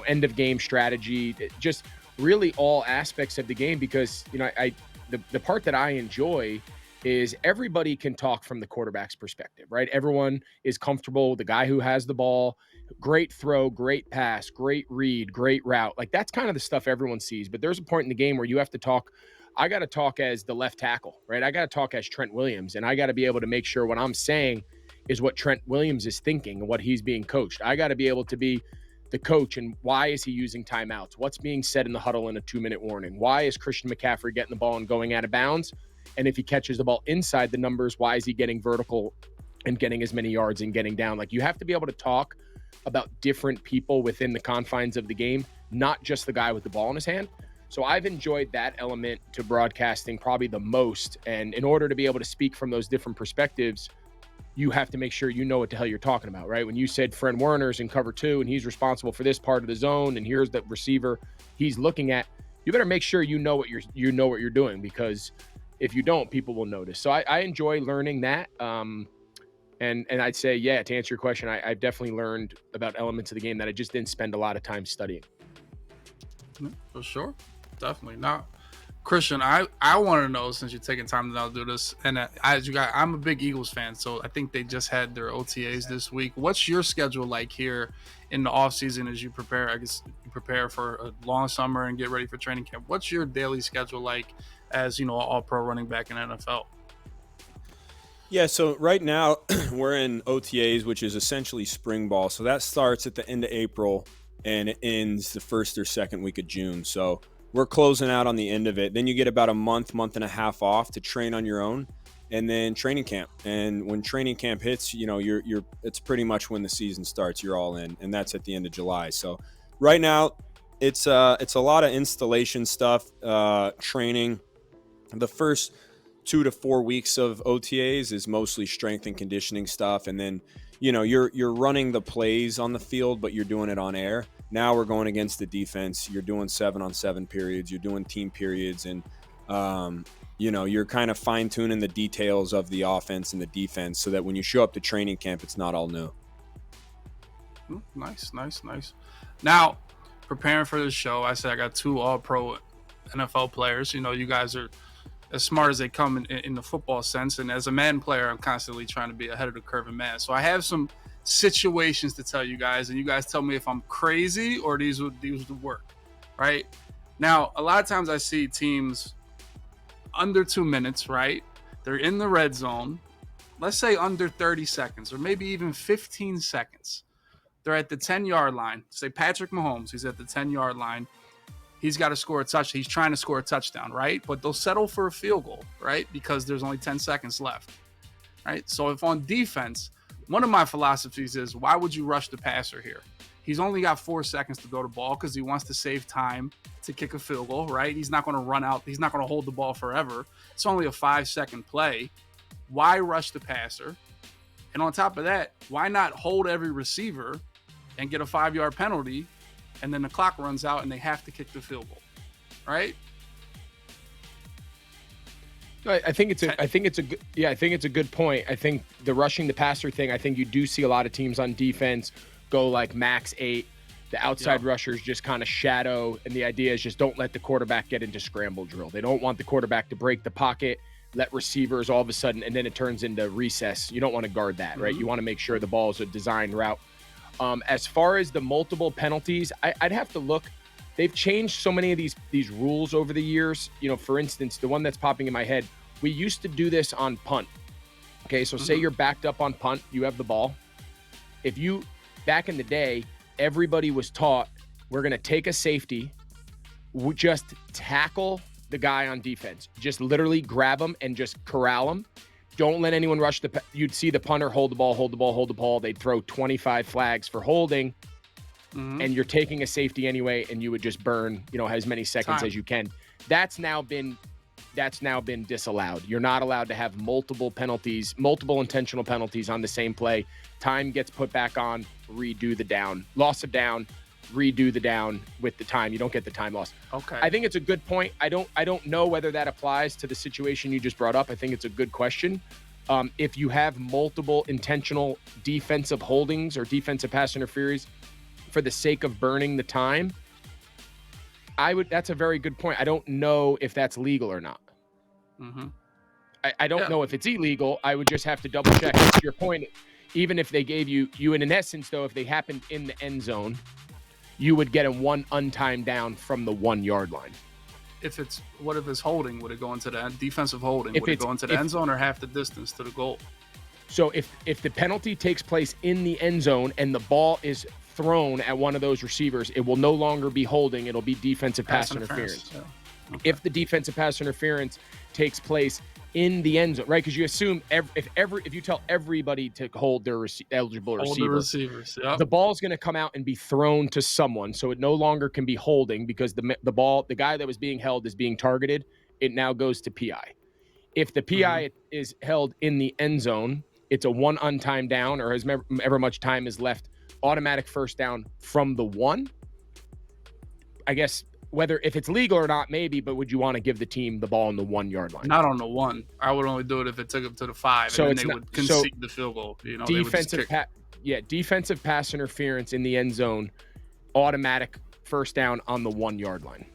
end of game strategy, just really all aspects of the game because, the part that I enjoy is everybody can talk from the quarterback's perspective, right? Everyone is comfortable. The guy who has the ball, great throw, great pass, great read, great route. Like that's kind of the stuff everyone sees. But there's a point in the game where you have to talk. I got to talk as the left tackle, right? I got to talk as Trent Williams, and I got to be able to make sure what I'm saying is what Trent Williams is thinking and what he's being coached. I got to be able to be the coach and why is he using timeouts? What's being said in the huddle in a 2-minute warning? Why is Christian McCaffrey getting the ball and going out of bounds? And if he catches the ball inside the numbers, why is he getting vertical and getting as many yards and getting down? Like you have to be able to talk about different people within the confines of the game, not just the guy with the ball in his hand. So I've enjoyed that element to broadcasting probably the most. And in order to be able to speak from those different perspectives, you have to make sure you know what the hell you're talking about, right? When you said Fred Warner's in cover 2 and he's responsible for this part of the zone and here's the receiver he's looking at, you better make sure you know what you're doing because if you don't, people will notice. So I enjoy learning that. And I'd say, to answer your question, I've definitely learned about elements of the game that I just didn't spend a lot of time studying. For sure. Definitely. Now, Christian, I want to know, since you're taking time to now do this, and I'm a big Eagles fan, so I think they just had their OTAs this week. What's your schedule like here in the off season as you prepare? I guess you prepare for a long summer and get ready for training camp. What's your daily schedule like as an all-pro running back in NFL? Yeah, so right now we're in OTAs, which is essentially spring ball. So that starts at the end of April and it ends the first or second week of June. So we're closing out on the end of it. Then you get about a month and a half off to train on your own, and then training camp. And when training camp hits, it's pretty much when the season starts. You're all in, and that's at the end of July. So right now, it's a lot of installation stuff, training. the first 2 to 4 weeks of OTAs is mostly strength and conditioning stuff. And then, you're running the plays on the field, but you're doing it on air. Now we're going against the defense. You're doing 7-on-7 periods. You're doing team periods. And, you're kind of fine tuning the details of the offense and the defense so that when you show up to training camp, it's not all new. Nice. Now, preparing for this show, I said I got 2 all-pro NFL players. You guys are as smart as they come in the football sense. And as a Madden player, I'm constantly trying to be ahead of the curve in Madden. So I have some situations to tell you guys, and you guys tell me if I'm crazy or these would work, right? Now, a lot of times I see teams under 2 minutes, right? They're in the red zone. Let's say under 30 seconds or maybe even 15 seconds. They're at the 10-yard line. Say Patrick Mahomes, he's at the 10-yard line. He's got to score a touchdown. He's trying to score a touchdown, right? But they'll settle for a field goal, right? Because there's only 10 seconds left, right? So if on defense, one of my philosophies is, why would you rush the passer here? He's only got 4 seconds to go to ball because he wants to save time to kick a field goal, right? He's not going to run out. He's not going to hold the ball forever. It's only a 5-second play. Why rush the passer? And on top of that, why not hold every receiver and get a 5-yard penalty, and then the clock runs out and they have to kick the field goal, right? I think it's a good point. I think the rushing the passer thing, I think you do see a lot of teams on defense go like max 8. The outside rushers just kind of shadow, and the idea is just don't let the quarterback get into scramble drill. They don't want the quarterback to break the pocket, let receivers all of a sudden, and then it turns into recess. You don't want to guard that, right? You want to make sure the ball is a designed route. As far as the multiple penalties, I'd have to look. They've changed so many of these rules over the years. For instance, the one that's popping in my head, we used to do this on punt. Okay, so say you're backed up on punt, you have the ball. Back in the day, everybody was taught, we're going to take a safety, we just tackle the guy on defense. Just literally grab him and just corral him. Don't let anyone rush you'd see the punter hold the ball. They'd throw 25 flags for holding, and you're taking a safety anyway, and you would just burn, as many seconds as you can. That's now been disallowed. You're not allowed to have multiple intentional penalties on the same play. Time gets put back on, redo the down. Loss of down, redo the down with the time. You don't get the time loss. Okay. I think it's a good point. I don't know whether that applies to the situation you just brought up. I think it's a good question. If you have multiple intentional defensive holdings or defensive pass interference for the sake of burning the time, that's a very good point. I don't know if that's legal or not. I don't know if it's illegal. I would just have to double check. To your point, even if they gave you in essence, though, if they happened in the end zone, you would get a 1 untimed down from the 1 yard line. What if it's holding? Would it go into the defensive holding? Would it go into the end zone or half the distance to the goal? So if the penalty takes place in the end zone and the ball is thrown at one of those receivers, it will no longer be holding. It'll be defensive pass interference. Yeah. Okay. If the defensive pass interference takes place in the end zone, right? Because you assume if you tell everybody to hold their eligible receiver, the receivers, the ball's going to come out and be thrown to someone, so it no longer can be holding because the guy that was being held is being targeted. It now goes to PI. If the PI is held in the end zone, it's a 1 untimed down, or ever much time is left, automatic first down from the 1. I guess. If it's legal or not, maybe, but would you want to give the team the ball on the 1 yard line? Not on the 1. I would only do it if it took them to the 5, so and then they would concede the field goal. Defensive pass interference in the end zone, automatic first down on the 1 yard line.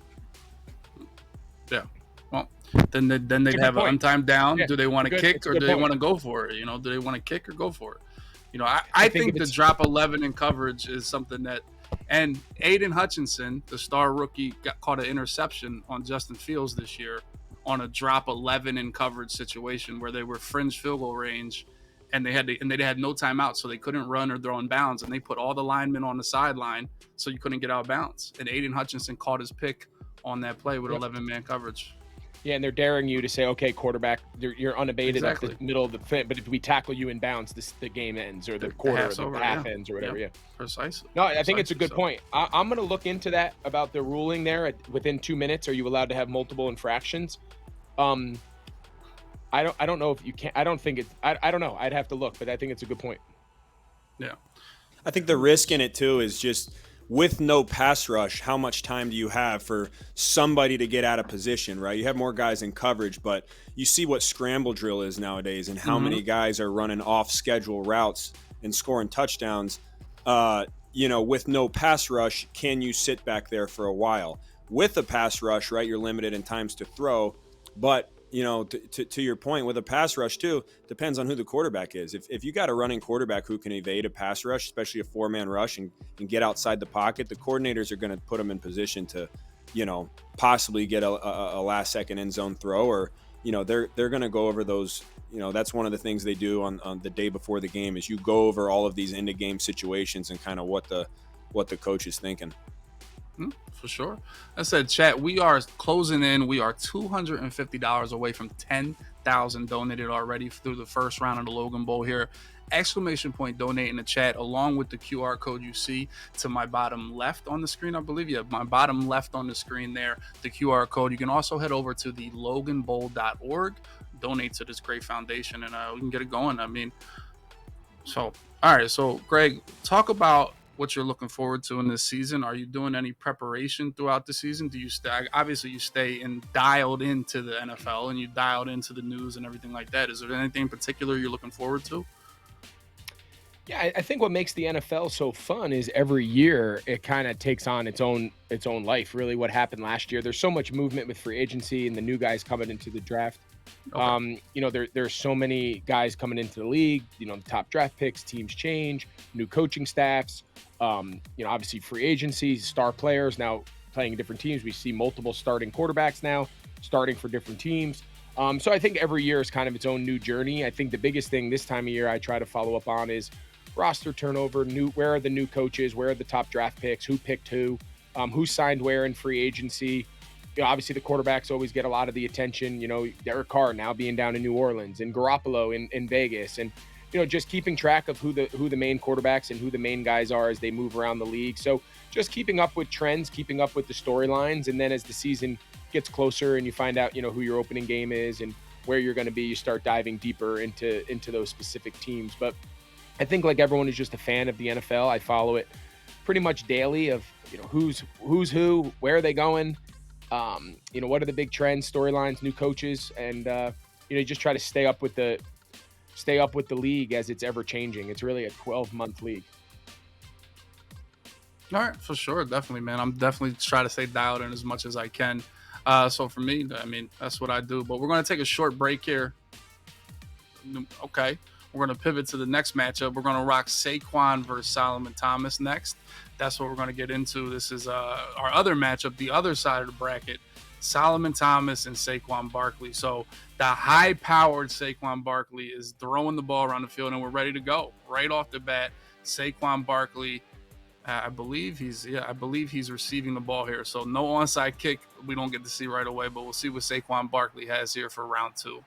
Yeah. Well, then they'd have an untimed down. Yeah, do they want to kick or do they want to go for it? Do they want to kick or go for it? I think the drop 11 in coverage is something that. And Aiden Hutchinson, the star rookie, caught an interception on Justin Fields this year on a drop 11 in coverage situation where they were fringe field goal range, and they had no timeout, so they couldn't run or throw in bounds, and they put all the linemen on the sideline so you couldn't get out of bounds. And Aiden Hutchinson caught his pick on that play with 11-man coverage. Yeah, and they're daring you to say, okay, quarterback, you're unabated at the middle of the fit, but if we tackle you in bounds, the game ends, or the quarter, or the half ends, or whatever. Yeah, precisely. No, I think it's a good point. I'm going to look into that about the ruling there. Within 2 minutes, are you allowed to have multiple infractions? I don't know if you can. I don't think it's. I don't know. I'd have to look, but I think it's a good point. Yeah. I think the risk in it too is just with no pass rush, how much time do you have for somebody to get out of position, right? You have more guys in coverage, but you see what scramble drill is nowadays and how many guys are running off schedule routes and scoring touchdowns. With no pass rush, can you sit back there for a while? With a pass rush, right, you're limited in times to throw, but to your point, with a pass rush too, depends on who the quarterback is. If you got a running quarterback who can evade a pass rush, especially a 4-man rush and get outside the pocket, the coordinators are going to put them in position to, possibly get a last second end zone throw, or, they're going to go over those. That's one of the things they do on the day before the game is you go over all of these end of game situations and kind of what the coach is thinking. For sure. I said, chat, we are closing in. We are $250 away from 10,000 donated already through the first round of the Logan Bowl here. Exclamation point donate in the chat along with the QR code you see to my bottom left on the screen. I believe my bottom left on the screen there, the QR code. You can also head over to the loganbowl.org, donate to this great foundation, and we can get it going. All right. So Greg, talk about what you're looking forward to in this season. Are you doing any preparation throughout the season? Do you stay dialed into the NFL and you dialed into the news and everything like that? Is there anything in particular you're looking forward to? Yeah, I think what makes the NFL so fun is every year it kind of takes on its own life. Really, what happened last year? There's so much movement with free agency and the new guys coming into the draft. Okay. There's so many guys coming into the league. The top draft picks, teams change, new coaching staffs. Obviously free agency, star players now playing different teams. We see multiple starting quarterbacks now starting for different teams. So I think every year is kind of its own new journey. I think the biggest thing this time of year I try to follow up on is roster turnover. Where are the new coaches? Where are the top draft picks? Who picked who? Who signed where in free agency? Obviously the quarterbacks always get a lot of the attention. Derek Carr now being down in New Orleans and Garoppolo in Vegas, and just keeping track of who the main quarterbacks and who the main guys are as they move around the league. So just keeping up with trends, keeping up with the storylines, and then as the season gets closer and you find out who your opening game is and where you're going to be, you start diving deeper into those specific teams. But I think like everyone who's just a fan of the NFL, I follow it pretty much daily of who's who, where are they going. What are the big trends, storylines, new coaches, and just try to stay up with the league as it's ever changing. It's really a 12-month league. All right, for sure, definitely, man. I'm definitely trying to stay dialed in as much as I can. So for me, that's what I do. But we're going to take a short break here. Okay, we're going to pivot to the next matchup. We're going to rock Saquon versus Solomon Thomas next. That's what we're going to get into. This is our other matchup, the other side of the bracket, Solomon Thomas and Saquon Barkley. So the high-powered Saquon Barkley is throwing the ball around the field, and we're ready to go. Right off the bat, Saquon Barkley, I believe he's receiving the ball here. So no onside kick we don't get to see right away, but we'll see what Saquon Barkley has here for round 2.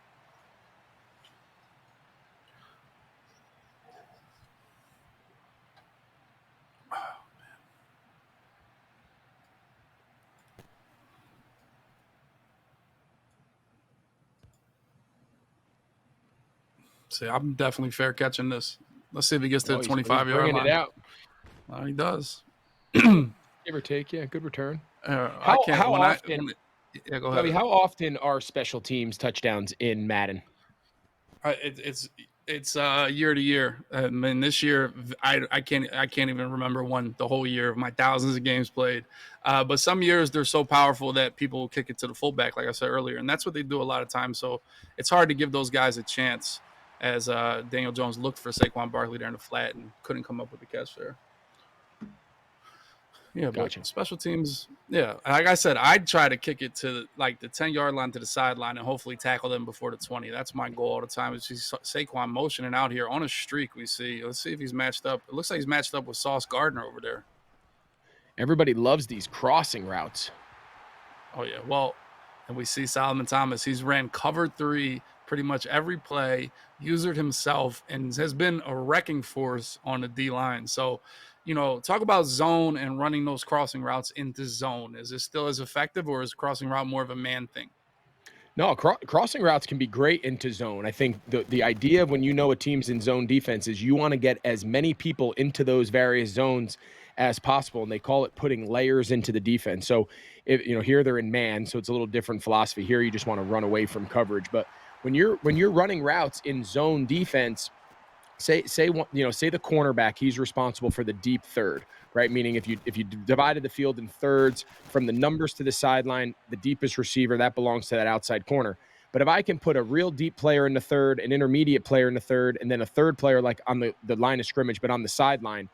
See, I'm definitely fair catching this. Let's see if he gets to the 25-yard line. It out. He does. Give or take, yeah, good return. How often are special teams touchdowns in Madden? It's year to year. This year I can't even remember the whole year of my thousands of games played. But some years they're so powerful that people will kick it to the fullback, like I said earlier, and that's what they do a lot of times. So it's hard to give those guys a chance. As Daniel Jones looked for Saquon Barkley there in the flat and couldn't come up with the catch there. Yeah, gotcha. But special teams, yeah. Like I said, I'd try to kick it to like the 10-yard line to the sideline and hopefully tackle them before the 20. That's my goal all the time. Is Saquon motioning out here on a streak we see. Let's see if he's matched up. It looks like he's matched up with Sauce Gardner over there. Everybody loves these crossing routes. Oh, yeah. Well, and we see Solomon Thomas. He's ran cover 3 pretty much every play, used it himself, and has been a wrecking force on the D-line. So, talk about zone and running those crossing routes into zone. Is it still as effective, or is crossing route more of a man thing? No, crossing routes can be great into zone. I think the idea of when you know a team's in zone defense is you want to get as many people into those various zones as possible, and they call it putting layers into the defense. So, if here they're in man, so it's a little different philosophy. Here you just want to run away from coverage, but when you're running routes in zone defense, say the cornerback, he's responsible for the deep third, right? Meaning if you divided the field in thirds from the numbers to the sideline, the deepest receiver, that belongs to that outside corner. But if I can put a real deep player in the third, an intermediate player in the third, and then a third player like on the line of scrimmage, but on the sideline,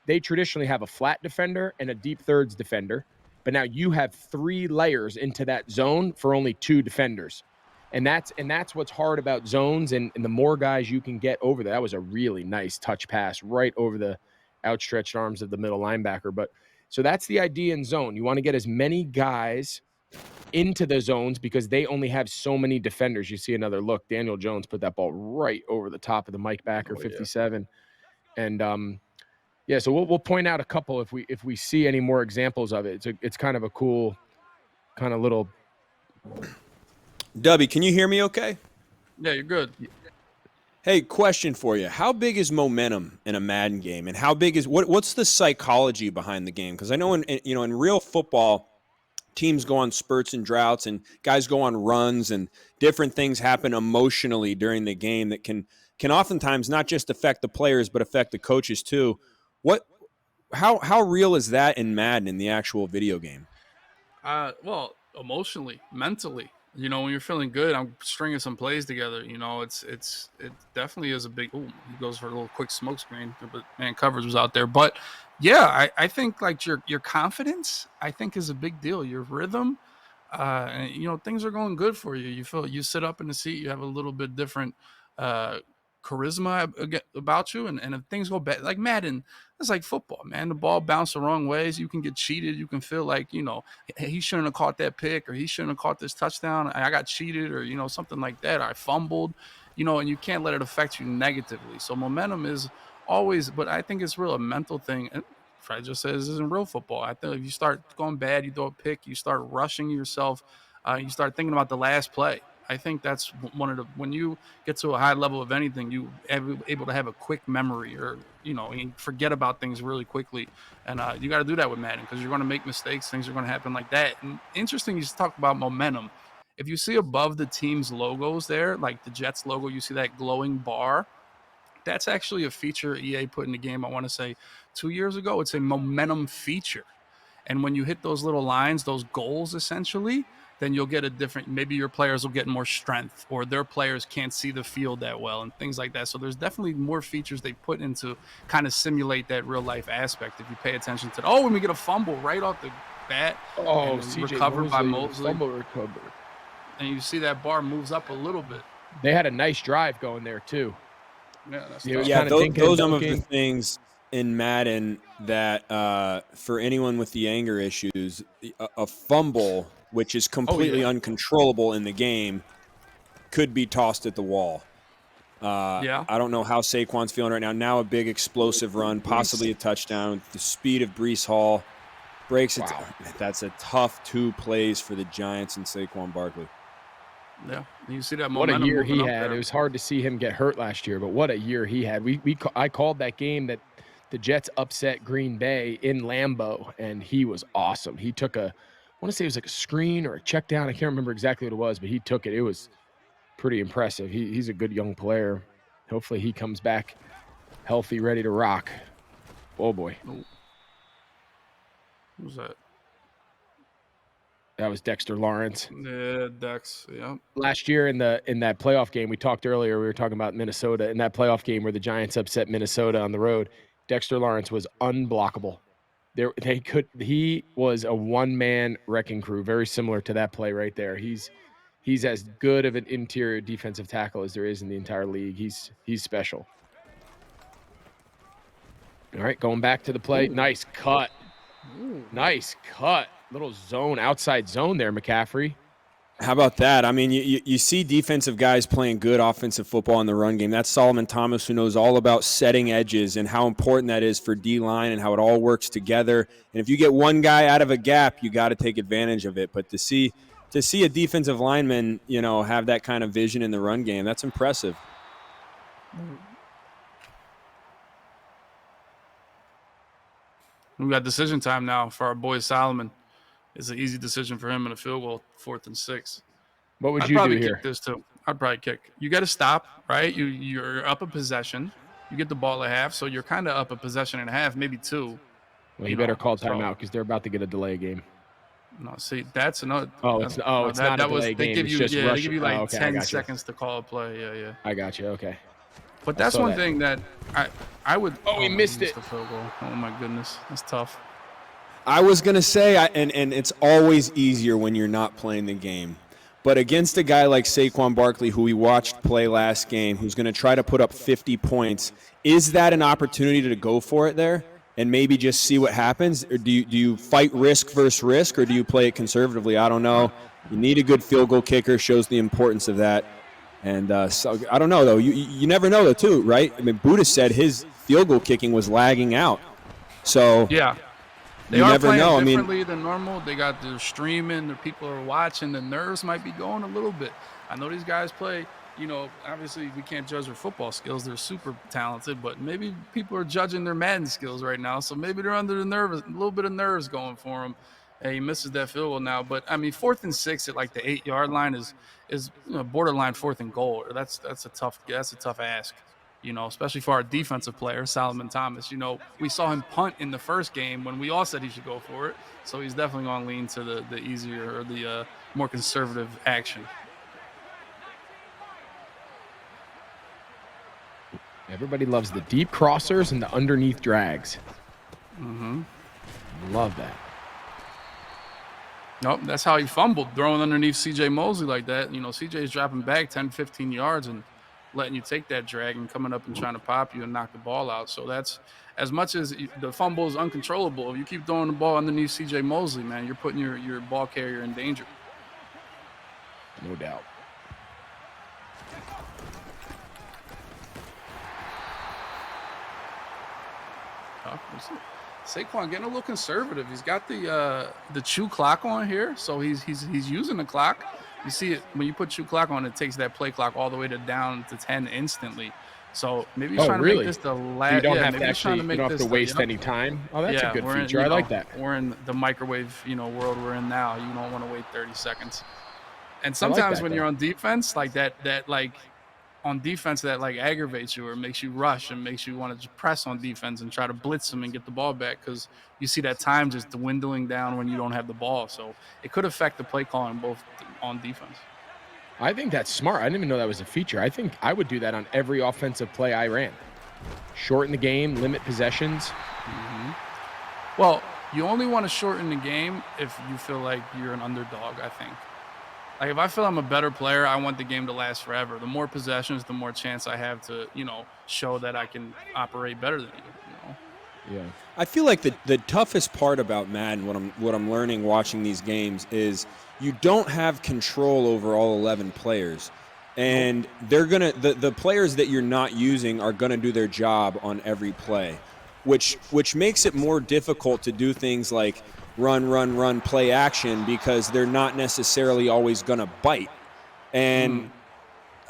they traditionally have a flat defender and a deep thirds defender. But now you have 3 layers into that zone for only 2 defenders. And that's what's hard about zones, and the more guys you can get over there. That was a really nice touch pass right over the outstretched arms of the middle linebacker. But so that's the idea in zone. You want to get as many guys into the zones because they only have so many defenders. You see another look. Daniel Jones put that ball right over the top of the Mike Backer 57. Yeah. And so we'll point out a couple if we see any more examples of it. It's kind of a cool kind of little. Dubby, can you hear me okay? Yeah, you're good. Hey, question for you. How big is momentum in a Madden game, and how big is what's the psychology behind the game? Because I know in real football, teams go on spurts and droughts, and guys go on runs, and different things happen emotionally during the game that can oftentimes not just affect the players but affect the coaches too. How real is that in Madden in the actual video game? Well, emotionally, mentally. When you're feeling good, I'm stringing some plays together. It definitely is a big. Ooh, he goes for a little quick smoke screen, but man, coverage was out there. But yeah, I think like your confidence, I think is a big deal. Your rhythm, and things are going good for you. You sit up in the seat, you have a little bit different charisma about you, and if things go bad, like Madden, it's like football, man. The ball bounced the wrong ways, you can get cheated. You can feel like he shouldn't have caught that pick, or he shouldn't have caught this touchdown. I got cheated, or something like that. Or I fumbled, and you can't let it affect you negatively. So momentum is always, but I think it's real a mental thing. And Fred just says this is in real football. I think if you start going bad, you throw a pick, you start rushing yourself, you start thinking about the last play. I think that's when you get to a high level of anything, you able to have a quick memory, or and forget about things really quickly. And you got to do that with Madden, because you're going to make mistakes. Things are going to happen like that. And interesting, you talk about momentum. If you see above the team's logos there, like the Jets logo, you see that glowing bar. That's actually a feature EA put in the game, I want to say 2 years ago. It's a momentum feature. And when you hit those little lines, those goals essentially, then you'll get a different, maybe your players will get more strength, or their players can't see the field that well, and things like that. So there's definitely more features they put into kind of simulate that real life aspect. If you pay attention to when we get a fumble right off the bat, recovered by Mosley, and you see that bar moves up a little bit. They had a nice drive going there too. Yeah, those are some of the things in Madden that for anyone with the anger issues, a fumble, which is completely uncontrollable in the game, could be tossed at the wall. I don't know how Saquon's feeling right now. Now a big explosive run, possibly a touchdown. The speed of Breece Hall breaks it. Wow. That's a tough 2 plays for the Giants and Saquon Barkley. Yeah, you see that momentum. What a year he had. There. It was hard to see him get hurt last year, but what a year he had. I called that game that the Jets upset Green Bay in Lambeau, and he was awesome. He took I want to say it was like a screen or a check down. I can't remember exactly what it was, but he took it. It was pretty impressive. He's a good young player. Hopefully he comes back healthy, ready to rock. Oh, boy. Who's that? That was Dexter Lawrence. Yeah, Dex, yeah. Last year in that playoff game, we talked earlier, we were talking about Minnesota. In that playoff game where the Giants upset Minnesota on the road, Dexter Lawrence was unblockable. He was a one-man wrecking crew, very similar to that play right there. He's as good of an interior defensive tackle as there is in the entire league. He's special. All right, going back to the play. Ooh. Nice cut. Ooh. Nice cut. Little zone, outside zone there, McCaffrey. How about that? I mean, you see defensive guys playing good offensive football in the run game. That's Solomon Thomas, who knows all about setting edges and how important that is for D-line and how it all works together. And if you get one guy out of a gap, you got to take advantage of it. But to see to see a defensive lineman, have that kind of vision in the run game, that's impressive. We got decision time now for our boy Solomon. It's an easy decision for him in a field goal, 4th and 6. What would I'd you probably do here? kick this too. I'd probably kick. You got to stop, right? You're up a possession. You get the ball at half, so you're kind of up a possession and a half, maybe 2. Well, you better call timeout because they're about to get a delay game. No, see, that's another. It's not a delay game. They give you like okay, 10 seconds to call a play. Yeah. I got you. Okay. But that's one thing that I would. Oh, he missed it. The field goal. Oh my goodness, that's tough. I was gonna say, and it's always easier when you're not playing the game. But against a guy like Saquon Barkley, who we watched play last game, who's going to try to put up 50 points, is that an opportunity to go for it there and maybe just see what happens? Or do you fight risk versus risk, or do you play it conservatively? I don't know. You need a good field goal kicker, shows the importance of that. And so I don't know, though. You never know, though, too, right? I mean, Buddha said his field goal kicking was lagging out. So yeah. They you are never playing know. differently than normal. They got the streaming. The people are watching. The nerves might be going a little bit. I know these guys play. Obviously we can't judge their football skills. They're super talented, but maybe people are judging their Madden skills right now. So maybe they're under the nerves, a little bit of nerves going for them. Hey, he misses that field goal now. But I mean, 4th and 6 at like the 8-yard line is borderline 4th and goal. That's a tough ask. Especially for our defensive player, Solomon Thomas. We saw him punt in the first game when we all said he should go for it. So he's definitely going to lean to the easier or the more conservative action. Everybody loves the deep crossers and the underneath drags. Mm-hmm. Love that. Nope, that's how he fumbled, throwing underneath C.J. Mosley like that. C.J.'s dropping back 10, 15 yards and letting you take that drag and coming up and trying to pop you and knock the ball out. So that's, as much as the fumble is uncontrollable, if you keep throwing the ball underneath C.J. Mosley, man, you're putting your ball carrier in danger. No doubt. Saquon getting a little conservative. He's got the chew clock on here, so he's using the clock. You see it when you put chew clock on, it takes that play clock all the way down to 10 instantly. So maybe he's trying to make this the last. So you don't have to actually, you don't have to waste any time. Oh, that's a good feature. I like that. We're in the microwave, world we're in now. You don't want to wait 30 seconds. And sometimes when you're on defense, like that on defense that like aggravates you or makes you rush and makes you want to press on defense and try to blitz them and get the ball back, because you see that time just dwindling down when you don't have the ball. So it could affect the play calling both on defense. I think that's smart. I didn't even know that was a feature. I think I would do that on every offensive play I ran. Shorten the game, limit possessions. Mm-hmm. Well, you only want to shorten the game if you feel like you're an underdog, I think. Like if I feel I'm a better player, I want the game to last forever. The more possessions, the more chance I have to, show that I can operate better than you. Yeah. I feel like the toughest part about Madden, what I'm learning watching these games, is you don't have control over all 11 players. And they're gonna the players that you're not using are gonna do their job on every play, which makes it more difficult to do things like run, play action, because they're not necessarily always going to bite. And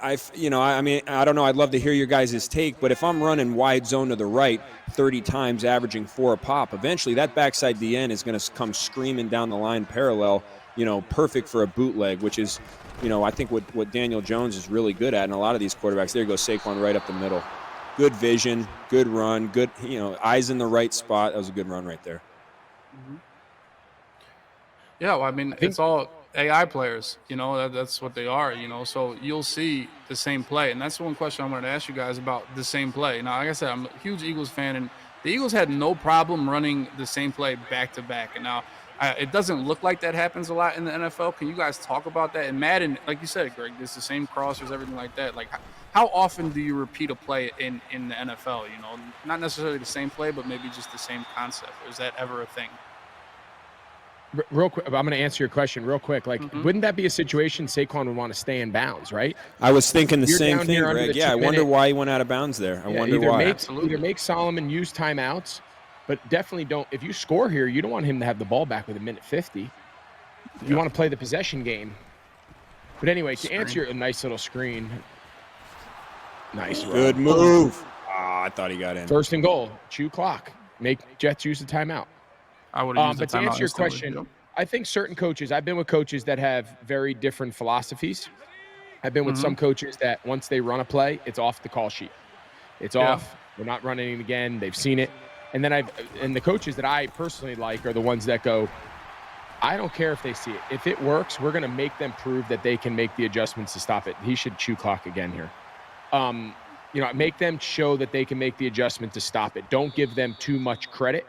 I don't know, I'd love to hear your guys' take, but if I'm running wide zone to the right 30 times, averaging 4 a pop, eventually that backside DN is going to come screaming down the line parallel, perfect for a bootleg, which is, I think what Daniel Jones is really good at, and a lot of these quarterbacks. There goes Saquon right up the middle. Good vision, good run, good, eyes in the right spot. That was a good run right there. Mm-hmm. Yeah, well, I mean, it's all AI players, that's what they are, so you'll see the same play. And that's one question I wanted to ask you guys about the same play. Now, like I said, I'm a huge Eagles fan, and the Eagles had no problem running the same play back to back. And now it doesn't look like that happens a lot in the NFL. Can you guys talk about that? And Madden, like you said, Greg, it's the same crossers, everything like that. Like, how often do you repeat a play in the NFL? Not necessarily the same play, but maybe just the same concept. Or is that ever a thing? Real quick, I'm going to answer your question real quick. Like, wouldn't that be a situation Saquon would want to stay in bounds, right? I was thinking the same thing, Greg. Yeah, I wonder why he went out of bounds there. I wonder why. Either make Solomon use timeouts, but definitely don't. If you score here, you don't want him to have the ball back with 1:50. You want to play the possession game. But anyway, to answer a nice little screen. Nice. Good move. I thought he got in. 1st and goal. Chew clock. Make Jets use the timeout. I would have used the But to timeout answer your instantly. question, Yep. I think certain coaches, I've been with coaches that have very different philosophies. I've been with some coaches that once they run a play, it's off the call sheet. It's off. We're not running it again. They've seen it. And then the coaches that I personally like are the ones that go, I don't care if they see it. If it works, we're going to make them prove that they can make the adjustments to stop it. He should chew clock again here. Make them show that they can make the adjustment to stop it. Don't give them too much credit,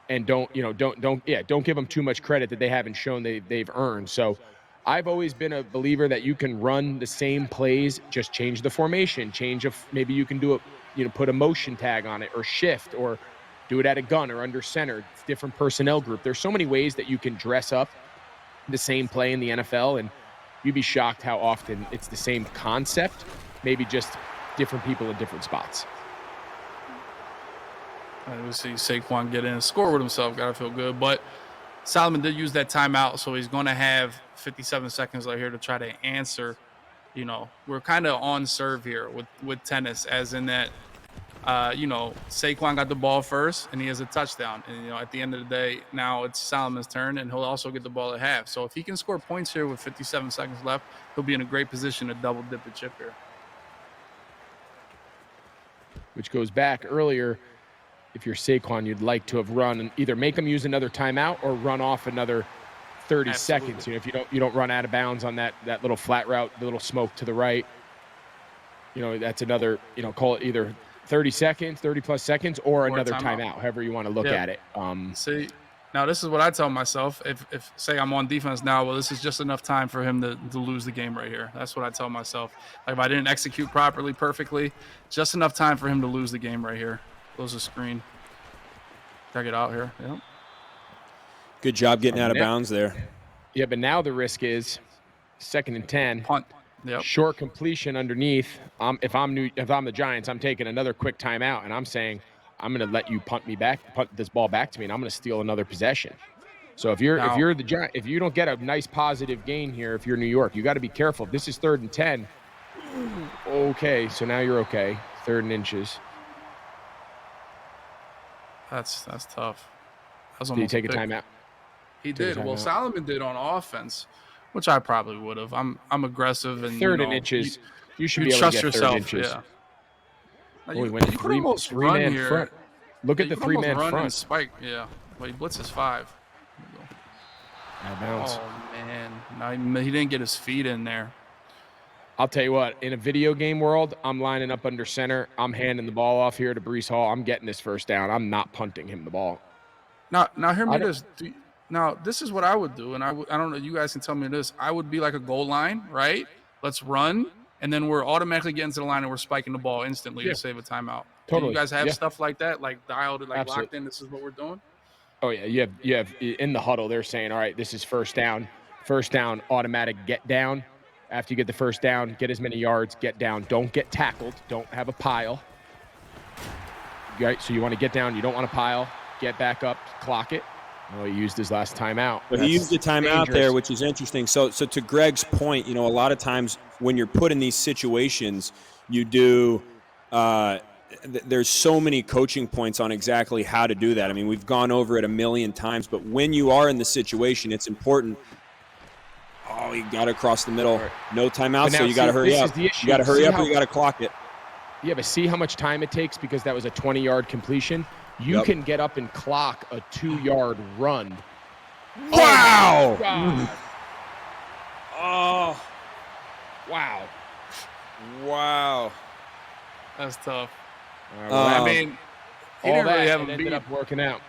and don't give them too much credit that they haven't shown they've earned. So I've always been a believer that you can run the same plays, just change the formation, maybe you can do it, put a motion tag on it or shift or do it at a gun or under center, different personnel group. There's so many ways that you can dress up the same play in the NFL, and you'd be shocked how often it's the same concept, maybe just different people in different spots. We see Saquon get in and score with himself. Gotta feel good. But Solomon did use that timeout, so he's going to have 57 seconds right here to try to answer. We're kind of on serve here with tennis, as in that, Saquon got the ball first, and he has a touchdown. And, at the end of the day, now it's Solomon's turn, and he'll also get the ball at half. So if he can score points here with 57 seconds left, he'll be in a great position to double dip a chip here. Which goes back earlier. If you're Saquon, you'd like to have run and either make them use another timeout or run off another 30 seconds. If you don't run out of bounds on that little flat route, the little smoke to the right, that's another, call it either 30 seconds, 30 plus seconds, or another timeout, however you want to look at it. See, now this is what I tell myself. If say I'm on defense now, well, this is just enough time for him to lose the game right here. That's what I tell myself. Like, if I didn't execute properly, perfectly, just enough time for him to lose the game right here. Close the screen. Gotta get out here. Yep. Good job getting out of bounds there. Yeah, but now the risk is 2nd and 10. Punt. Yep. Short completion underneath. If I'm the Giants, I'm taking another quick timeout, and I'm saying I'm going to let you punt this ball back to me, and I'm going to steal another possession. So if you're the Giants, if you don't get a nice positive gain here, if you're New York, you got to be careful. If this is 3rd and 10, okay, so now you're okay. 3rd and inches. That's tough. Did he take a timeout? He did. Well, Solomon did on offense, which I probably would have. I'm aggressive and 3rd and inches. You should be able to get yourself. 3rd inches. Yeah. Now, you went three-man front. Look at the 3-man front. And spike. Yeah. Well, he blitzes 5. Out of bounds. Oh man, no, he didn't get his feet in there. I'll tell you what, in a video game world, I'm lining up under center. I'm handing the ball off here to Breece Hall. I'm getting this 1st down. I'm not punting him the ball. Now hear me this. Now, this is what I would do, and I don't know, you guys can tell me this. I would be like a goal line, right? Let's run, and then we're automatically getting to the line, and we're spiking the ball instantly to save a timeout. Totally. Do you guys have stuff like that, like dialed, like locked in, this is what we're doing? Oh, yeah. You have in the huddle, they're saying, all right, this is 1st down. 1st down, automatic get down. After you get the 1st down, get as many yards, get down. Don't get tackled. Don't have a pile. Right? So you want to get down. You don't want to pile. Get back up. Clock it. Oh, he used his last timeout. But he used the timeout there, which is interesting. So to Greg's point, a lot of times when you're put in these situations, you do there's so many coaching points on exactly how to do that. I mean, we've gone over it a million times, but when you are in the situation, it's important. Oh, he got it across the middle. No timeout, so you got to hurry up. You got to hurry up or you got to clock it. Yeah, but see how much time it takes because that was a 20-yard completion? You can get up and clock a 2-yard run. Wow! Oh, wow. Wow. That's tough. I mean, he all didn't that really have a ended up working out.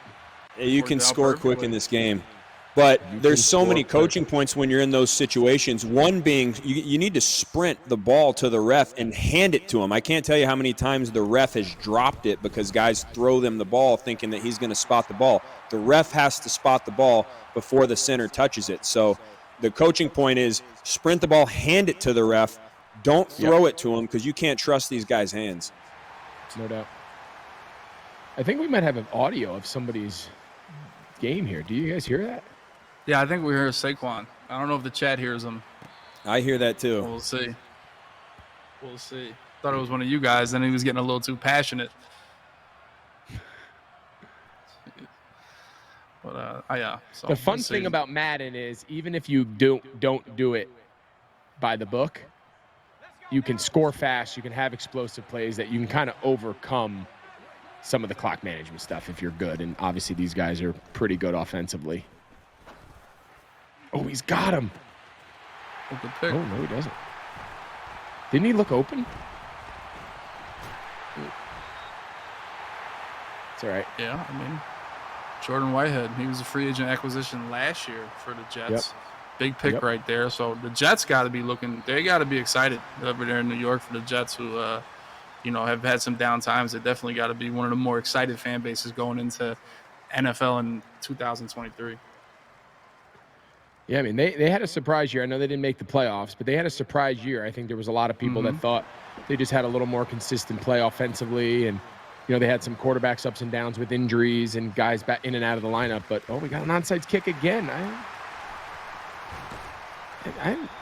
You can score quick in this game. But there's so many coaching points when you're in those situations. One being you need to sprint the ball to the ref and hand it to him. I can't tell you how many times the ref has dropped it because guys throw them the ball thinking that he's going to spot the ball. The ref has to spot the ball before the center touches it. So the coaching point is sprint the ball, hand it to the ref. Don't throw it to him because you can't trust these guys' hands. No doubt. I think we might have an audio of somebody's game here. Do you guys hear that? Yeah, I think we hear Saquon. I don't know if the chat hears him. I hear that too. We'll see. We'll see. Thought it was one of you guys, then he was getting a little too passionate. But yeah. So the fun thing about Madden is even if you don't do it by the book, you can score fast. You can have explosive plays that you can kind of overcome some of the clock management stuff if you're good. And obviously these guys are pretty good offensively. Oh, he's got him. Oh, good pick. Oh, no, he doesn't. Didn't he look open? It's all right. Yeah, I mean, Jordan Whitehead, he was a free agent acquisition last year for the Jets. Yep. Big pick right there. So the Jets got to be they got to be excited over there in New York for the Jets who, have had some down times. They definitely got to be one of the more excited fan bases going into NFL in 2023. Yeah, I mean, they had a surprise year. I know they didn't make the playoffs, but they had a surprise year. I think there was a lot of people that thought they just had a little more consistent play offensively. And, they had some quarterbacks ups and downs with injuries and guys back in and out of the lineup. But, we got an onside kick again.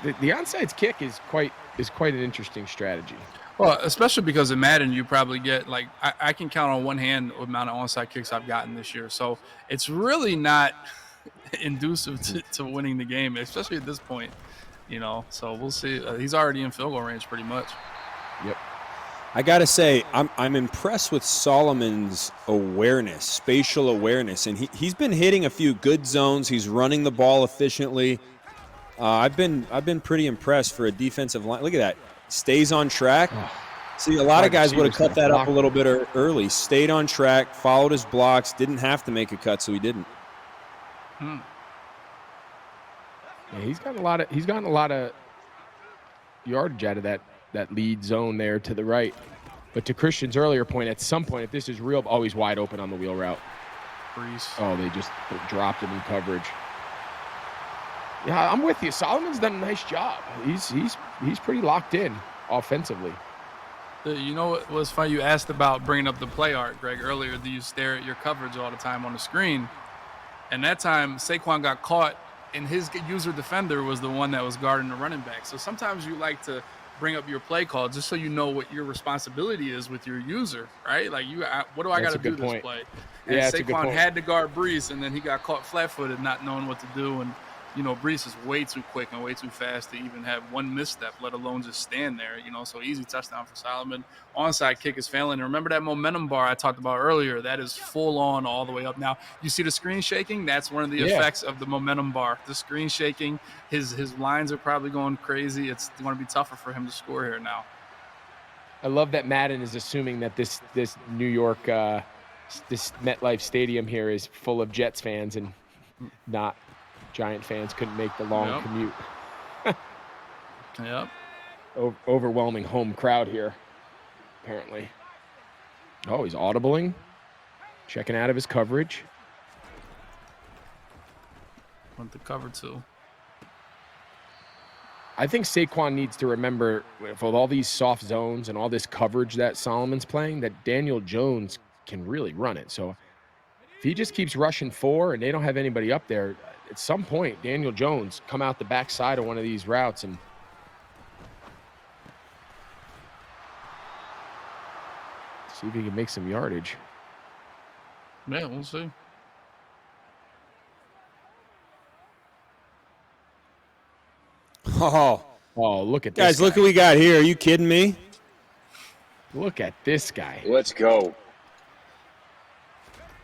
The onside kick is quite an interesting strategy. Well, especially because in Madden, you probably get I can count on one hand the amount of onside kicks I've gotten this year. So it's really not inducive to winning the game, especially at this point, So we'll see. He's already in field goal range pretty much. Yep. I gotta say, I'm impressed with Solomon's awareness, spatial awareness, and he's been hitting a few good zones. He's running the ball efficiently. I've been pretty impressed for a defensive line. Look at that, stays on track. See, a lot of guys would have cut that up a little bit early. Stayed on track, followed his blocks, didn't have to make a cut, so he didn't. Yeah, he's gotten a lot of yardage out of that lead zone there to the right. But to Christian's earlier point, at some point, if this is real, always wide open on the wheel route. Breeze. Oh, they just dropped him in coverage. Yeah, I'm with you. Solomon's done a nice job. He's pretty locked in offensively. You know what was funny? You asked about bringing up the play art, Greg, earlier. Do you stare at your coverage all the time on the screen? And that time, Saquon got caught, and his user defender was the one that was guarding the running back. So sometimes you like to bring up your play call just so you know what your responsibility is with your user, right? Like, what do I got to do this play? And Saquon had to guard Brees, and then he got caught flat-footed, not knowing what to do. And Brees is way too quick and way too fast to even have one misstep, let alone just stand there, so easy touchdown for Solomon. Onside kick is failing. And remember that momentum bar I talked about earlier? That is full on all the way up. Now, you see the screen shaking? That's one of the effects of the momentum bar. The screen shaking, his lines are probably going crazy. It's going to be tougher for him to score here now. I love that Madden is assuming that this New York, this MetLife Stadium here is full of Jets fans and not Giant fans. Couldn't make the long commute. Yep. Overwhelming home crowd here, apparently. Oh, he's audibling, checking out of his coverage. Went the cover too. I think Saquon needs to remember, with all these soft zones and all this coverage that Solomon's playing, that Daniel Jones can really run it. So if he just keeps rushing 4 and they don't have anybody up there, at some point, Daniel Jones come out the backside of one of these routes and see if he can make some yardage. Yeah, we'll see. Oh, look at this guys! guy. Look what we got here. Are you kidding me? Look at this guy. Let's go,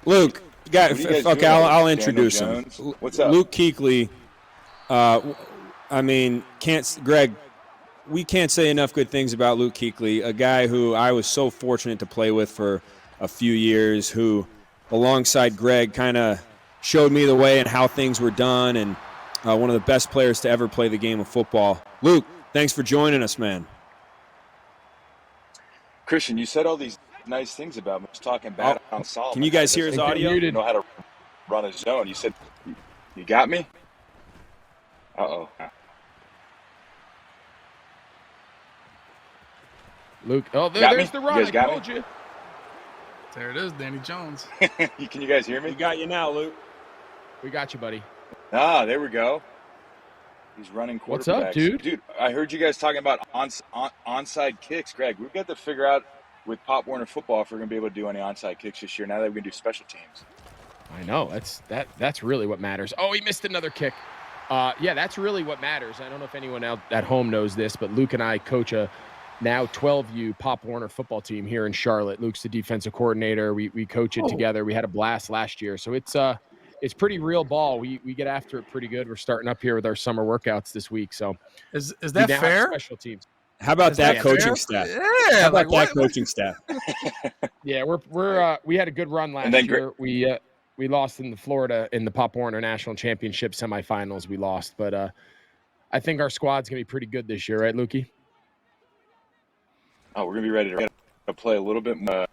Luke. Okay, I'll introduce him. What's up? Luke Kuechly. Greg, we can't say enough good things about Luke Kuechly, a guy who I was so fortunate to play with for a few years, who, alongside Greg, kind of showed me the way and how things were done, and one of the best players to ever play the game of football. Luke, thanks for joining us, man. Christian, you said all these nice things about me. Just talking bad on Solomon. Can you guys hear his audio? You know how to run a zone. You said, you got me? Uh-oh. Luke, there's the run. You guys I told you. There it is, Danny Jones. Can you guys hear me? We got you now, Luke. We got you, buddy. There we go. He's running quarterbacks. What's up, dude? Dude, I heard you guys talking about onside kicks. Greg, we've got to figure out with Pop Warner football if we're going to be able to do any onside kicks this year now that we're going to do special teams. I know. That's really what matters. Oh, he missed another kick. Yeah, that's really what matters. I don't know if anyone out at home knows this, but Luke and I coach a now 12U Pop Warner football team here in Charlotte. Luke's the defensive coordinator. We coach it together. We had a blast last year. So it's pretty real ball. We get after it pretty good. We're starting up here with our summer workouts this week. So is that fair? Special teams. How about that coaching staff? Yeah, How about that coaching staff? Yeah, we had a good run last year. We lost in Florida in the Pop Warner National Championship semifinals. We lost, but I think our squad's gonna be pretty good this year, right, Lukey? Oh, we're gonna be ready to play a little bit more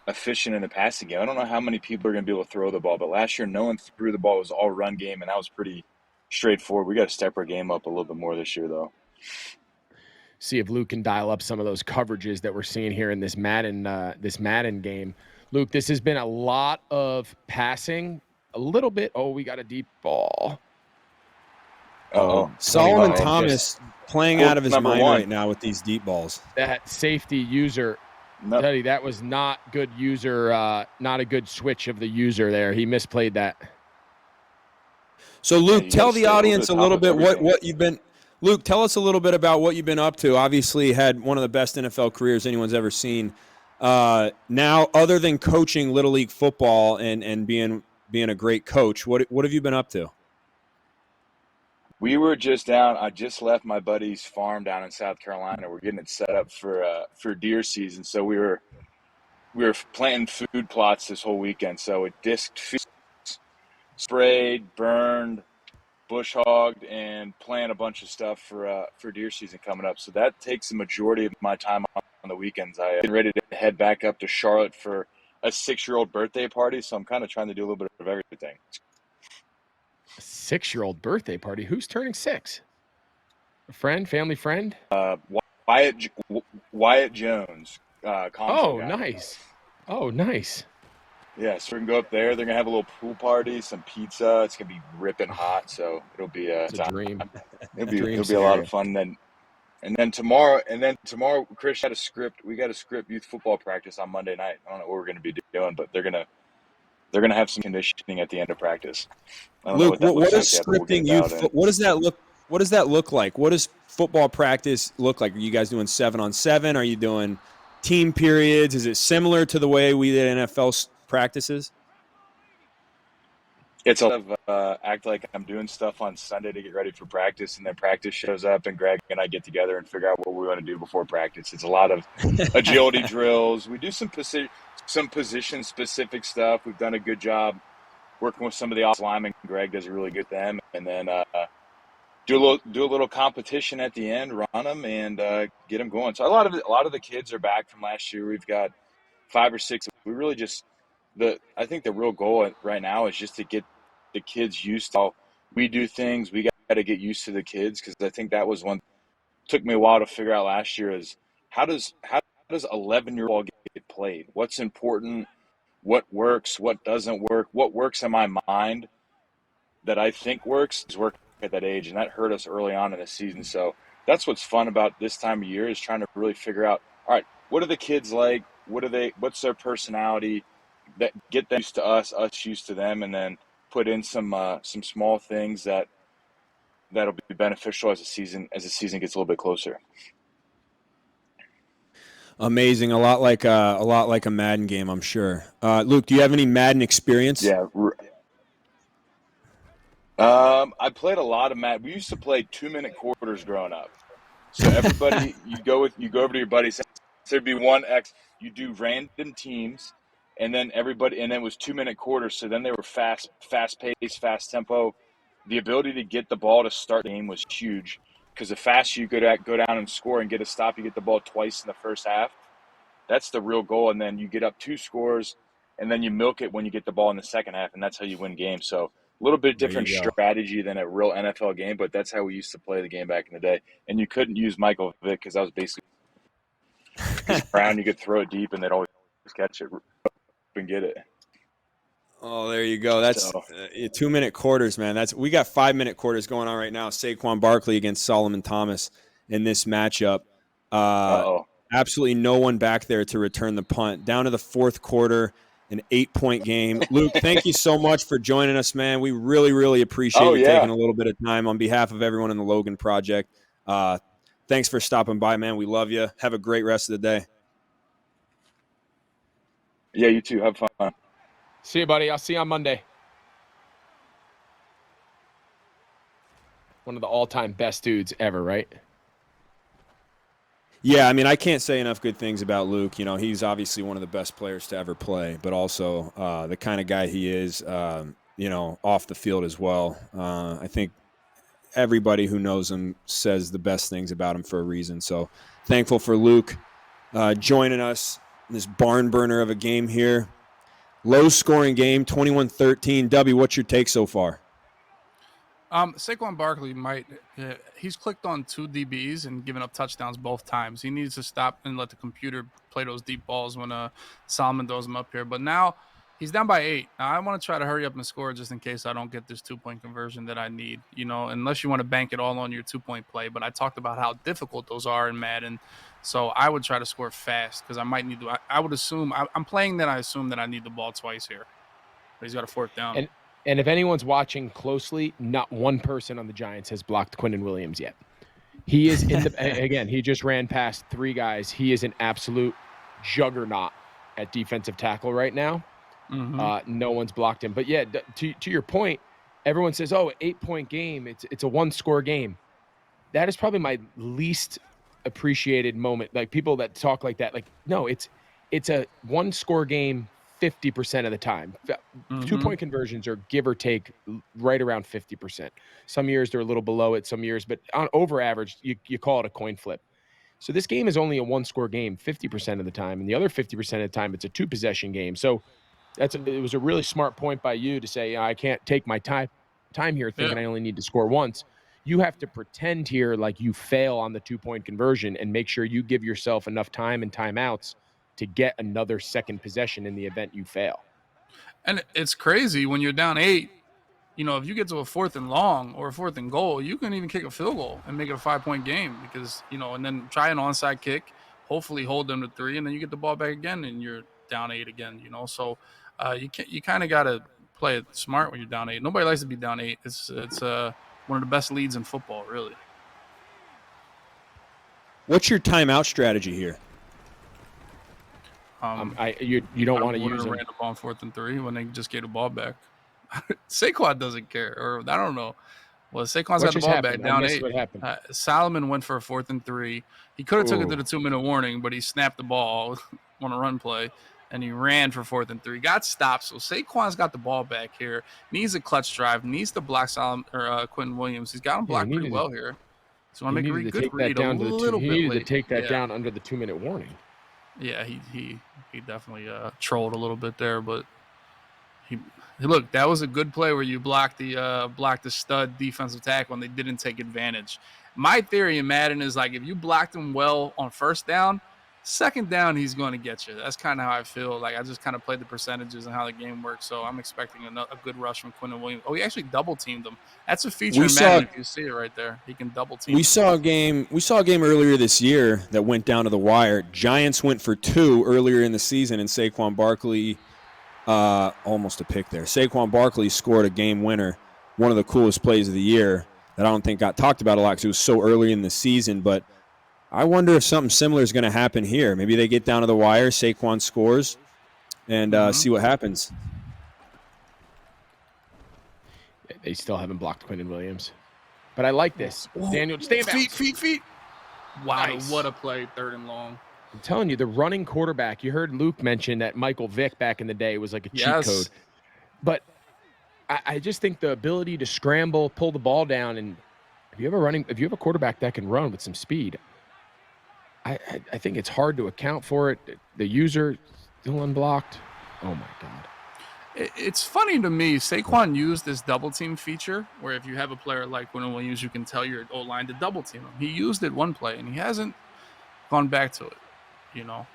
efficient in the passing game. I don't know how many people are going to be able to throw the ball, but last year no one threw the ball. It was all run game, and that was pretty straightforward. We got to step our game up a little bit more this year, though. See if Luke can dial up some of those coverages that we're seeing here in this Madden game. Luke, this has been a lot of passing, a little bit. Oh, we got a deep ball. Solomon Thomas playing out of his mind one right now with these deep balls. That safety user. Duddy, that was not good user, not a good switch of the user there. He misplayed that. So, Luke, tell the audience a little bit what you've been – Luke, tell us a little bit about what you've been up to. Obviously, had one of the best NFL careers anyone's ever seen. Now, other than coaching Little League football and being a great coach, what have you been up to? We were just down. I just left my buddy's farm down in South Carolina. We're getting it set up for deer season. So we were planting food plots this whole weekend. So it disked fields, sprayed, burned, bush hogged, and plant a bunch of stuff for deer season coming up. So that takes the majority of my time on the weekends. I'm getting ready to head back up to Charlotte for a 6-year-old birthday party. So I'm kind of trying to do a little bit of everything. 6-year-old birthday party? Who's turning 6? A friend, family friend? Wyatt Jones. Oh, nice. Oh, nice. Yeah, so we can go up there. They're gonna have a little pool party, some pizza. It's gonna be ripping hot, so it'll be it's a dream. It'll be a lot of fun. And then tomorrow, Chris had a script. We got a script youth football practice on Monday night. I don't know what we're gonna be doing, but they're gonna have some conditioning at the end of practice. Luke, what is scripting youth? What does that look? What does that look like? What does football practice look like? Are you guys doing 7-on-7? Are you doing team periods? Is it similar to the way we did NFL practices? It's a lot of act like I'm doing stuff on Sunday to get ready for practice, and then practice shows up, and Greg and I get together and figure out what we want to do before practice. It's a lot of agility drills. We do some position-specific stuff. We've done a good job working with some of the offensive linemen. Greg does really good with them, and then do a little competition at the end, run them, and get them going. So a lot of the kids are back from last year. We've got 5 or 6. We really just I think the real goal right now is just to get the kids used to how we do things. We got to get used to the kids, because I think that was one took me a while to figure out last year is how does 11-year-old get played? What's important? What works? What doesn't work? What works in my mind that I think works is working at that age, and that hurt us early on in the season. So that's what's fun about this time of year, is trying to really figure out, all right, what are the kids like? What's their personality? That get them used to us used to them, and then put in some small things that'll be beneficial as the season gets a little bit closer. Amazing, a lot like a Madden game, I'm sure. Luke, do you have any Madden experience? Yeah. I played a lot of Madden. We used to play 2-minute quarters growing up. So everybody, you go over to your buddies. So there'd be one X. You do random teams. And then it was 2-minute quarters. So then they were fast paced, fast tempo. The ability to get the ball to start the game was huge, because the faster you go down and score and get a stop, you get the ball twice in the first half. That's the real goal. And then you get up 2 scores, and then you milk it when you get the ball in the second half, and that's how you win games. So a little bit different strategy than a real NFL game, but that's how we used to play the game back in the day. And you couldn't use Michael Vick, because that was basically around. You could throw it deep, and they'd always catch it and get it. Oh, there you go. That's So, 2-minute quarters, man. We got 5-minute quarters going on right now. Saquon Barkley against Solomon Thomas in this matchup. uh-oh. Absolutely no one back there to return the punt. Down to the fourth quarter, an 8-point game. Luke, thank you so much for joining us, man. We really, really appreciate Oh, you yeah. taking a little bit of time on behalf of everyone in the Logan Project. Thanks for stopping by, man. We love you. Have a great rest of the day. Yeah, you too. Have fun. See you, buddy. I'll see you on Monday. One of the all-time best dudes ever, right? Yeah, I mean, I can't say enough good things about Luke. You know, he's obviously one of the best players to ever play, but also the kind of guy he is, you know, off the field as well. I think everybody who knows him says the best things about him for a reason. So thankful for Luke joining us in this barn burner of a game here. Low-scoring game, 21-13. Dubby, what's your take so far? Saquon Barkley he's clicked on 2 DBs and given up touchdowns both times. He needs to stop and let the computer play those deep balls when Solomon throws them up here. But now he's down by 8. Now I want to try to hurry up and score just in case I don't get this 2-point conversion that I need, you know, unless you want to bank it all on your 2-point play. But I talked about how difficult those are in Madden. So I would try to score fast because I might need to. I would assume I'm playing that I assume that I need the ball twice here. But he's got a 4th down. And if anyone's watching closely, not one person on the Giants has blocked Quinnen Williams yet. He is in the again, he just ran past 3 guys. He is an absolute juggernaut at defensive tackle right now. Mm-hmm. No one's blocked him. But yeah, to your point, everyone says, "Oh, 8-point game. It's a 1-score game." That is probably my least appreciated moment. Like people that talk like that, like no, it's a 1-score game 50% of the time. 2-point conversions are give or take right around 50%. Some years they're a little below it, some years, but on over average, you call it a coin flip. So this game is only a 1-score game 50% of the time, and the other 50% of the time it's a 2-possession game. So it was a really smart point by you to say, I can't take my time here thinking I only need to score once. You have to pretend here like you fail on the 2-point conversion and make sure you give yourself enough time and timeouts to get another second possession in the event you fail. And it's crazy when you're down 8, you know, if you get to a 4th and long or a 4th and goal, you can even kick a field goal and make it a 5-point game because, you know, and then try an onside kick, hopefully hold them to 3, and then you get the ball back again and you're down 8 again, you know. So you kind of got to play it smart when you're down 8. Nobody likes to be down 8. It's one of the best leads in football, really. What's your timeout strategy here? You don't want to use them. Ran the ball on 4th and 3 when they just gave the ball back. Saquon doesn't care, or I don't know. Well, Saquon's got the ball back down 8. What happened? Solomon went for a 4th and 3. He could have took it to the 2-minute warning, but he snapped the ball on a run play, and he ran for 4th and 3. Got stopped, so Saquon's got the ball back here. Needs a clutch drive. Needs to block Quinnen Williams. He's got him blocked pretty well here. So I want to make a good read a little bit late. He needed to take that down under the 2-minute warning. Yeah, he definitely trolled a little bit there, but look, that was a good play where you blocked the stud defensive tackle and they didn't take advantage. My theory in Madden is like if you blocked him well on 1st down, 2nd down he's going to get you. That's kind of how I feel. Like I just kind of played the percentages and how the game works, so I'm expecting a good rush from Quinnen Williams. Oh, he actually double teamed him. That's a feature in Madden. If you see it right there, he can double team. We saw a game earlier this year that went down to the wire. Giants went for 2 earlier in the season, and Saquon Barkley almost a pick there. Saquon Barkley scored a game winner, one of the coolest plays of the year that I don't think got talked about a lot because it was so early in the season. But I wonder if something similar is going to happen here. Maybe they get down to the wire, Saquon scores, and see what happens. They still haven't blocked Quinnen Williams. But I like this. Whoa. Daniel, stay back. Feet. Wow, Nice. What a play, 3rd and long. I'm telling you, the running quarterback, you heard Luke mention that Michael Vick back in the day was like a cheat code. But I just think the ability to scramble, pull the ball down, and if you have a quarterback that can run with some speed, I think it's hard to account for it. The user still unblocked. Oh my God. It's funny to me, Saquon used this double team feature where if you have a player like Quinnen Williams, you can tell your O-line to double team him. He used it one play and he hasn't gone back to it, you know.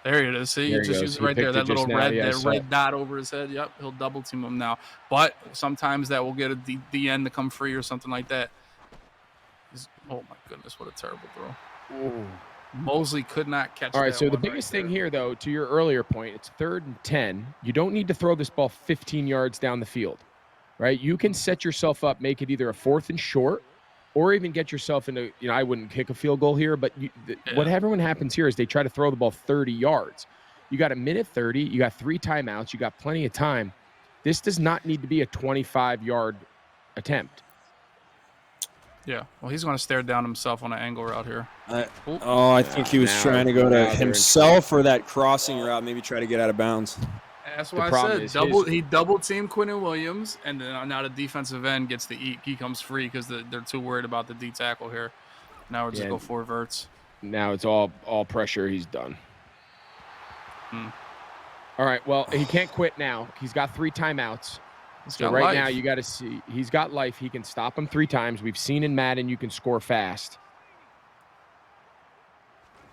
There it is. See, There you he just goes. use it He right there. picked it That little just now. red, Yeah, I that saw red it. dot over his head. Yep, he'll double team him now. But sometimes that will get a DN to come free or something like that. Oh my goodness, what a terrible throw! Ooh. Mosley could not catch. All right, that so the one biggest right thing there. here, though, to your earlier point, it's 3rd and 10. You don't need to throw this ball 15 yards down the field, right? You can set yourself up, make it either a 4th and short, or even get yourself into, I wouldn't kick a field goal here, but what everyone happens here is they try to throw the ball 30 yards. You got a minute 30, you got 3 timeouts, you got plenty of time. This does not need to be a 25-yard attempt. Yeah, well, he's going to stare down himself on an angle route here. I think he was trying to go to himself or that crossing route, maybe try to get out of bounds. That's why I said he double teamed Quinnen Williams, and then now the defensive end gets the eat. He comes free because they're too worried about the D tackle here. Now we're just go 4 verts. Now it's all pressure. He's done. All right. Well, he can't quit now. He's got 3 timeouts. So right now you got to see he's got life. He can stop him 3 times. We've seen in Madden you can score fast.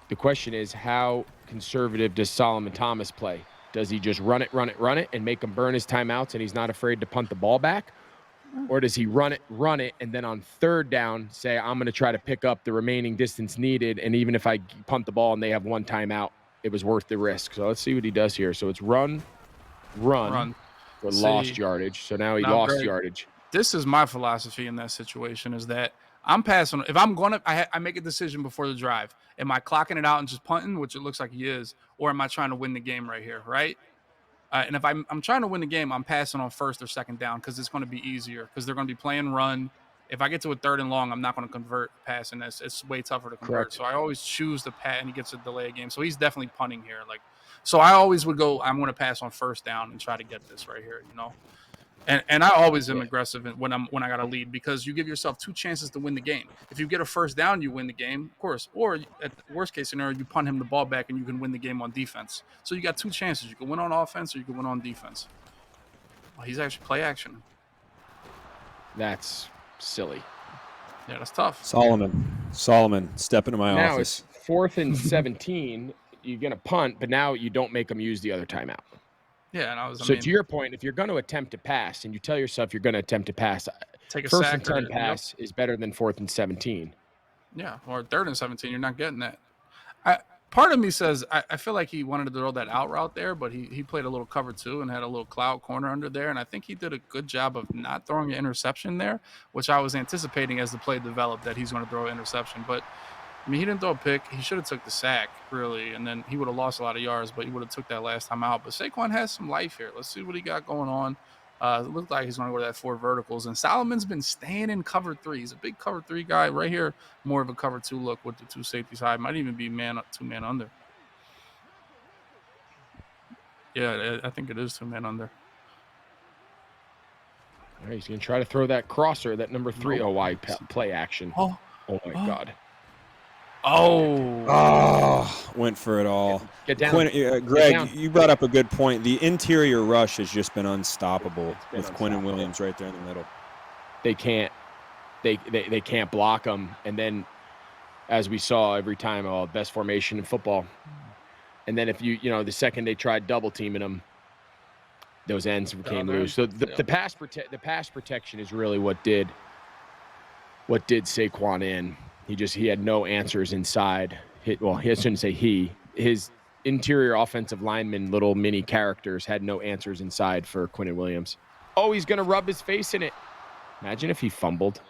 The question is, how conservative does Solomon Thomas play? Does he just run it, and make him burn his timeouts, and he's not afraid to punt the ball back? Or does he run it, and then on 3rd down say, I'm going to try to pick up the remaining distance needed, and even if I punt the ball and they have 1 timeout, it was worth the risk. So let's see what he does here. So it's run. For lost yardage. So now he lost yardage. This is my philosophy in that situation is that I'm passing. If I'm going to, I make a decision before the drive. Am I clocking it out and just punting, which it looks like he is, or am I trying to win the game right here, right? And if I'm trying to win the game, I'm passing on 1st or 2nd down because it's going to be easier because they're going to be playing run. If I get to a 3rd and long, I'm not going to convert passing. It's way tougher to convert. Correct. So I always choose to pat, and he gets a delay game. So he's definitely punting here. So I always would go, I'm going to pass on 1st down and try to get this right here, And I always am aggressive when I got a lead because you give yourself 2 chances to win the game. If you get a 1st down, you win the game, of course. Or at the worst case scenario, you punt him the ball back and you can win the game on defense. So you got 2 chances. You can win on offense or you can win on defense. Well, he's actually play action. That's silly. Yeah, that's tough. Solomon, step into my now office. Now it's 4th and 17. You're going to punt, but now you don't make them use the other timeout. Yeah, to your point, if you're going to attempt to pass and you tell yourself you're going to attempt to pass, take a 1st and 10 pass is better than 4th and 17. Yeah, or 3rd and 17, you're not getting that. Part of me says I feel like he wanted to throw that out route there, but he played a little cover 2 and had a little cloud corner under there, and I think he did a good job of not throwing an interception there, which I was anticipating as the play developed that he's going to throw an interception, but I mean, he didn't throw a pick. He should have took the sack, really, and then he would have lost a lot of yards, but he would have took that last time out. But Saquon has some life here. Let's see what he got going on. It looked like he's going to go to that 4 verticals, and Solomon's been staying in cover 3. He's a big cover 3 guy. Right here, more of a cover 2 look with the 2 safeties high. Might even be 2-man under. Yeah, I think it is 2-man under. All right, he's going to try to throw that crosser, that number 3. Oh, wide play action. Oh my God. Went for it all. Get down. Greg, you brought up a good point. The interior rush has just been unstoppable with Quinnen Williams right there in the middle. They can't block him. And then, as we saw every time, best formation in football. And then if the second they tried double teaming him, those ends came loose. So the pass protection is really what did Saquon in. He had no answers inside. I shouldn't say his interior offensive lineman, little mini characters, had no answers inside for Quinnen Williams. Oh, he's going to rub his face in it. Imagine if he fumbled.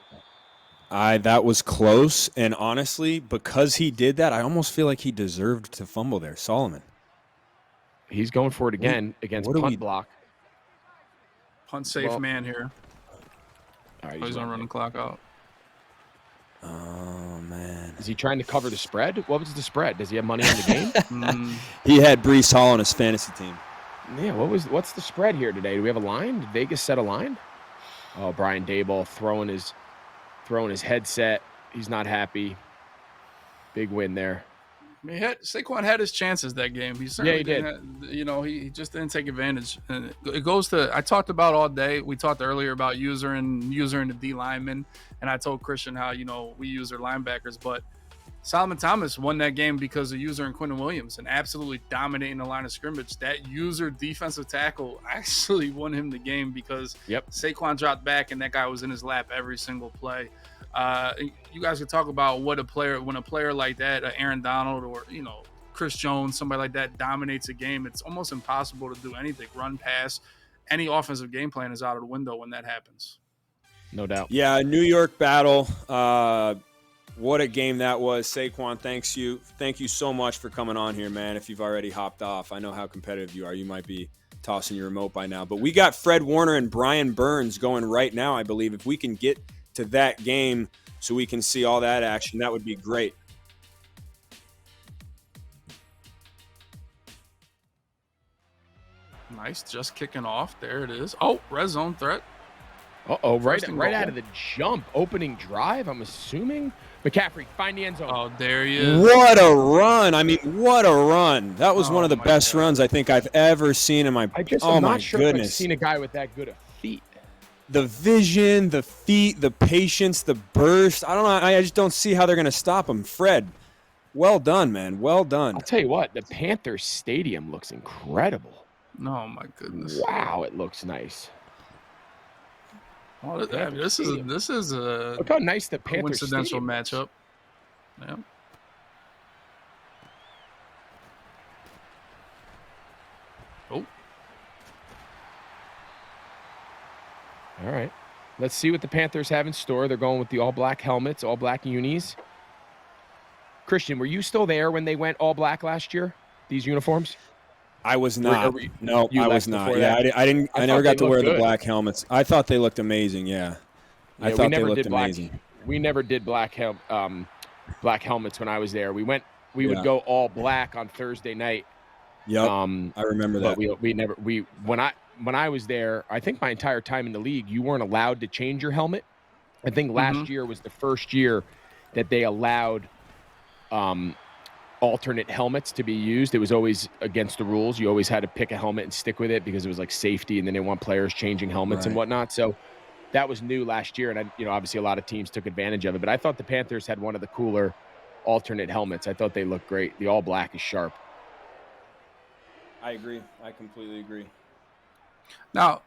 That was close, and honestly, because he did that, I almost feel like he deserved to fumble there. Solomon. He's going for it again against punt block. Punt safe man here. All right, he's going to run the clock out. Oh, man. Is he trying to cover the spread? What was the spread? Does he have money on the game? He had Breece Hall on his fantasy team. Yeah, what's the spread here today? Do we have a line? Did Vegas set a line? Oh, Brian Daboll throwing his headset. He's not happy. Big win there. I mean, Saquon had his chances that game. He certainly he just didn't take advantage. And it goes to, I talked about all day. We talked earlier about using the D lineman, and I told Christian how we use our linebackers, but Solomon Thomas won that game because of User and Quentin Williams and absolutely dominating the line of scrimmage. That User defensive tackle actually won him the game because Saquon dropped back and that guy was in his lap every single play. You guys could talk about when a player like that, Aaron Donald or, Chris Jones, somebody like that dominates a game. It's almost impossible to do anything. Run, pass, any offensive game plan is out of the window when that happens. No doubt. Yeah, New York battle. What a game that was. Saquon, thank you so much for coming on here, man. If you've already hopped off, I know how competitive you are. You might be tossing your remote by now. But we got Fred Warner and Brian Burns going right now, I believe. If we can get to that game so we can see all that action, that would be great. Nice, just kicking off. There it is. Oh, red zone threat. Uh-oh, right out of the jump. Opening drive, I'm assuming. McCaffrey, find the end zone. Oh, there he is. What a run. I mean, what a run. That was one of the best runs I think I've ever seen in my I'm not sure if I've seen a guy with that good of feet. The vision, the feet, the patience, the burst. I don't know. I just don't see how they're going to stop him. Fred, well done, man. Well done. I'll tell you what, the Panthers Stadium looks incredible. Oh, my goodness. Wow, it looks nice. Well, I mean, this is a look how nice the Panthers coincidental Stadium matchup. Yeah. Oh. All right. Let's see what the Panthers have in store. They're going with the all-black helmets, all-black unis. Christian, were you still there when they went all-black last year, these uniforms? I was not. No, I was not. That? Yeah, I didn't. I never got to wear the black helmets. I thought they looked amazing. Yeah, I thought they looked amazing. We never did black helmets when I was there. We would go all black on Thursday night. Yep, I remember that. But when I was there, I think my entire time in the league, you weren't allowed to change your helmet. I think last year was the first year that they allowed alternate helmets to be used. It was always against the rules. You always had to pick a helmet and stick with it because it was like safety, and then they want players changing helmets and whatnot. So that was new last year, and obviously a lot of teams took advantage of it. But I thought the Panthers had one of the cooler alternate helmets. I thought they looked great. The all black is sharp. I agree. I completely agree. Now,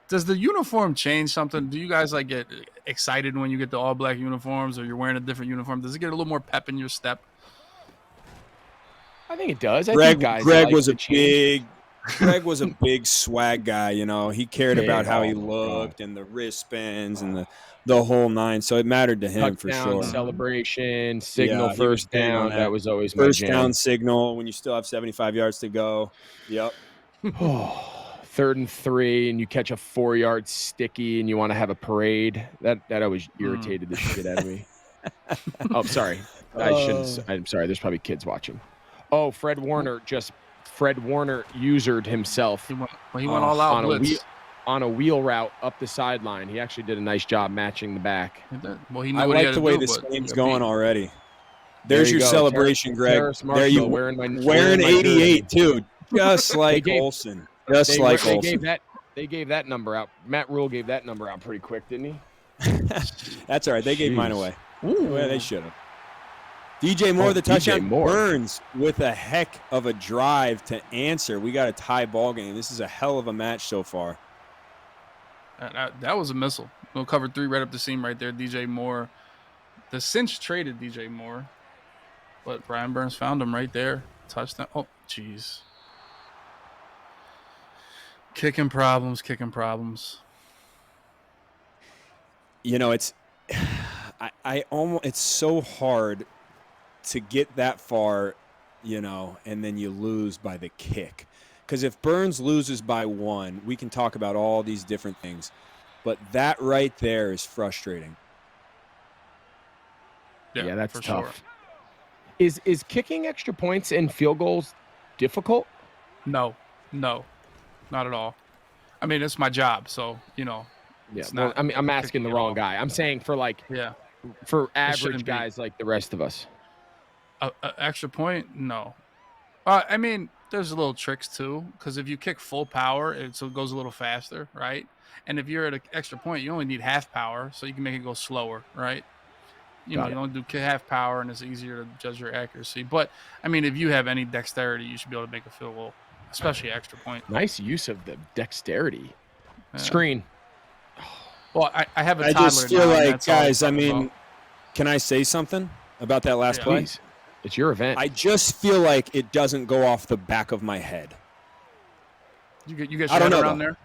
does the uniform change something? Do you guys get excited when you get the all black uniforms, or you're wearing a different uniform? Does it get a little more pep in your step? I think it does. Greg was a big swag guy. He cared about how he looked and the wristbands and the whole nine. So it mattered to him for sure. Celebration, signal, first down. That was always my first jam. Down signal when you still have 75 yards to go. Yep. 3rd and 3, and you catch a 4-yard sticky, and you want to have a parade. That always irritated the shit out of me. Oh, sorry. I shouldn't. I'm sorry. There's probably kids watching. Oh, Fred Warner usered himself. He went all out on a wheel route up the sideline. He actually did a nice job matching the back. Well, he knew I like the way this game's going already. There's your celebration, Greg. There you wearing 88 too, just like Olsen. Just like Olsen. They gave that number out. Matt Rule gave that number out pretty quick, didn't he? That's all right. They gave mine away. Well, they should have. DJ Moore, the touchdown. Burns with a heck of a drive to answer. We got a tie ball game. This is a hell of a match so far. That was a missile. Cover 3 right up the seam right there. DJ Moore. The Cinch traded DJ Moore, but Brian Burns found him right there. Touchdown. Oh, jeez. Kicking problems. It's it's so hard to get that far, and then you lose by the kick. Because if Burns loses by 1, we can talk about all these different things. But that right there is frustrating. Yeah, that's tough. Sure. Is kicking extra points and field goals difficult? No, not at all. I mean, it's my job, so, Yeah, well, I'm asking the wrong guy. I'm saying for for average guys like the rest of us. Extra point? No. I mean, there's little tricks too, because if you kick full power, it goes a little faster, right? And if you're at an extra point, you only need half power, so you can make it go slower, right? you don't do half power, and it's easier to judge your accuracy. But I mean, if you have any dexterity, you should be able to make a field goal, especially extra point. Nice use of the dexterity. Yeah. Screen. Well, I have a I toddler just feel now, and like, that's all guys, I I'm talking mean, about. can I say something about that last play? Please. It's your event. I just feel like it doesn't go off the back of my head. You get your I don't head know, around though. there?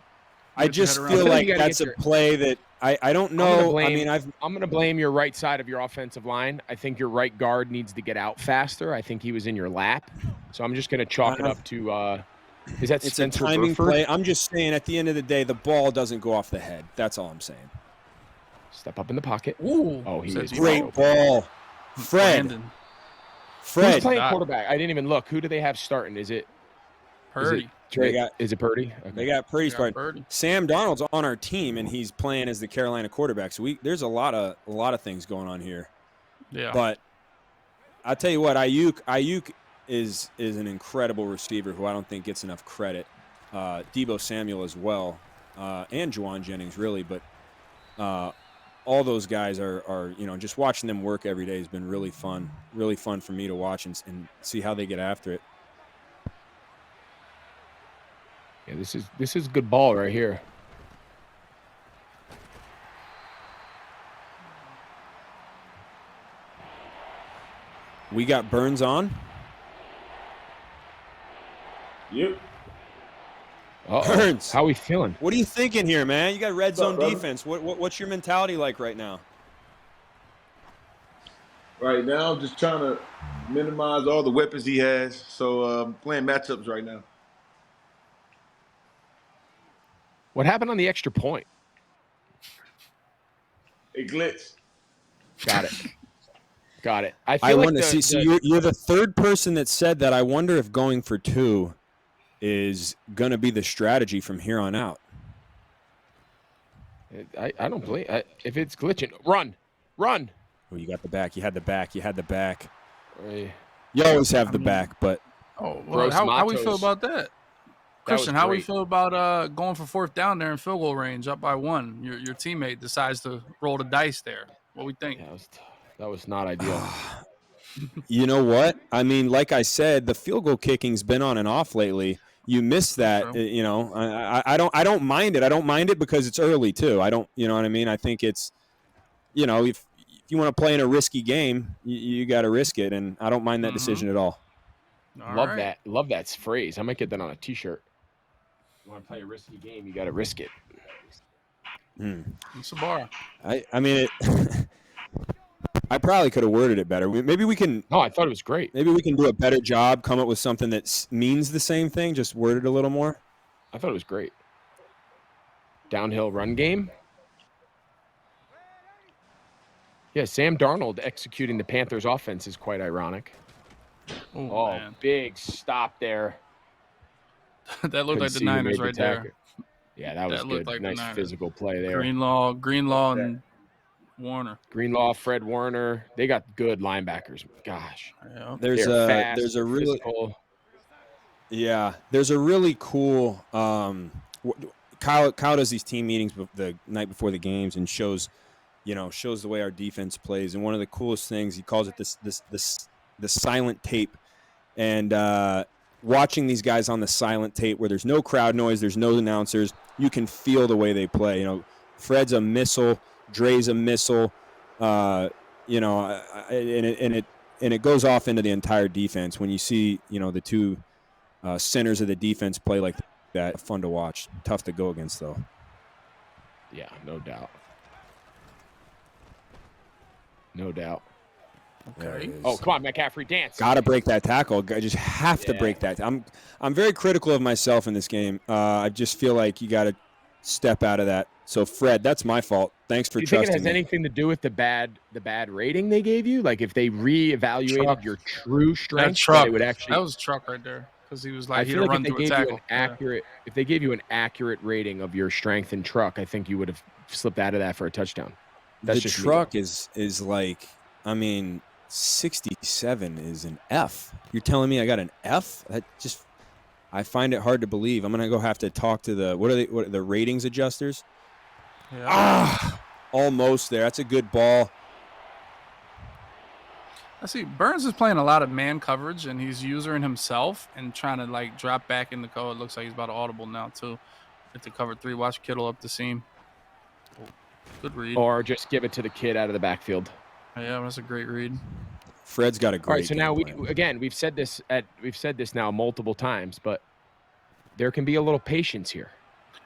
I just feel like that's a play that I don't know. I'm going to blame your right side of your offensive line. I think your right guard needs to get out faster. I think he was in your lap. So I'm just going to chalk it up to is that it's Spencer a timing Burford? play. I'm just saying at the end of the day, the ball doesn't go off the head. That's all I'm saying. Step up in the pocket. Ooh. Oh, he is great ball. Fred. Who's playing quarterback? I didn't even look. Who do they have starting? Is it Purdy? Is it Purdy? Okay. They got Purdy starting. Sam Darnold's on our team, and he's playing as the Carolina quarterback. So there's a lot of things going on here. Yeah. But I'll tell you what, Ayuk is an incredible receiver who I don't think gets enough credit. Deebo Samuel as well, and Juwan Jennings really. But all those guys are just watching them work every day has been really fun for me to watch and see how they get after it. Yeah, this is good ball right here. We got Burns on. Yep. Burns, how we feeling? What are you thinking here, man? You got red zone brother? defense. What's your mentality like right now? Right now, I'm just trying to minimize all the weapons he has. So playing matchups right now. What happened on the extra point? It glitched. Got it. Got it. I I feel want like to see. So you're the third person that said that. I wonder if going for 2 is going to be the strategy from here on out. I don't believe if it's glitching. Run. Oh, you got the back. You had the back. You always have the back, but how we feel about that? Christian, how we great. feel about going for 4th down there in field goal range, up by 1? Your teammate decides to roll the dice there. What we think? That was not ideal. You know what? I mean, like I said, the field goal kicking's been on and off lately. You miss that, I don't mind it. I don't mind it because it's early too. I don't, you know what I mean? I think it's, if you want to play in a risky game, you got to risk it, and I don't mind that decision at all. Love that phrase. I might get that on a T-shirt. You want to play a risky game, you got to risk it. It's a bar. I mean, I probably could have worded it better. Maybe we can. No, I thought it was great. Maybe we can do a better job, come up with something that means the same thing, just word it a little more. I thought it was great. Downhill run game. Yeah, Sam Darnold executing the Panthers' offense is quite ironic. Oh, man. Big stop there. That looked like the Niners right there. Yeah, that was good. Like nice physical play there. Greenlaw, and Warner. Greenlaw, Fred Warner. They got good linebackers. Gosh. Yeah. There's a really cool Kyle does these team meetings the night before the games and shows the way our defense plays. And one of the coolest things, he calls it the silent tape. And watching these guys on the silent tape where there's no crowd noise, there's no announcers, you can feel the way they play. Fred's a missile, Dre's a missile, and it goes off into the entire defense. When you see, the two centers of the defense play like that, fun to watch. Tough to go against, though. Yeah, no doubt. No doubt. Okay. Oh, come on, McCaffrey, dance. Got to break that tackle. I just have to break that. I'm very critical of myself in this game. I just feel like you got to step out of that. So, Fred, that's my fault. Thanks for trusting me. Do you think it has anything to do with the bad rating they gave you? Like if they reevaluated your true strength, Truck. they would actually. That was Truck right there because he was like I he'd feel like run if they through a gave you tackle. if they gave you an accurate rating of your strength and Truck, I think you would have slipped out of that for a touchdown. That's the just Truck is like, 67 is an F. You're telling me I got an F? I find it hard to believe. I'm gonna have to talk to the ratings adjusters. Yeah. Almost there. That's a good ball. I see Burns is playing a lot of man coverage, and he's using himself and trying to like drop back in the cover. It looks like he's about to audible now too. At the cover 3, watch Kittle up the seam. Good read. Or just give it to the kid out of the backfield. Yeah, that's a great read. Fred's got a great. All right, so now we've said this now multiple times, but there can be a little patience here.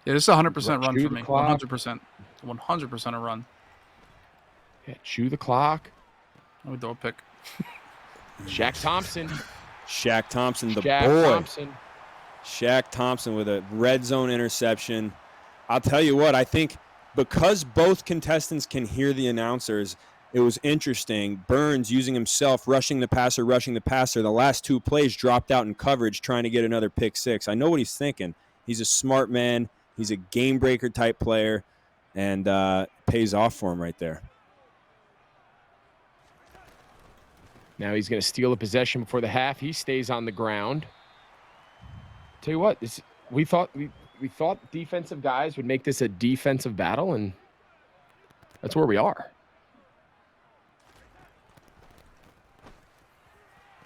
Yeah, this is 100% run for me. 100%. 100% a run. Yeah, chew the clock. Let me throw a pick. Shaq Thompson. Shaq Thompson, the Shaq boy. Thompson. Shaq Thompson with a red zone interception. I'll tell you what, I think because both contestants can hear the announcers, it was interesting. Burns using himself, rushing the passer. The last 2 plays dropped out in coverage trying to get another pick 6. I know what he's thinking. He's a smart man. He's a game breaker type player, and pays off for him right there. Now he's going to steal a possession before the half. He stays on the ground. Tell you what, we thought defensive guys would make this a defensive battle, and that's where we are.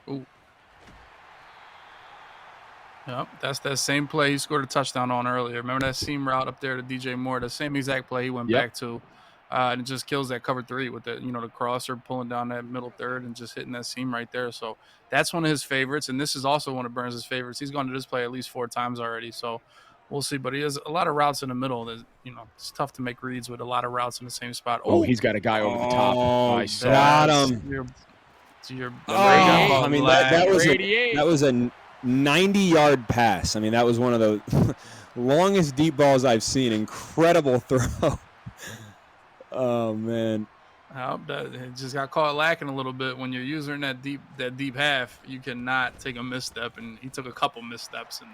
Ooh. Yep, that's that same play he scored a touchdown on earlier. Remember that seam route up there to DJ Moore? The same exact play he went back to. And it just kills that cover 3 with the crosser pulling down that middle third and just hitting that seam right there. So that's one of his favorites, and this is also one of Burns' favorites. He's gone to this play at least 4 times already, so we'll see. But he has a lot of routes in the middle. That it's tough to make reads with a lot of routes in the same spot. Oh, he's got a guy over the top. Oh, got him. I mean, that was a 90-yard pass. I mean, that was one of the longest deep balls I've seen. Incredible throw. Oh man! It just got caught lacking a little bit when you're using that deep half. You cannot take a misstep, and he took a couple missteps and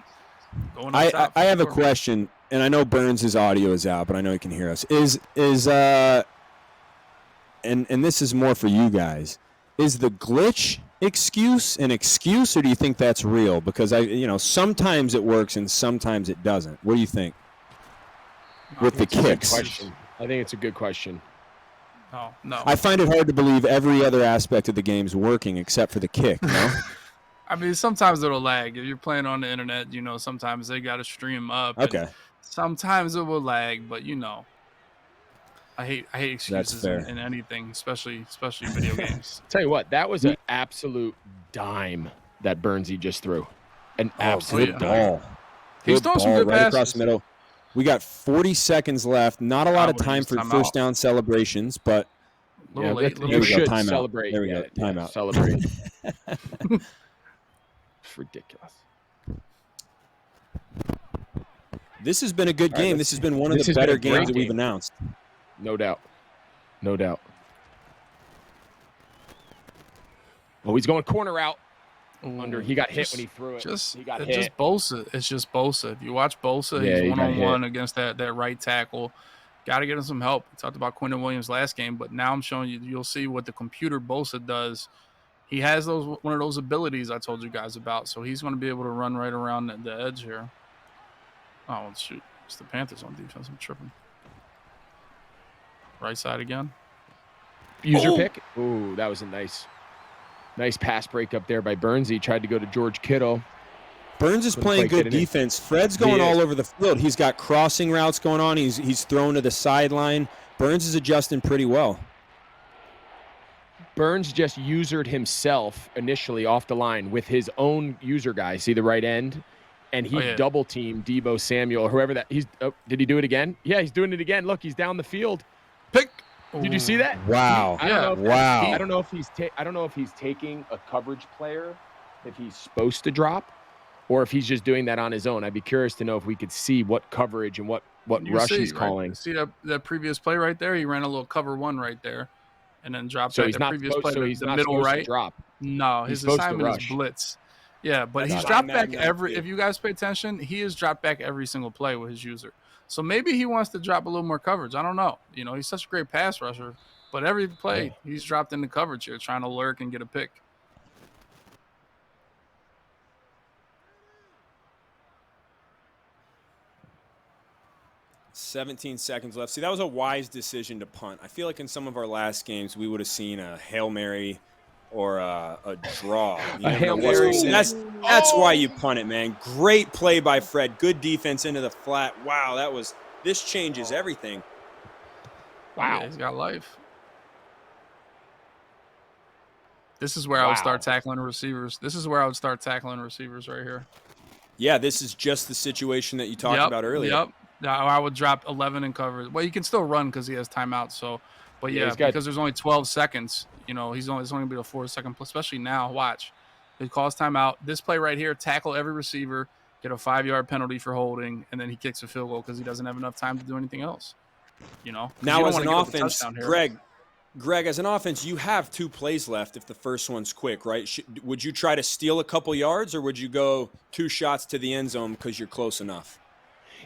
going. I have a question, and I know Burns' audio is out, but I know he can hear us. And this is more for you guys. Is the glitch excuse an excuse, or do you think that's real? Because sometimes it works and sometimes it doesn't. What do you think with the kicks? I think it's a good question. Oh, no. I find it hard to believe every other aspect of the game's working except for the kick. No? I mean, sometimes it'll lag. If you're playing on the internet, sometimes they got to stream up. Okay. Sometimes it will lag, but I hate excuses in anything, especially video games. Tell you what, that was an absolute dime that Burnsy just threw. An absolute ball. He's throwing some good right passes. Across the middle. We got 40 seconds left. Not a lot of time for first down celebrations, but you should celebrate. There we go. Timeout. Celebrate. It's ridiculous. This has been a good game. This has been one of the better games that we've announced. No doubt. No doubt. Oh, he's going corner out. He got hit when he threw it. He got hit. Just Bosa. It's just Bosa. If you watch Bosa, he's one-on-one against that right tackle. Got to get him some help. We talked about Quinton Williams last game, but now I'm showing you. You'll see what the computer Bosa does. He has one of those abilities I told you guys about, so he's going to be able to run right around the edge here. Oh, shoot. It's the Panthers on defense. I'm tripping. Right side again. User pick. Ooh, that was a nice pass break up there by Burns. He tried to go to George Kittle. Burns is playing good defense. Fred's going all over the field. He's got crossing routes going on. He's thrown to the sideline. Burns is adjusting pretty well. Burns just usered himself initially off the line with his own user guy. See the right end? And he double teamed Deebo Samuel or whoever that did he do it again? Yeah, he's doing it again. Look, he's down the field. Pick. Did you see that? Wow. I don't know wow. I don't know if he's taking a coverage player that he's supposed to drop, or if he's just doing that on his own. I'd be curious to know if we could see what coverage and what rush he's calling. See that previous play right there? He ran a little cover 1 right there, and then dropped that previous play. So he's the not middle right. To drop. No, his assignment is blitz. Yeah, but he's dropped back if you guys pay attention, he has dropped back every single play with his user. So maybe he wants to drop a little more coverage. I don't know. He's such a great pass rusher, but every play he's dropped into coverage here, trying to lurk and get a pick. $17 seconds left. See, that was a wise decision to punt. I feel like in some of our last games, we would have seen a Hail Mary or a draw. You A never know Hail what's Mary. that's why you punt it, man. Great play by Fred. Good defense into the flat. Wow, this changes everything. Wow. Yeah, he's got life. This is where I would start tackling receivers. This is where I would start tackling receivers right here. Yeah, this is just the situation that you talked about earlier. Yep. I would drop 11 in coverage. Well, he can still run because he has timeout. So, but yeah, because there's only 12 seconds. You know, it's only gonna be a 4-second, especially now. Watch, he calls timeout. This play right here, tackle every receiver, get a 5-yard penalty for holding, and then he kicks a field goal because he doesn't have enough time to do anything else. You know. Now as an offense, Greg, as an offense, you have 2 plays left if the first one's quick, right? Would you try to steal a couple yards, or would you go 2 shots to the end zone because you're close enough?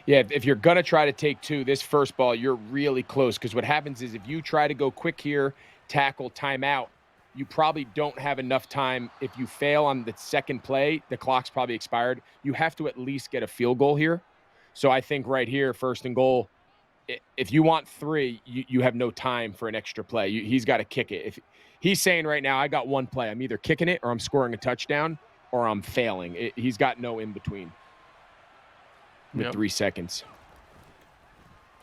Yeah, if you're going to try to take 2, this first ball, you're really close, because what happens is if you try to go quick here, tackle, timeout, you probably don't have enough time. If you fail on the second play, the clock's probably expired. You have to at least get a field goal here. So I think right here, 1st and goal, if you want 3, you have no time for an extra play. He's got to kick it. If he's saying right now, I got 1 play, I'm either kicking it or I'm scoring a touchdown or I'm failing. He's got no in between with 3 seconds.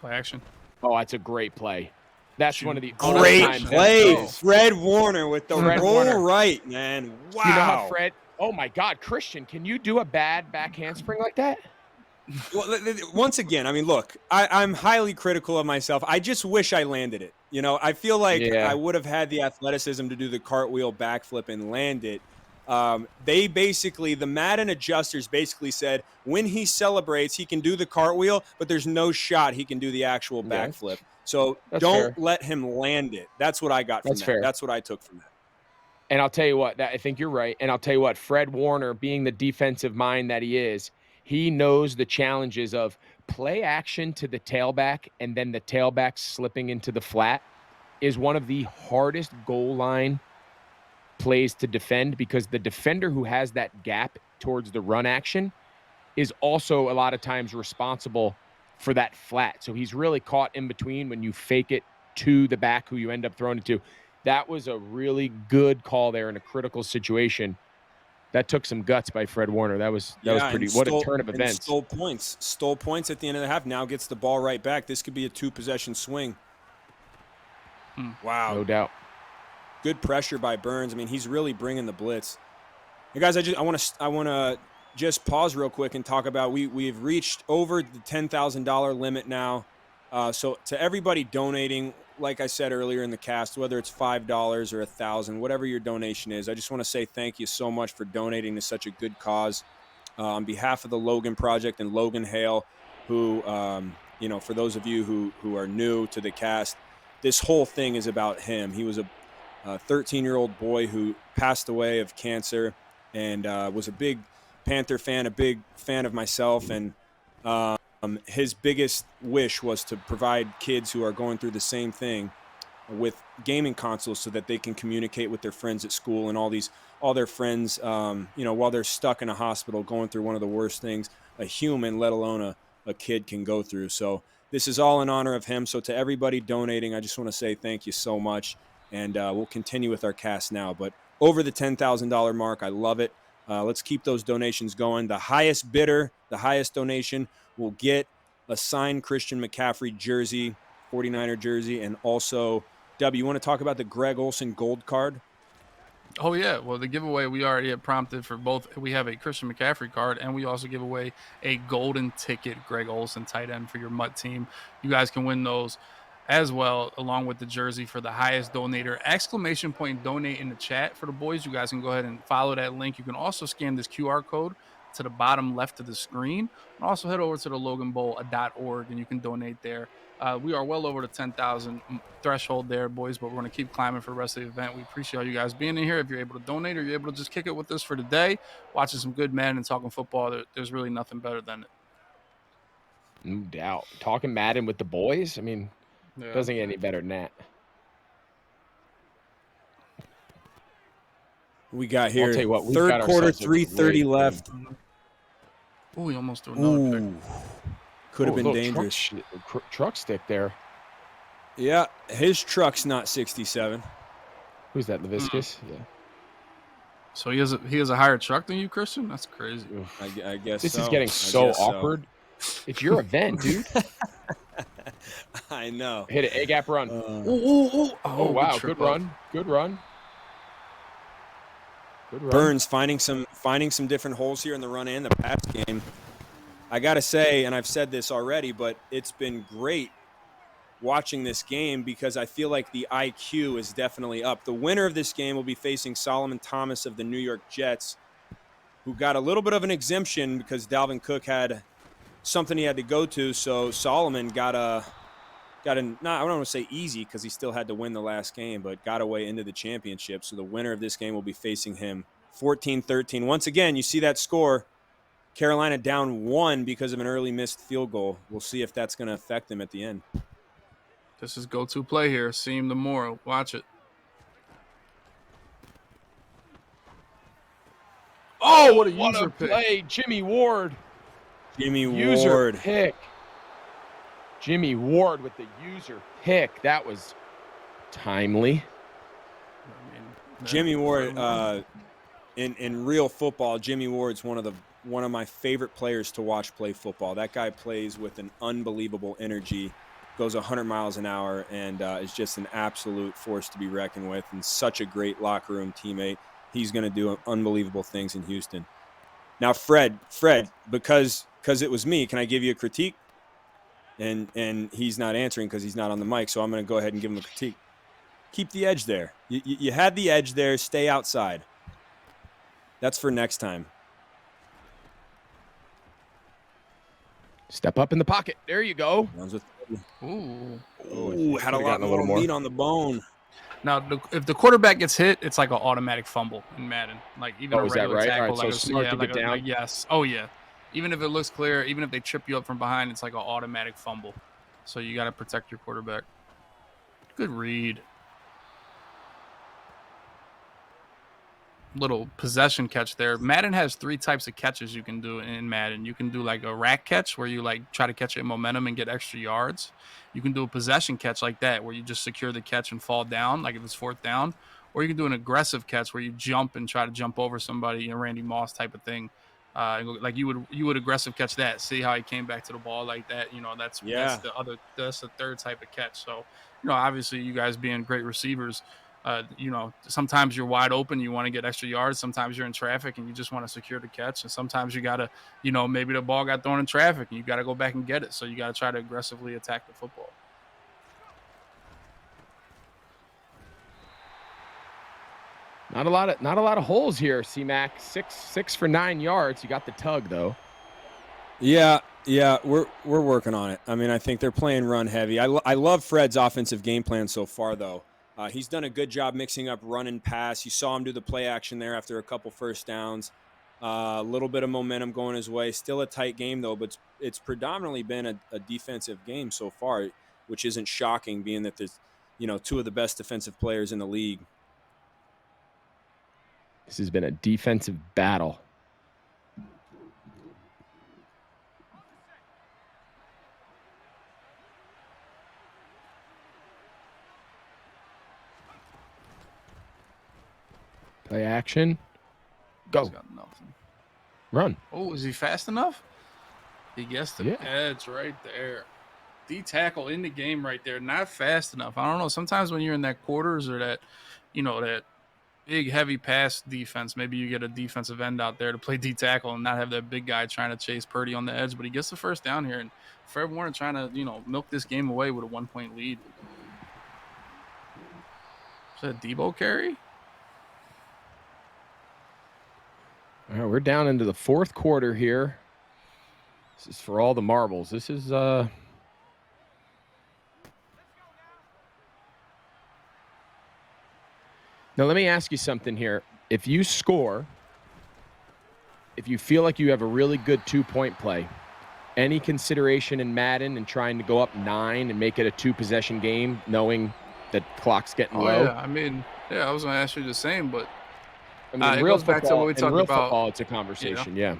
Play action. Oh, that's a great play. That's one of the great plays. Fred Warner with the roll right, man. Wow. You know how Fred? Oh my God, Christian, can you do a bad back handspring like that? Well, once again, I mean, look, I'm highly critical of myself. I just wish I landed it. You know, I feel like I would have had the athleticism to do the cartwheel backflip and land it. The Madden adjusters basically said when he celebrates, he can do the cartwheel, but there's no shot he can do the actual backflip. So don't let him land it. That's what I got from that. Fair. That's what I took from that. And I'll tell you what, I think you're right. And I'll tell you what, Fred Warner, being the defensive mind that he is, he knows the challenges of play action to the tailback and then the tailback slipping into the flat is one of the hardest goal line plays to defend, because the defender who has that gap towards the run action is also a lot of times responsible for that flat. So he's really caught in between when you fake it to the back who you end up throwing it to. That was a really good call there in a critical situation. That took some guts by Fred Warner. That was pretty. What a turn of events. Stole points at the end of the half. Now gets the ball right back. This could be a 2-possession swing. Wow, no doubt. Good pressure by Burns. I mean, he's really bringing the blitz. Hey guys, I want to just pause real quick and talk about we've reached over the $10,000 limit now. So to everybody donating, like I said earlier in the cast, whether it's $5 or $1,000, whatever your donation is, I just want to say thank you so much for donating to such a good cause. On behalf of the Logan Project and Logan Hale, who, for those of you who are new to the cast, this whole thing is about him. He was a 13-year-old boy who passed away of cancer, and was a big Panther fan, a big fan of myself, and his biggest wish was to provide kids who are going through the same thing with gaming consoles so that they can communicate with their friends at school and all their friends, while they're stuck in a hospital going through one of the worst things a human, let alone a kid, can go through. So this is all in honor of him. So to everybody donating, I just want to say thank you so much. And we'll continue with our cast now. But over the $10,000 mark, I love it. Let's keep those donations going. The highest bidder, the highest donation, will get a signed Christian McCaffrey jersey, 49er jersey, and also, Dubby, you want to talk about the Greg Olsen gold card? Oh, yeah. Well, the giveaway, we already have prompted for both. We have a Christian McCaffrey card, and we also give away a golden ticket Greg Olsen tight end for your Mutt team. You guys can win those as well, along with the jersey for the highest donator. Exclamation point donate in the chat for the boys. You guys can go ahead and follow that link. You can also scan this QR code to the bottom left of the screen, and also head over to the loganbowl.org and you can donate there. We are well over the 10,000 threshold there, boys, but we're going to keep climbing for the rest of the event. We appreciate all you guys being in here. If you're able to donate or you're able to just kick it with us for the day, watching some good Madden and talking football, there's really nothing better than it. No doubt. Talking Madden with the boys, I mean, doesn't get any better than that. We got here. I'll tell you what, third quarter, 3:30 left. Oh, he almost threw another pick. Could have been dangerous. Truck stick there. Yeah, his truck's not 67. Who's that, Laviscus? Yeah. So he has a higher truck than you, Christian? That's crazy. I guess This so. is getting so awkward. It's your event, dude. I know. Hit an A-gap run. Oh, wow. Good run. Good run. Good run. Burns finding some different holes here in the run and the pass game. I got to say, and I've said this already, but it's been great watching this game because I feel like the IQ is definitely up. The winner of this game will be facing Solomon Thomas of the New York Jets, who got a little bit of an exemption because Dalvin Cook had something he had to go to. So Solomon got a I don't want to say easy because he still had to win the last game, but got away into the championship. So the winner of this game will be facing him 14-13. Once again, you see that score. Carolina down 1 because of an early missed field goal. We'll see if that's going to affect them at the end. This is go-to play here. Seam the more. Watch it. Oh, what a user pick. Play. Jimmy Ward. User Ward. Pick. Jimmy Ward with the user pick. That was timely. Jimmy Ward, in real football, Jimmy Ward's one of my favorite players to watch play football. That guy plays with an unbelievable energy, goes 100 miles an hour, and is just an absolute force to be reckoned with, and such a great locker room teammate. He's going to do unbelievable things in Houston. Now, Fred, because it was me, can I give you a critique? And he's not answering because he's not on the mic, so I'm going to go ahead and give him a critique. Keep the edge there. You had the edge there. Stay outside. That's for next time. Step up in the pocket. There you go. Ooh, had a lot more meat on the bone. Now, if the quarterback gets hit, it's like an automatic fumble in Madden. Like even a regular tackle. Right, so smart to get down. Yes. Oh yeah. Even if it looks clear, even if they trip you up from behind, it's like an automatic fumble. So you got to protect your quarterback. Good read. Little possession catch there. Madden has 3 types of catches you can do in Madden. You can do like a rack catch where you like try to catch it in momentum and get extra yards. You can do a possession catch like that where you just secure the catch and fall down, like if it's 4th down. Or you can do an aggressive catch where you jump and try to jump over somebody, Randy Moss type of thing. Like you would aggressive catch that. See how he came back to the ball like that. That's the 3rd type of catch. So, obviously you guys being great receivers, sometimes you're wide open, you want to get extra yards. Sometimes you're in traffic and you just want to secure the catch. And sometimes you got to, maybe the ball got thrown in traffic and you got to go back and get it. So you got to try to aggressively attack the football. Not a lot of holes here, C-Mac. 6 for 9 yards. You got the tug though. Yeah, we're working on it. I mean, I think they're playing run heavy. I love Fred's offensive game plan so far though. He's done a good job mixing up run and pass. You saw him do the play action there after a couple first downs. A little bit of momentum going his way. Still a tight game though, but it's predominantly been a defensive game so far, which isn't shocking being that there's 2 of the best defensive players in the league. This has been a defensive battle. Play action. Go. He's got nothing. Run. Oh, is he fast enough? He gets the edge right there. D-tackle in the game right there. Not fast enough. I don't know. Sometimes when you're in that quarters or that, that big, heavy pass defense, maybe you get a defensive end out there to play D-tackle and not have that big guy trying to chase Purdy on the edge. But he gets the first down here. And Fred Warner trying to, milk this game away with a 1-point lead. Is that Debo carry? All right, we're down into the 4th quarter here. This is for all the marbles. This is Now let me ask you something here. If you score, if you feel like you have a really good 2-point play, any consideration in Madden and trying to go up 9 and make it a 2-possession game, knowing that clock's getting low? Yeah, I was going to ask you the same, but it goes back to what we talked about. Football, it's a conversation, yeah.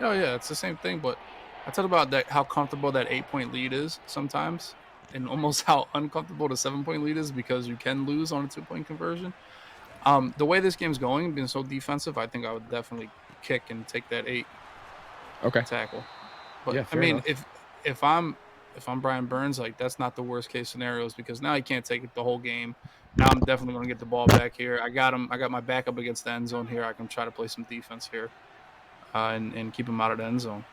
Oh, yeah, it's the same thing, but I talked about that how comfortable that 8-point lead is sometimes and almost how uncomfortable the 7-point lead is because you can lose on a 2-point conversion. The way this game's going, being so defensive, I think I would definitely kick and take that 8 tackle. But Yeah, I mean, enough. if I'm Brian Burns, like that's not the worst case scenarios because now he can't take it the whole game. Now I'm definitely going to get the ball back here. I got him. I got my backup against the end zone here. I can try to play some defense here, and keep him out of the end zone.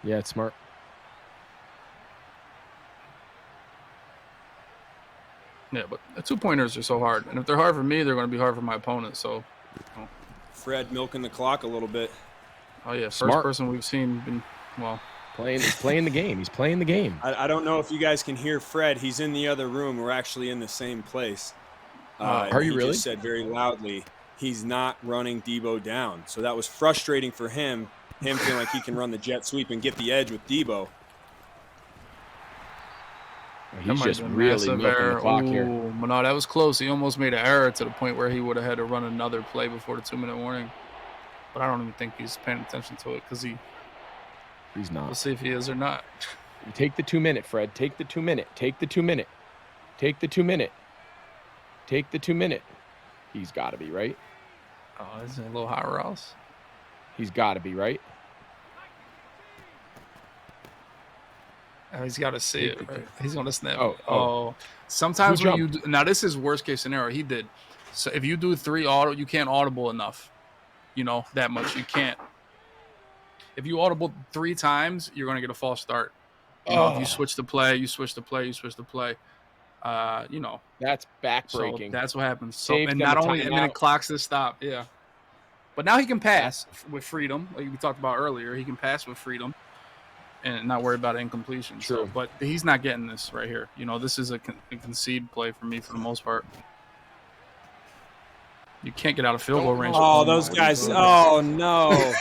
Yeah, it's smart. Yeah, but the 2-pointers are so hard, and if they're hard for me, they're going to be hard for my opponent. So, Fred milking the clock a little bit. Oh yeah, first Smart. person we've seen been He's playing the game. He's playing the game. I don't know if you guys can hear Fred. He's in the other room. We're actually in the same place. Are you he really? Just said very loudly he's not running Debo down. So that was frustrating for him feeling like he can run the jet sweep and get the edge with Debo. He's just really milking the clock here. No, that was close. He almost made an error to the point where he would have had to run another play before the 2-minute warning. But I don't even think he's paying attention to it because he's not. We'll see if he is or not. You take the 2-minute, Fred. Take the 2-minute. Take the 2-minute. Take the 2-minute. Take the 2-minute. He's got to be, right? Oh, is it a little higher else? He's got to be, right? He's got to see it, right? He's going to snap. Oh. Sometimes when you do, now this is worst case scenario. He did. So if you do 3 auto, you can't audible enough. That much. You can't. If you audible 3 times, you're going to get a false start. If you switch the play, you switch the play. That's backbreaking. So that's what happens. So Saves and them not a only and then timeout. it clocks the stop. Yeah. But now he can pass with freedom, like we talked about earlier. He can pass with freedom and not worry about incompletion. True. So, but he's not getting this right here. This is a concede play for me for the most part. You can't get out of field goal range. Oh, those guys. Oh, no.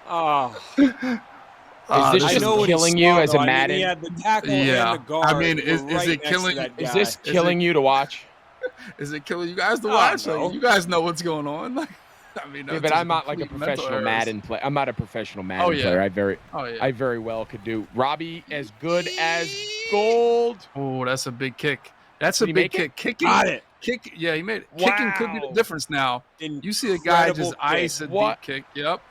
Oh. Is this just killing you as a Madden? He had the tackle and the guard. I mean, is it killing? Is this killing you to watch? Is it killing you guys to watch? No. Like, you guys know what's going on. Like, I mean, Yeah, but I'm not like a professional Madden player. I'm not a professional Madden player. I very well could do. Robbie, as good as gold. Oh, that's a big kick. That's a big kick. Kicking. Got it. Yeah, he made it. Wow. Kicking could be the difference now. You see a guy just ice a deep kick. Yep.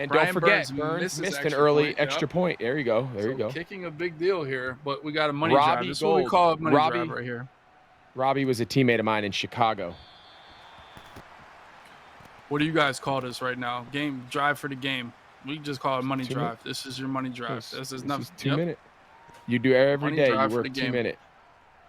And Brian don't forget, Burns missed an extra early point. extra point. There you go. There you go. Kicking a big deal here, but we got a money Robbie drive. This is what we Gold. call a money Robbie- drive right here. Robbie was a teammate of mine in Chicago. What do you guys call this right now? Game drive for the game. We just call it money 2 drive. minutes. This is your money drive. This is nothing. 2 minute. You do every Money day. You drive for work the 2 game. minute.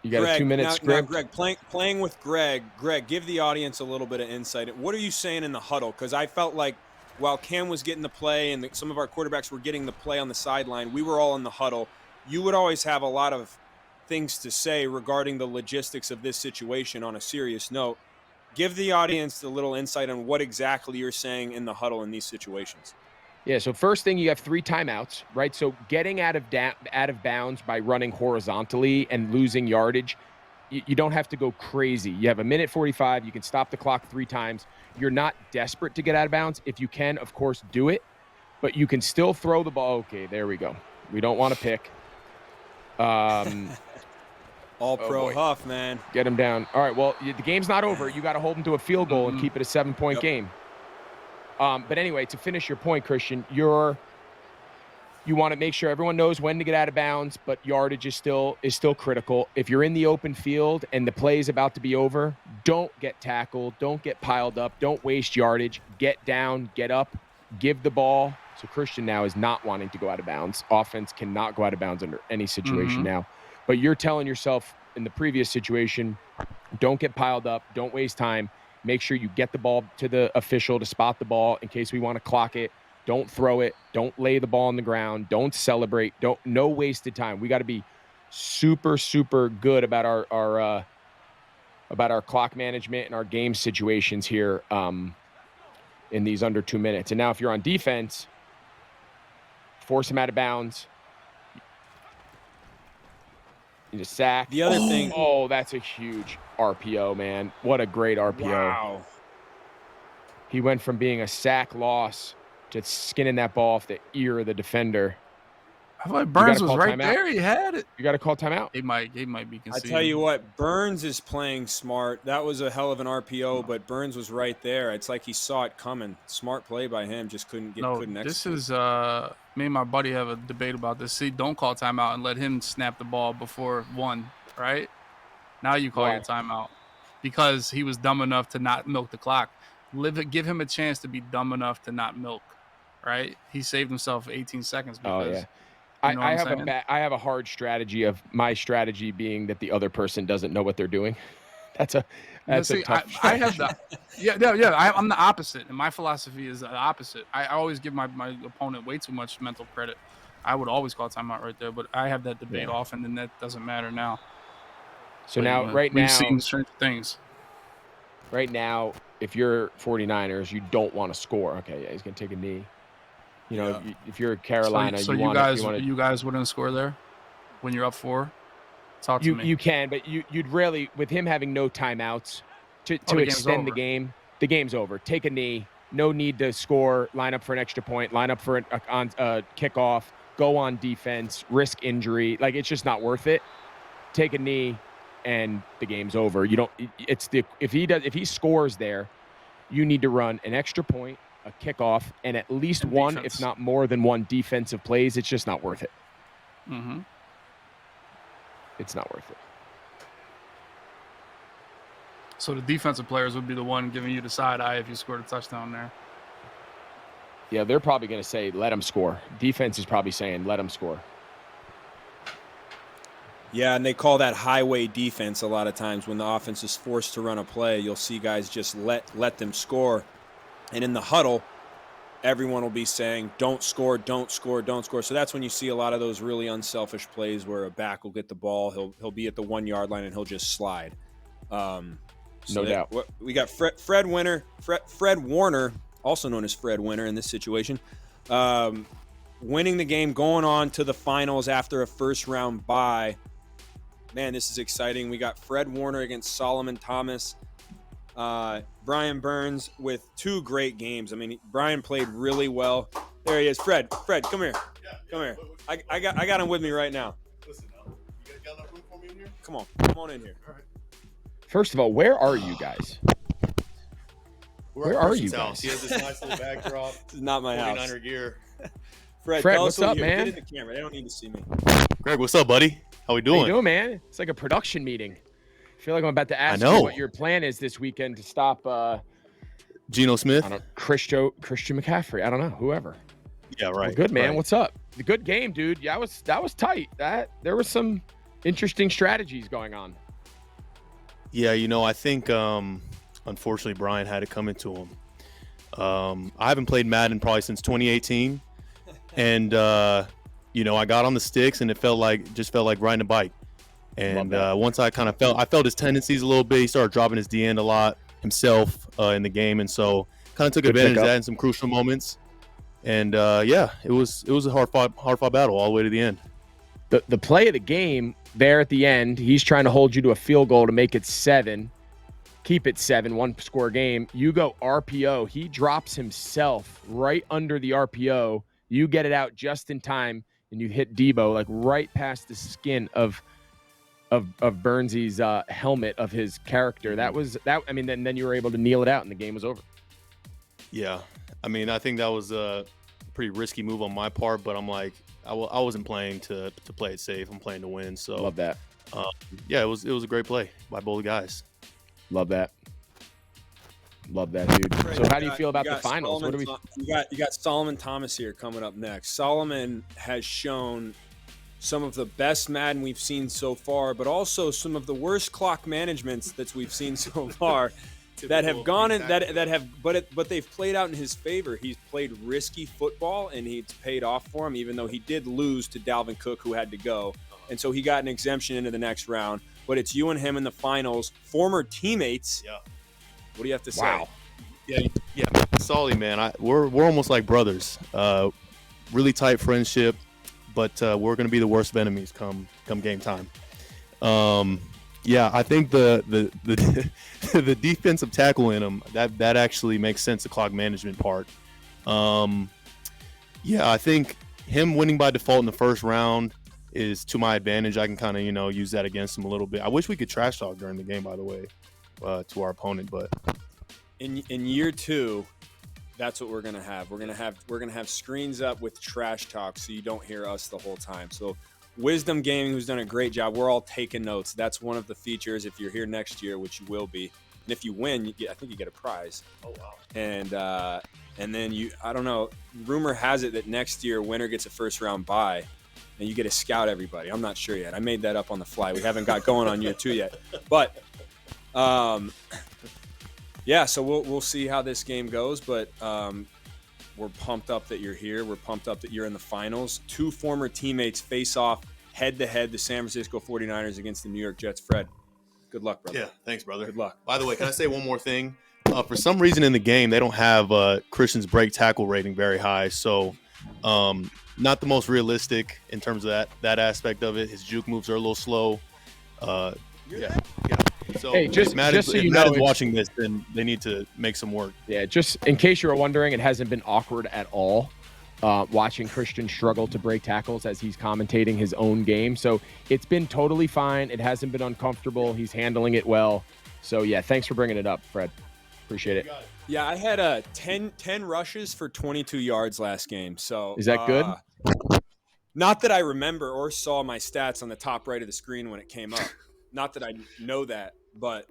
You got Greg, a 2 minute now, script. Greg, playing with Greg, give the audience a little bit of insight. What are you saying in the huddle? Because I felt like while Cam was getting the play and some of our quarterbacks were getting the play on the sideline, we were all in the huddle. You would always have a lot of things to say regarding the logistics of this situation on a serious note. Give the audience a little insight on what exactly you're saying in the huddle in these situations. Yeah, so first thing, you have 3 timeouts, right? So getting out of bounds by running horizontally and losing yardage, you don't have to go crazy. You have 1:45. You can stop the clock 3 times. You're not desperate to get out of bounds. If you can, of course, do it. But you can still throw the ball. Okay, there we go. We don't want to pick. All-pro Huff, man. Get him down. All right, well, the game's not over. You got to hold him to a field goal and keep it a 7-point game. But anyway, to finish your point, Christian, you want to make sure everyone knows when to get out of bounds, but yardage is still critical. If you're in the open field and the play is about to be over, don't get tackled, don't get piled up, don't waste yardage. Get down, get up, give the ball. So Christian now is not wanting to go out of bounds. Offense cannot go out of bounds under any situation now. But you're telling yourself in the previous situation, don't get piled up, don't waste time. Make sure you get the ball to the official to spot the ball in case we want to clock it. Don't throw it. Don't lay the ball on the ground. Don't celebrate. No wasted time. We got to be super, super good about our clock management and our game situations here in these under 2 minutes. And now if you're on defense, force him out of bounds. You just sack. The other thing. Oh, that's a huge RPO, man. What a great RPO. Wow. He went from being a sack loss to skinning that ball off the ear of the defender. I feel like Burns was right timeout. there. He had it. You got to call timeout. He might be conceding. I tell you what, Burns is playing smart. That was a hell of an RPO, but Burns was right there. It's like he saw it coming. Smart play by him. Just couldn't execute. This is me and my buddy have a debate about this. See, don't call timeout and let him snap the ball before 1, right? Now you call your timeout because he was dumb enough to not milk the clock. Give him a chance to be dumb enough to not milk, right? He saved himself 18 seconds because I have a hard strategy of my strategy being that the other person doesn't know what they're doing. That's a tough I have that. I'm the opposite, and my philosophy is the opposite. I always give my opponent way too much mental credit. I would always call timeout right there, but I have that debate often, and that doesn't matter now. So we've seen strange things. Right now, if you're 49ers, you don't want to score. Okay, he's gonna take a knee. You know, if you're Carolina, so you guys wouldn't score there when you're up 4. Talk to me. You can, but you'd rarely, with him having no timeouts to extend the game. The game's over. Take a knee. No need to score. Line up for an extra point. Line up for a kickoff. Go on defense. Risk injury. Like, it's just not worth it. Take a knee, and the game's over. You don't. If he scores there, you need to run an extra point, a kickoff, and at least one, if not more than one, defensive plays. It's just not worth it. Mm-hmm. It's not worth it. So the defensive players would be the one giving you the side eye if you scored a touchdown there. Yeah, they're probably going to say, let him score. Defense is probably saying, let him score. Yeah, and they call that highway defense a lot of times. When the offense is forced to run a play, you'll see guys just let them score. And in the huddle, everyone will be saying, don't score, don't score, don't score. So that's when you see a lot of those really unselfish plays where a back will get the ball, he'll be at the 1 yard line, and he'll just slide. No doubt. We got Fred Warner, also known as Fred Winter in this situation, winning the game, going on to the finals after a first-round bye. Man, this is exciting. We got Fred Warner against Solomon Thomas. Brian Burns with 2 great games. I mean, Brian played really well. There he is. Fred, come here. Come here. I got him with me right now. Listen, you guys got enough room for me in here? Come on in here. All right. First of all, where are you guys? Where are you guys? He has this nice little backdrop. This is not my house. 49er gear. Fred, what's up, man? Get in the camera. They don't need to see me. Greg, what's up, buddy? How we doing? How you doing, man? It's like a production meeting. I feel like I'm about to ask you what your plan is this weekend to stop Geno Smith? Christian McCaffrey. I don't know. Whoever. Yeah, right. Well, good, man. Right. What's up? The good game, dude. Yeah, that was tight. There was some interesting strategies going on. Yeah, I think unfortunately Brian had it coming to him. I haven't played Madden probably since 2018, and I got on the sticks and it felt like riding a bike. And once I felt his tendencies a little bit. He started dropping his D end a lot himself in the game, and so kind of took advantage of that in some crucial moments. And it was a hard fought battle all the way to the end. The play of the game there at the end, he's trying to hold you to a field goal to make it 7, keep it 7, 1-score game. You go RPO. He drops himself right under the RPO. You get it out just in time, and you hit Debo like right past the skin of Burnsy's helmet of his character. That was that. I mean, then you were able to kneel it out, and the game was over. Yeah, I mean, I think that was a pretty risky move on my part, but I'm like, I wasn't playing to play it safe. I'm playing to win. So love that. Yeah, it was a great play by both guys. Love that, dude. So how do you feel about the finals? You got Solomon Thomas here coming up next. Solomon has shown some of the best Madden we've seen so far, but also some of the worst clock managements that we've seen so far that have gone in but they've played out in his favor. He's played risky football and it's paid off for him, even though he did lose to Dalvin Cook, who had to go. And so he got an exemption into the next round. But it's you and him in the finals, former teammates. Yeah. What do you have to say? Wow. Yeah, Solly, man. We're almost like brothers. Really tight friendship. But we're going to be the worst of enemies come game time. I think the the defensive tackle in him that actually makes sense. The clock management part. I think him winning by default in the first round is to my advantage. I can kind of, use that against him a little bit. I wish we could trash talk during the game, by the way, to our opponent. But in year 2, that's what we're gonna have. We're gonna have screens up with trash talk, so you don't hear us the whole time. So Wisdom Gaming, who's done a great job, we're all taking notes. That's one of the features. If you're here next year, which you will be, and if you win, I think you get a prize. Oh wow! And then I don't know. Rumor has it that next year winner gets a first round bye, and you get to scout everybody. I'm not sure yet. I made that up on the fly. We haven't got going on year 2 yet, but yeah. So we'll see how this game goes, but we're pumped up that you're here. We're pumped up that you're in the finals. 2 former teammates face off head-to-head, the San Francisco 49ers against the New York Jets. Fred, good luck, brother. Yeah, thanks, brother. Good luck. By the way, can I say one more thing? For some reason in the game, they don't have Christian's break tackle rating very high. So not the most realistic in terms of that aspect of it. His juke moves are a little slow. Yeah. So hey, just so you know, watching this, then they need to make some work. Yeah, just in case you were wondering, it hasn't been awkward at all watching Christian struggle to break tackles as he's commentating his own game. So it's been totally fine. It hasn't been uncomfortable. He's handling it well. So, yeah, thanks for bringing it up, Fred. Appreciate it. Yeah, I had 10 rushes for 22 yards last game. So is that good? Not that I remember or saw my stats on the top right of the screen when it came up. Not that I know that, but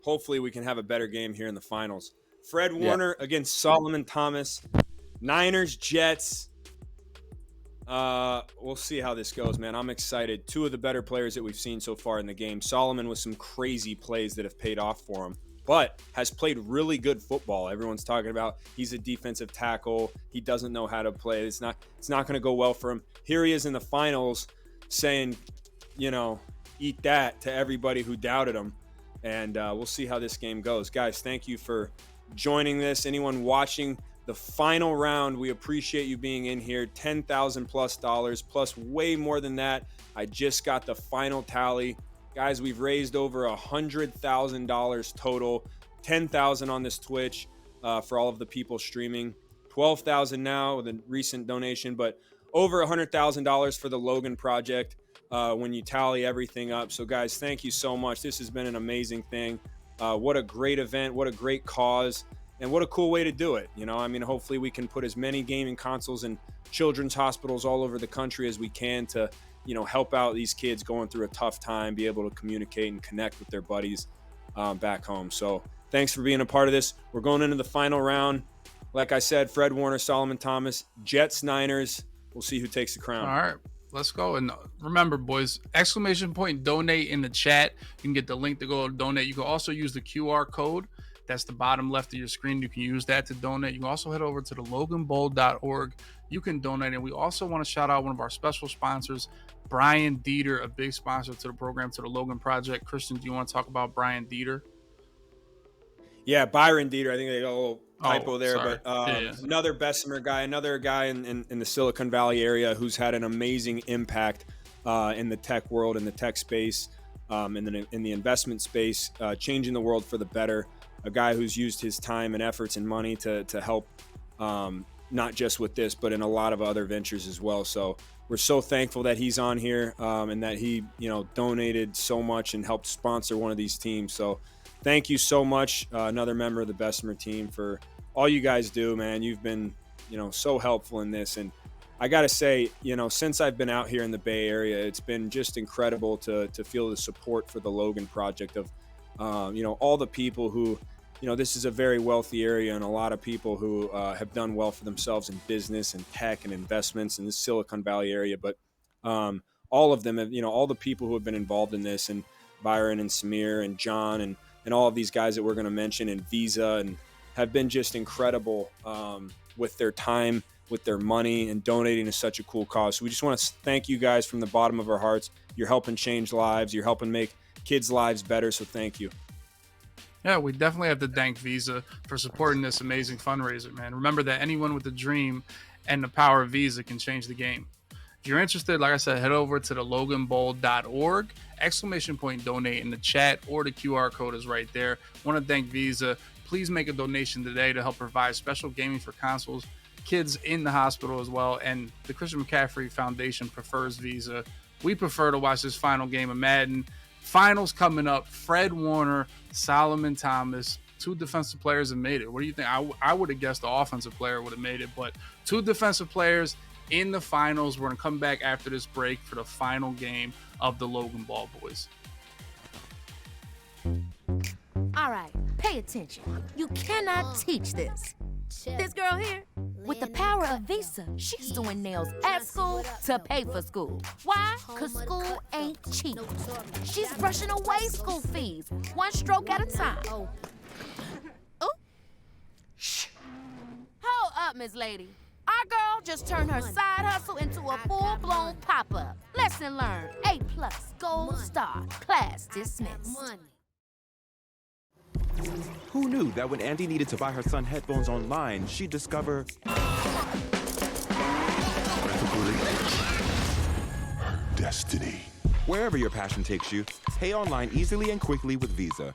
hopefully we can have a better game here in the finals. Fred Warner against Solomon Thomas. Niners, Jets. We'll see how this goes, man. I'm excited. 2 of the better players that we've seen so far in the game. Solomon with some crazy plays that have paid off for him, but has played really good football. Everyone's talking about he's a defensive tackle. He doesn't know how to play. It's not going to go well for him. Here he is in the finals saying, eat that to everybody who doubted him. And we'll see how this game goes. Guys, thank you for joining this. Anyone watching the final round, we appreciate you being in here. $10,000+ plus way more than that. I just got the final tally. Guys, we've raised over $100,000 total. $10,000 on this Twitch for all of the people streaming. $12,000 now with a recent donation, but over $100,000 for the Logan Project when you tally everything up. So, guys, thank you so much. This has been an amazing thing. What a great event. What a great cause. And what a cool way to do it. Hopefully we can put as many gaming consoles in children's hospitals all over the country as we can to, help out these kids going through a tough time, be able to communicate and connect with their buddies back home. So thanks for being a part of this. We're going into the final round. Like I said, Fred Warner, Solomon Thomas, Jets, Niners. We'll see who takes the crown. All right. Let's go. And remember, boys, ! donate in the chat. You can get the link to go donate. You can also use the QR code. That's the bottom left of your screen. You can use that to donate. You can also head over to the loganbowl.org. You can donate. And we also want to shout out one of our special sponsors, Brian Dieter, a big sponsor to the program, to the Logan Project. Christian, do you want to talk about Brian Dieter? Yeah, Byron Dieter. I think they got a little typo there. Sorry. But another Bessemer guy, another guy in the Silicon Valley area who's had an amazing impact in the tech world, in the tech space, in the investment space, changing the world for the better. A guy who's used his time and efforts and money to help, not just with this, but in a lot of other ventures as well. So we're so thankful that he's on here and that he, donated so much and helped sponsor one of these teams. So thank you so much, another member of the Bessemer team, for all you guys do, man. You've been, so helpful in this. And I got to say, since I've been out here in the Bay Area, it's been just incredible to feel the support for the Logan Project of, all the people who, this is a very wealthy area and a lot of people who have done well for themselves in business and tech and investments in the Silicon Valley area. But all of them have, all the people who have been involved in this, and Byron and Samir and John and all of these guys that we're going to mention, and Visa, and have been just incredible with their time, with their money, and donating to such a cool cause. So we just want to thank you guys from the bottom of our hearts. You're helping change lives. You're helping make kids' lives better. So thank you. Yeah, we definitely have to thank Visa for supporting this amazing fundraiser, man. Remember that anyone with a dream and the power of Visa can change the game. If you're interested, like I said, head over to the loganbowl.org, ! donate in the chat, or the QR code is right there. Want to thank Visa. Please make a donation today to help provide special gaming for consoles kids in the hospital as well. And the Christian McCaffrey Foundation prefers Visa. We prefer to watch this final game of Madden. Finals coming up. Fred Warner, Solomon Thomas, 2 defensive players have made it. What do you think? I would have guessed the offensive player would have made it, but 2 defensive players in the finals. We're going to come back after this break for the final game of the Logan Bowl, boys. All right, pay attention. You cannot teach this. This girl here, with the power of Visa, she's doing nails at school to pay for school. Why? Because school ain't cheap. She's brushing away school fees, 1 stroke at a time. Oh. Shh. Hold up, Miss Lady. Our girl just turned her side hustle into a full-blown pop-up. Lesson learned, A+, gold star, class dismissed. Who knew that when Andy needed to buy her son headphones online, she'd discover destiny. wherever your passion takes you, pay online easily and quickly with Visa.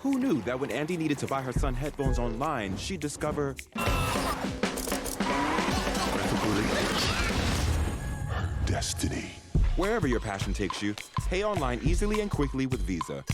Who knew that when Andy needed to buy her son headphones online, she'd discover destiny. wherever your passion takes you, pay online easily and quickly with Visa.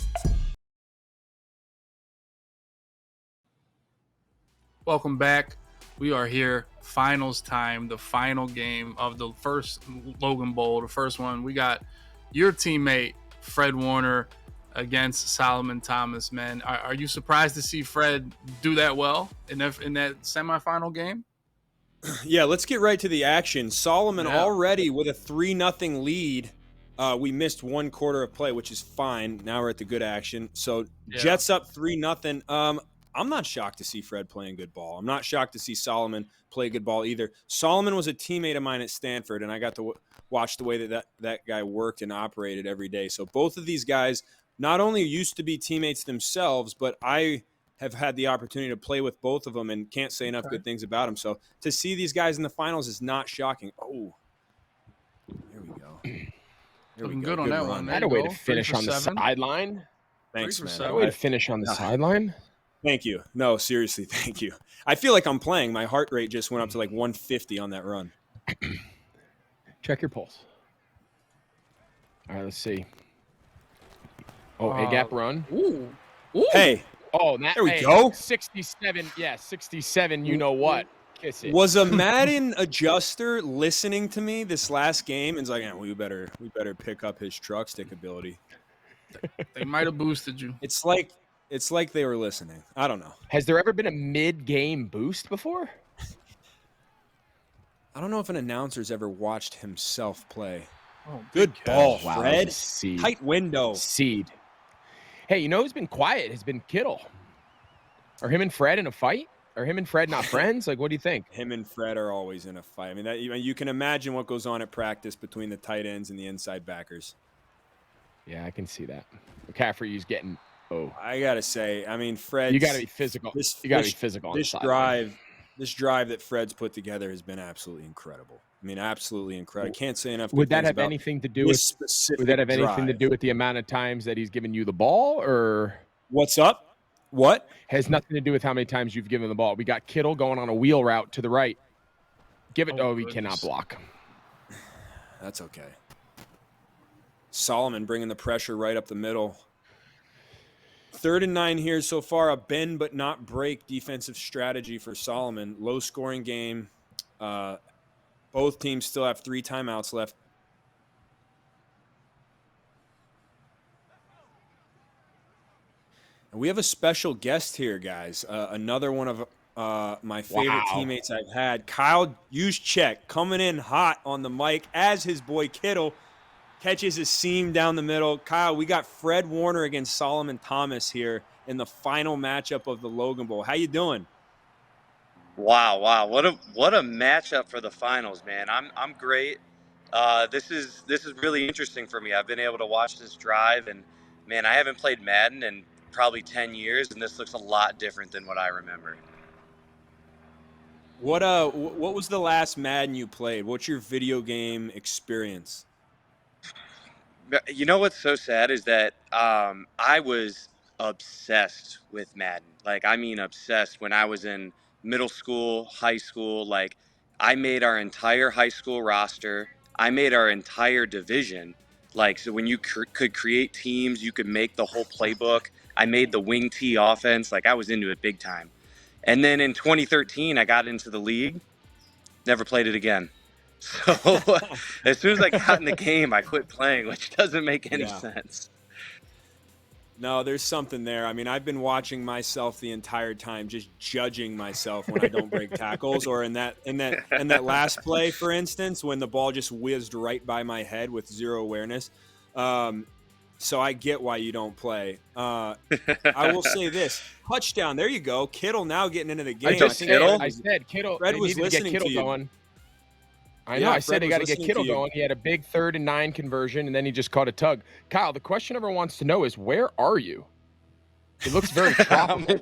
Welcome back. We are here. Finals time, the final game of the first Logan Bowl, the first one. We got your teammate, Fred Warner, against Solomon Thomas, man. Are you surprised to see Fred do that well in that semifinal game? Yeah, let's get right to the action. Solomon already with a 3-0 lead We missed 1 quarter of play, which is fine. Now we're at the good action. So Jets up 3-0. I'm not shocked to see Fred playing good ball. I'm not shocked to see Solomon play good ball either. Solomon was a teammate of mine at Stanford, and I got to watch the way that guy worked and operated every day. So both of these guys not only used to be teammates themselves, but I have had the opportunity to play with both of them and can't say enough good things about them. So to see these guys in the finals is not shocking. Oh, here we go. Looking good on that one. Had a way to finish on the sideline. Thanks, man. Had a way to finish on the sideline. Thank you. No, seriously, thank you. I feel like I'm playing. My heart rate just went up to like 150 on that run. Check your pulse. All right, let's see. Oh, A-gap run. Ooh. Hey. Oh, there we go. 67. Yeah, 67. You know what? Kiss it. Was a Madden adjuster listening to me this last game and was like, we better pick up his truck stick ability. They might have boosted you. It's like they were listening. I don't know. Has there ever been a mid-game boost before? I don't know if an announcer's ever watched himself play. Oh, good ball, wow, Fred. Seed. Tight window. Seed. Hey, you know who's been quiet? Has been Kittle. Are him and Fred in a fight? Are him and Fred not friends? Like, what do you think? Him and Fred are always in a fight. I mean, you can imagine what goes on at practice between the tight ends and the inside backers. Yeah, I can see that. McCaffrey is getting. Oh, I gotta say, I mean, Fred. You gotta be physical. You gotta be physical. This drive that Fred's put together has been absolutely incredible. I mean, absolutely incredible. I can't say enough. Would that have anything to do with? Would that have anything to do with the amount of times that he's given you the ball, or what's up? What has nothing to do with how many times you've given the ball? We got Kittle going on a wheel route to the right. Give it. Oh, he cannot block. That's okay. Solomon bringing the pressure right up the middle. 3rd and 9 here so far. A bend but not break defensive strategy for Solomon. Low scoring game. Both teams still have 3 timeouts left. And we have a special guest here, guys. Another one of my favorite teammates I've had. Kyle Juszczyk coming in hot on the mic as his boy Kittle catches a seam down the middle. Kyle, we got Fred Warner against Solomon Thomas here in the final matchup of the Logan Bowl. How you doing? Wow. What a matchup for the finals, man. I'm great. This is really interesting for me. I've been able to watch this drive, and man, I haven't played Madden in probably 10 years, and this looks a lot different than what I remember. What was the last Madden you played? What's your video game experience? You know what's so sad is that I was obsessed with Madden. Like, I mean obsessed when I was in middle school, high school. Like, I made our entire high school roster. I made our entire division. Like, so when you could create teams, you could make the whole playbook. I made the wing T offense. Like, I was into it big time. And then in 2013, I got into the league. Never played it again. So as soon as I got in the game, I quit playing, which doesn't make any sense. No, there's something there. I mean, I've been watching myself the entire time, just judging myself when I don't break tackles, or in that last play, for instance, when the ball just whizzed right by my head with zero awareness. So I get why you don't play. I will say this: touchdown. There you go. Kittle now getting into the game. I said Kittle. Fred was listening to you. Going. I know. I said they got to get Kittle going. He had a big 3rd and 9 conversion, and then he just caught a tug. Kyle, the question everyone wants to know is, where are you? It looks very tropical.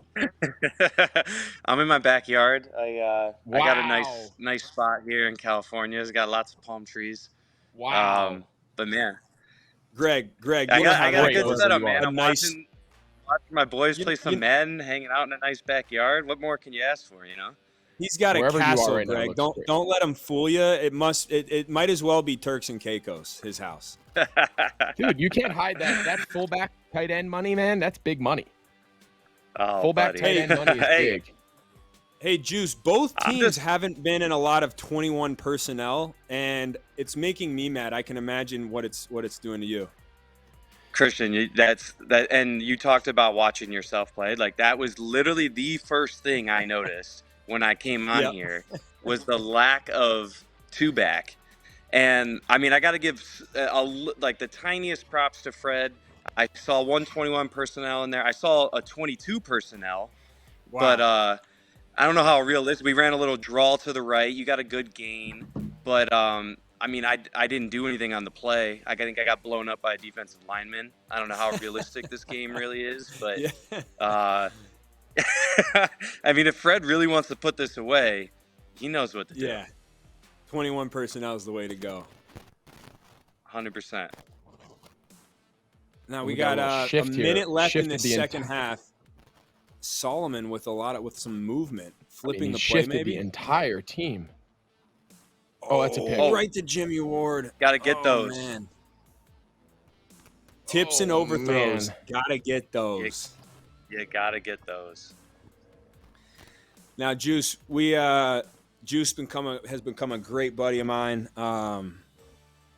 I'm in my backyard. I got a nice spot here in California. It's got lots of palm trees. Wow. But man, Greg, I got a good setup, man. I'm watching my boys play some Madden, hanging out in a nice backyard. What more can you ask for, you know? He's got a castle, Greg. Don't let him fool you. It might as well be Turks and Caicos, his house. Dude, you can't hide that fullback tight end money, man. That's big money. Oh, fullback tight end money is big. Hey, Juice, both teams haven't been in a lot of 21 personnel, and it's making me mad. I can imagine what it's doing to you. Christian, and you talked about watching yourself play. Like, that was literally the first thing I noticed when I came on here was the lack of 2-back. And I mean, I got to give like the tiniest props to Fred. I saw 121 personnel in there. I saw a 22 personnel, but I don't know how realistic. We ran a little draw to the right. You got a good gain, but I mean, I didn't do anything on the play. I think I got blown up by a defensive lineman. I don't know how realistic this game really is, but I mean, if Fred really wants to put this away, he knows what to do. Yeah, 21 personnel is the way to go. 100%. Now we got a minute left in the second half. Solomon with some movement, flipping the play, maybe the entire team. Oh, that's a pick. Right to Jimmy Ward. Got to get those. Man. Tips and overthrows. Got to get those. You got to get those. Now, Juice, Juice has become a great buddy of mine.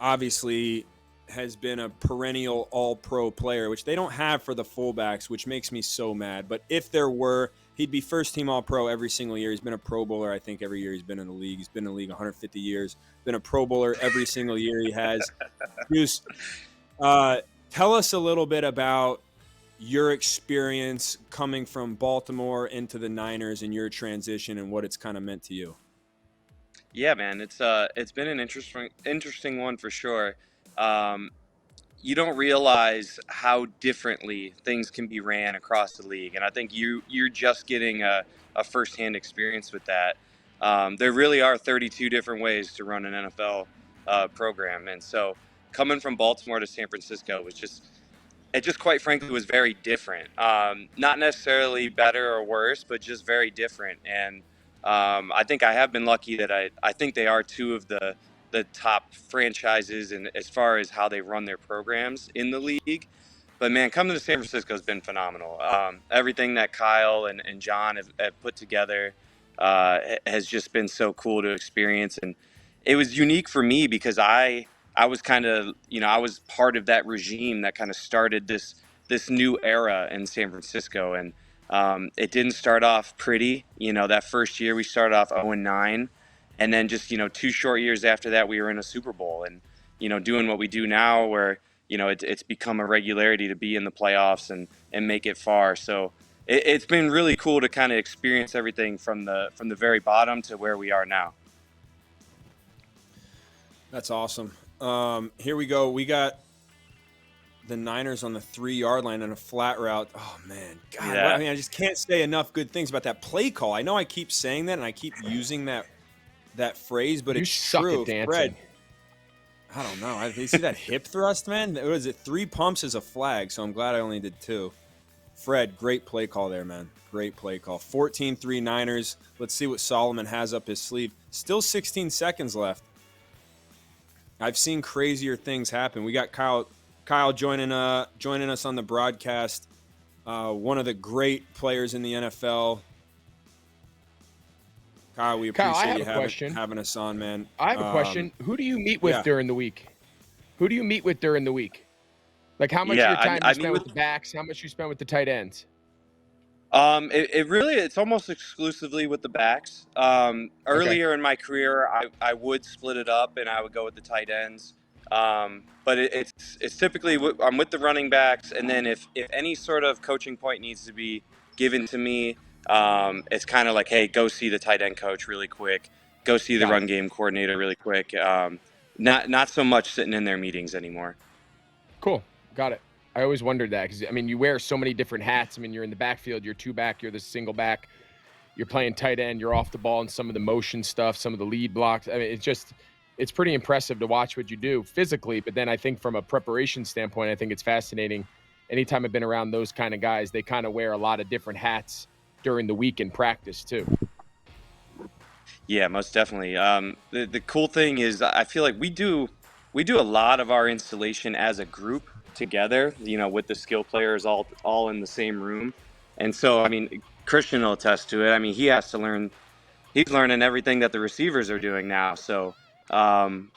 Obviously, has been a perennial all-pro player, which they don't have for the fullbacks, which makes me so mad. But if there were, he'd be first-team all-pro every single year. He's been a Pro Bowler, I think, every year he's been in the league. He's been in the league 150 years. Been a Pro Bowler every single year he has. Juice, tell us a little bit about your experience coming from Baltimore into the Niners and your transition and what it's kind of meant to you. Yeah, man, it's been an interesting one for sure. You don't realize how differently things can be ran across the league, and I think you're just getting a firsthand experience with that. There really are 32 different ways to run an NFL program, and so coming from Baltimore to San Francisco was just quite frankly was very different. Not necessarily better or worse, but just very different. And I think I have been lucky that I think they are two of the top franchises and as far as how they run their programs in the league. But man, coming to San Francisco has been phenomenal. Everything that Kyle and John have put together has just been so cool to experience. And it was unique for me because I was kind of, I was part of that regime that kind of started this new era in San Francisco. And it didn't start off pretty. That first year we started off 0-9. And then just, 2 short years after that, we were in a Super Bowl and, doing what we do now where, it's become a regularity to be in the playoffs and make it far. So it's been really cool to kind of experience everything from the very bottom to where we are now. That's awesome. Here we go. We got the Niners on the 3-yard line on a flat route. Oh, man. God, yeah. I just can't say enough good things about that play call. I know I keep saying that and I keep using that phrase, but it's true. Fred, I don't know. You see that hip thrust, man? What is it? 3 pumps is a flag, so I'm glad I only did 2. Fred, great play call there, man. Great play call. 14-3 Niners. Let's see what Solomon has up his sleeve. Still 16 seconds left. I've seen crazier things happen. We got Kyle joining us on the broadcast. One of the great players in the NFL. Kyle, we appreciate you having us on, man. I have a question. Who do you meet with during the week? Who do you meet with during the week? Like how much of your time you spend with the backs, how much you spend with the tight ends? It's almost exclusively with the backs. Earlier in my career, I would split it up and I would go with the tight ends. But it's typically I'm with the running backs, and then if any sort of coaching point needs to be given to me, it's kind of like, hey, go see the tight end coach really quick. Go see the run game coordinator really quick. Not so much sitting in their meetings anymore. Cool. Got it. I always wondered that because, you wear so many different hats. You're in the backfield, you're 2-back, you're the single back, you're playing tight end, you're off the ball and some of the motion stuff, some of the lead blocks. It's pretty impressive to watch what you do physically. But then I think from a preparation standpoint, I think it's fascinating. Anytime I've been around those kind of guys, they kind of wear a lot of different hats during the week in practice too. Yeah, most definitely. The cool thing is I feel like we do a lot of our installation as a group together, with the skill players all in the same room. And so, Christian will attest to it. He has to learn, he's learning everything that the receivers are doing now. So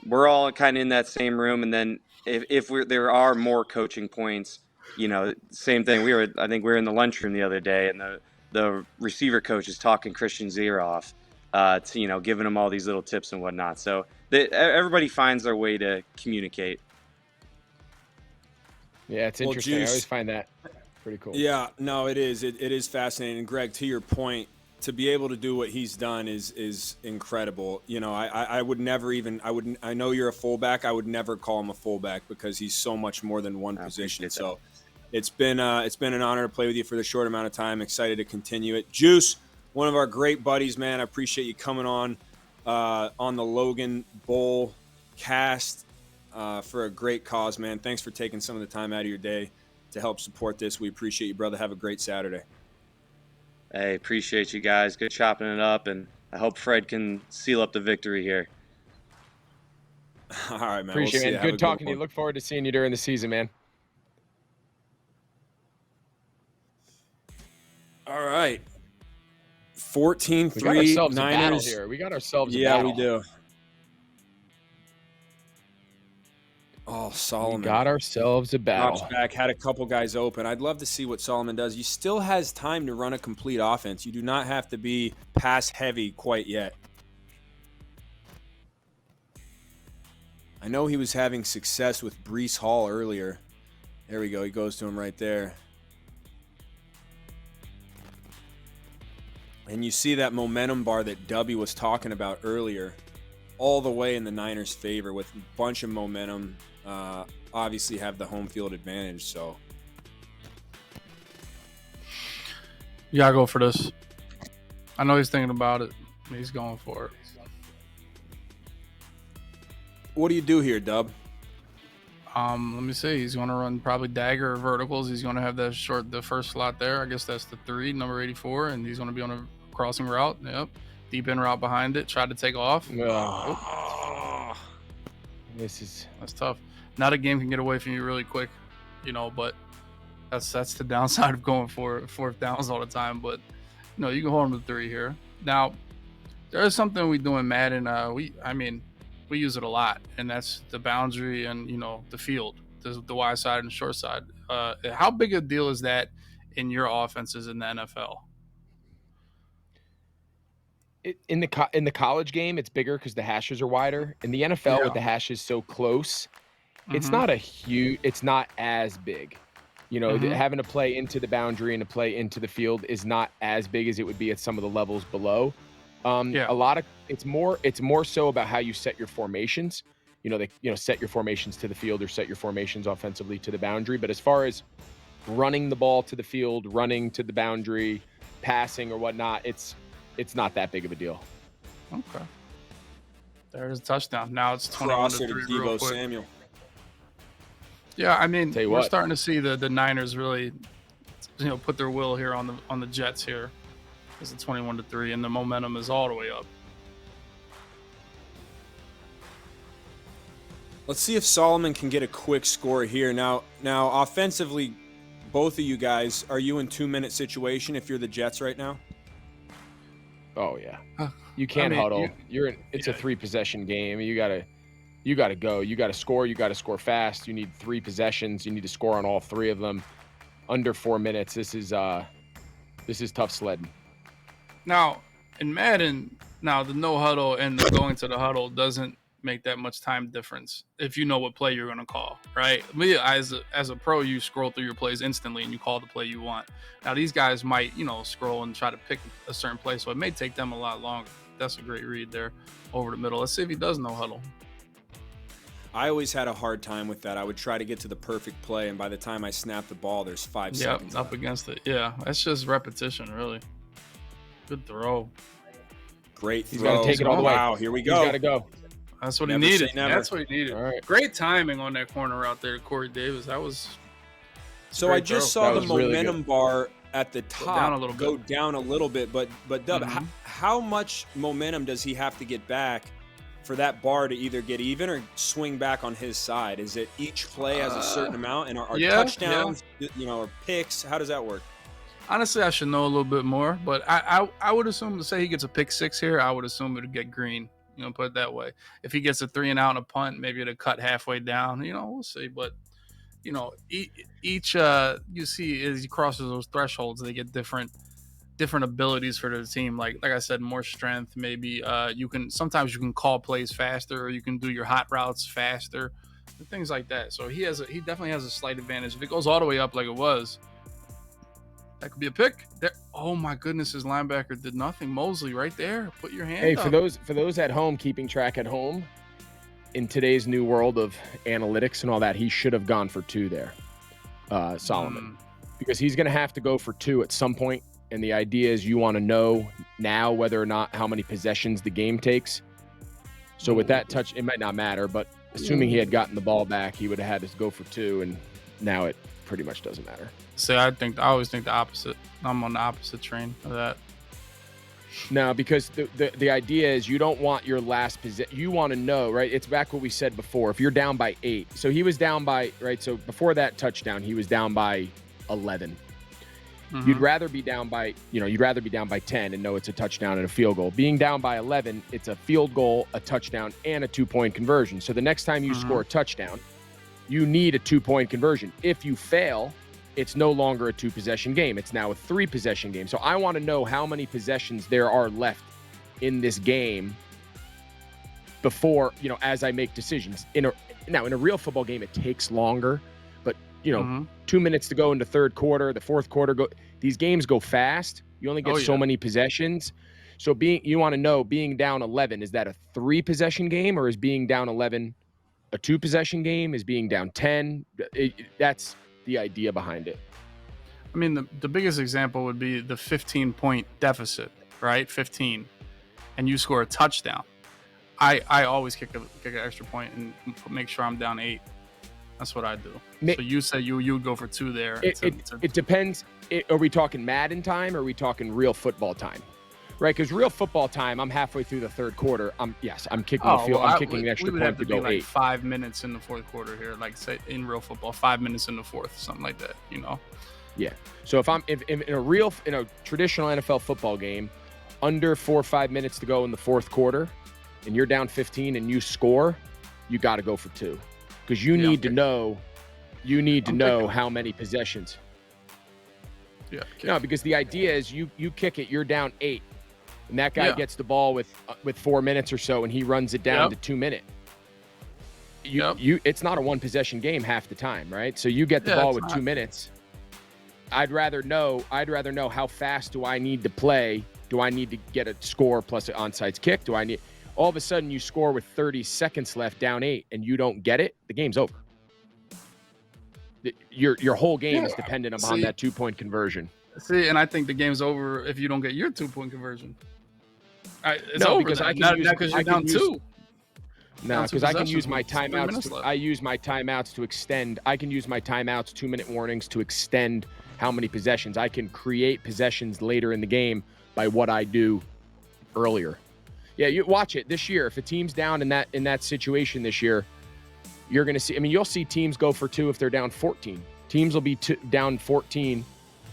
we're all kind of in that same room. And then if there are more coaching points, same thing. I think we were in the lunchroom the other day and the receiver coach is talking Christian's ear off. to giving them all these little tips and whatnot. So everybody finds their way to communicate. Yeah, it's interesting. I always find that pretty cool. Yeah, no, it is. It is fascinating. And Greg, to your point, to be able to do what he's done is incredible. I would never even I know you're a fullback. I would never call him a fullback because he's so much more than one position. So it's been an honor to play with you for the short amount of time. Excited to continue it. Juice, one of our great buddies, man. I appreciate you coming on the Logan Bowl cast for a great cause, man. Thanks for taking some of the time out of your day to help support this. We appreciate you, brother. Have a great Saturday. Hey, appreciate you guys. Good chopping it up, and I hope Fred can seal up the victory here. All right, man. Appreciate it, man. Good talking to you. Look forward to seeing you during the season, man. All right. 14-3 we got ourselves Niners. A battle here. We got ourselves a yeah, battle. we do. Oh, Solomon. We got ourselves a battle. Drops back, had a couple guys open. I'd love to see what Solomon does. He still has time to run a complete offense. You do not have to be pass heavy quite yet. I know he was having success with Breece Hall earlier. There we go. He goes to him right there. And you see that momentum bar that Dubby was talking about earlier, all the way in the Niners' favor with a bunch of momentum. Obviously have the home field advantage, so. You gotta go for this. I know he's thinking about it. He's going for it. What do you do here, Dub? Let me see. He's going to run probably dagger or verticals. He's going to have the first slot there. I guess that's the 3, number 84, and he's going to be on a crossing route. Yep. Deep in route behind it. Tried to take off. Oh. That's tough. Not a game can get away from you really quick, but that's the downside of going for fourth downs all the time. But you can hold him to 3 here. Now, there is something we do in Madden. We use it a lot, and that's the boundary and the field, the wide side and the short side. How big a deal is that in your offenses in the NFL? In the college game, it's bigger because the hashes are wider. In the NFL, with the hashes so close, it's not it's not as big. Having to play into the boundary and to play into the field is not as big as it would be at some of the levels below. It's more so about how you set your formations. Set your formations to the field or set your formations offensively to the boundary. But as far as running the ball to the field, running to the boundary, passing or whatnot, it's not that big of a deal. Okay. There's a touchdown. Now it's 21-3 real quick. Samuel. Yeah, we're starting to see the Niners really, put their will here on the Jets here. It's a 21-3, and the momentum is all the way up. Let's see if Solomon can get a quick score here. Now, offensively, both of you guys, are you in 2-minute situation if you're the Jets right now? Oh yeah, you can't huddle. It's a 3-possession game. You gotta go. You gotta score. You gotta score fast. You need 3 possessions. You need to score on all 3 of them under 4 minutes. This is tough sledding. Now, in Madden, the no huddle and the going to the huddle doesn't make that much time difference if you know what play you're going to call, right? Me, as a pro, you scroll through your plays instantly and you call the play you want. Now, these guys might, scroll and try to pick a certain play, so it may take them a lot longer. That's a great read there over the middle. Let's see if he does no huddle. I always had a hard time with that. I would try to get to the perfect play, and by the time I snap the ball, there's 5 seconds up against it. Yeah, that's just repetition, really. Good throw. Great throw. He's got to take it all the way. Wow, here we go. He's got to go. That's what he needed. That's what he needed. All right. Great timing on that corner out there, Corey Davis. That was. So I just saw the momentum bar at the top go down a little bit, but Dub, how much momentum does he have to get back for that bar to either get even or swing back on his side? Is it each play has a certain amount, and are touchdowns, or picks? How does that work? Honestly, I should know a little bit more, but I would assume to say he gets a pick 6 here, I would assume it would get green. Put it that way. If he gets a 3 and out and a punt, maybe it'll cut halfway down. We'll see. But each you see as he crosses those thresholds, they get different different abilities for the team. Like I said, more strength. Maybe sometimes you can call plays faster, or you can do your hot routes faster, and things like that. So he definitely has a slight advantage. If it goes all the way up like it was, that could be a pick. There. Oh my goodness, his linebacker did nothing. Mosley right there. Put your hand up. For those at home keeping track at home, in today's new world of analytics and all that, he should have gone for 2 there, Solomon, because he's going to have to go for 2 at some point. And the idea is you want to know now whether or not how many possessions the game takes. So with that touch, it might not matter, but assuming he had gotten the ball back, he would have had to go for 2, and now it pretty much doesn't matter. So I always think the opposite. I'm on the opposite train of that. No, because the idea is you don't want your last possession. You want to know, right? It's back what we said before. If you're down by 8, so he was down by, right? So before that touchdown, he was down by 11. Mm-hmm. You'd rather be down by 10 and know it's a touchdown and a field goal. Being down by 11, it's a field goal, a touchdown, and a 2-point conversion. So the next time you score a touchdown, you need a 2-point conversion. If you fail, it's no longer a 2-possession game. It's now a 3-possession game. So I want to know how many possessions there are left in this game before, as I make decisions. In a real football game, it takes longer, but 2 minutes to go in the third quarter, the fourth quarter, these games go fast. You only get so many possessions. So you want to know, being down 11, is that a 3-possession game, or is being down 11 a 2-possession game? Is being down 10? That's the idea behind it. I mean, the biggest example would be the 15-point deficit, right? 15, and you score a touchdown. I always kick an extra point and make sure I'm down 8. That's what I do. So you say you would go for 2 there. It depends. Are we talking Madden time, or are we talking real football time? Right, because real football time, I'm halfway through the third quarter. I'm kicking the field. I'm kicking an extra point to go 8. Like 5 minutes in the fourth quarter here, like say in real football, 5 minutes in the fourth, something like that. Yeah. So if in a traditional NFL football game, under 4 or 5 minutes to go in the fourth quarter, and you're down 15 and you score, you got to go for 2, because you need to know. You need to know how many possessions. Yeah. No, because the idea is you kick it, you're down 8. And that guy gets the ball with 4 minutes or so, and he runs it down to 2 minutes. It's not a 1-possession game half the time, right? So you get the ball with 2 minutes. I'd rather know how fast do I need to play? Do I need to get a score plus an onside kick? All of a sudden you score with 30 seconds left, down 8, and you don't get it? The game's over. Your whole game is dependent upon that 2-point conversion. See, and I think the game's over if you don't get your 2-point conversion. Because I can use you're down 2. No, because I can use my timeouts. I use my timeouts to extend. I can use my timeouts, 2-minute warnings, to extend how many possessions. I can create possessions later in the game by what I do earlier. Yeah, you watch it this year. If a team's down in that situation this year, you're going to see. I mean, you'll see teams go for 2 if they're down 14. Teams will be down 14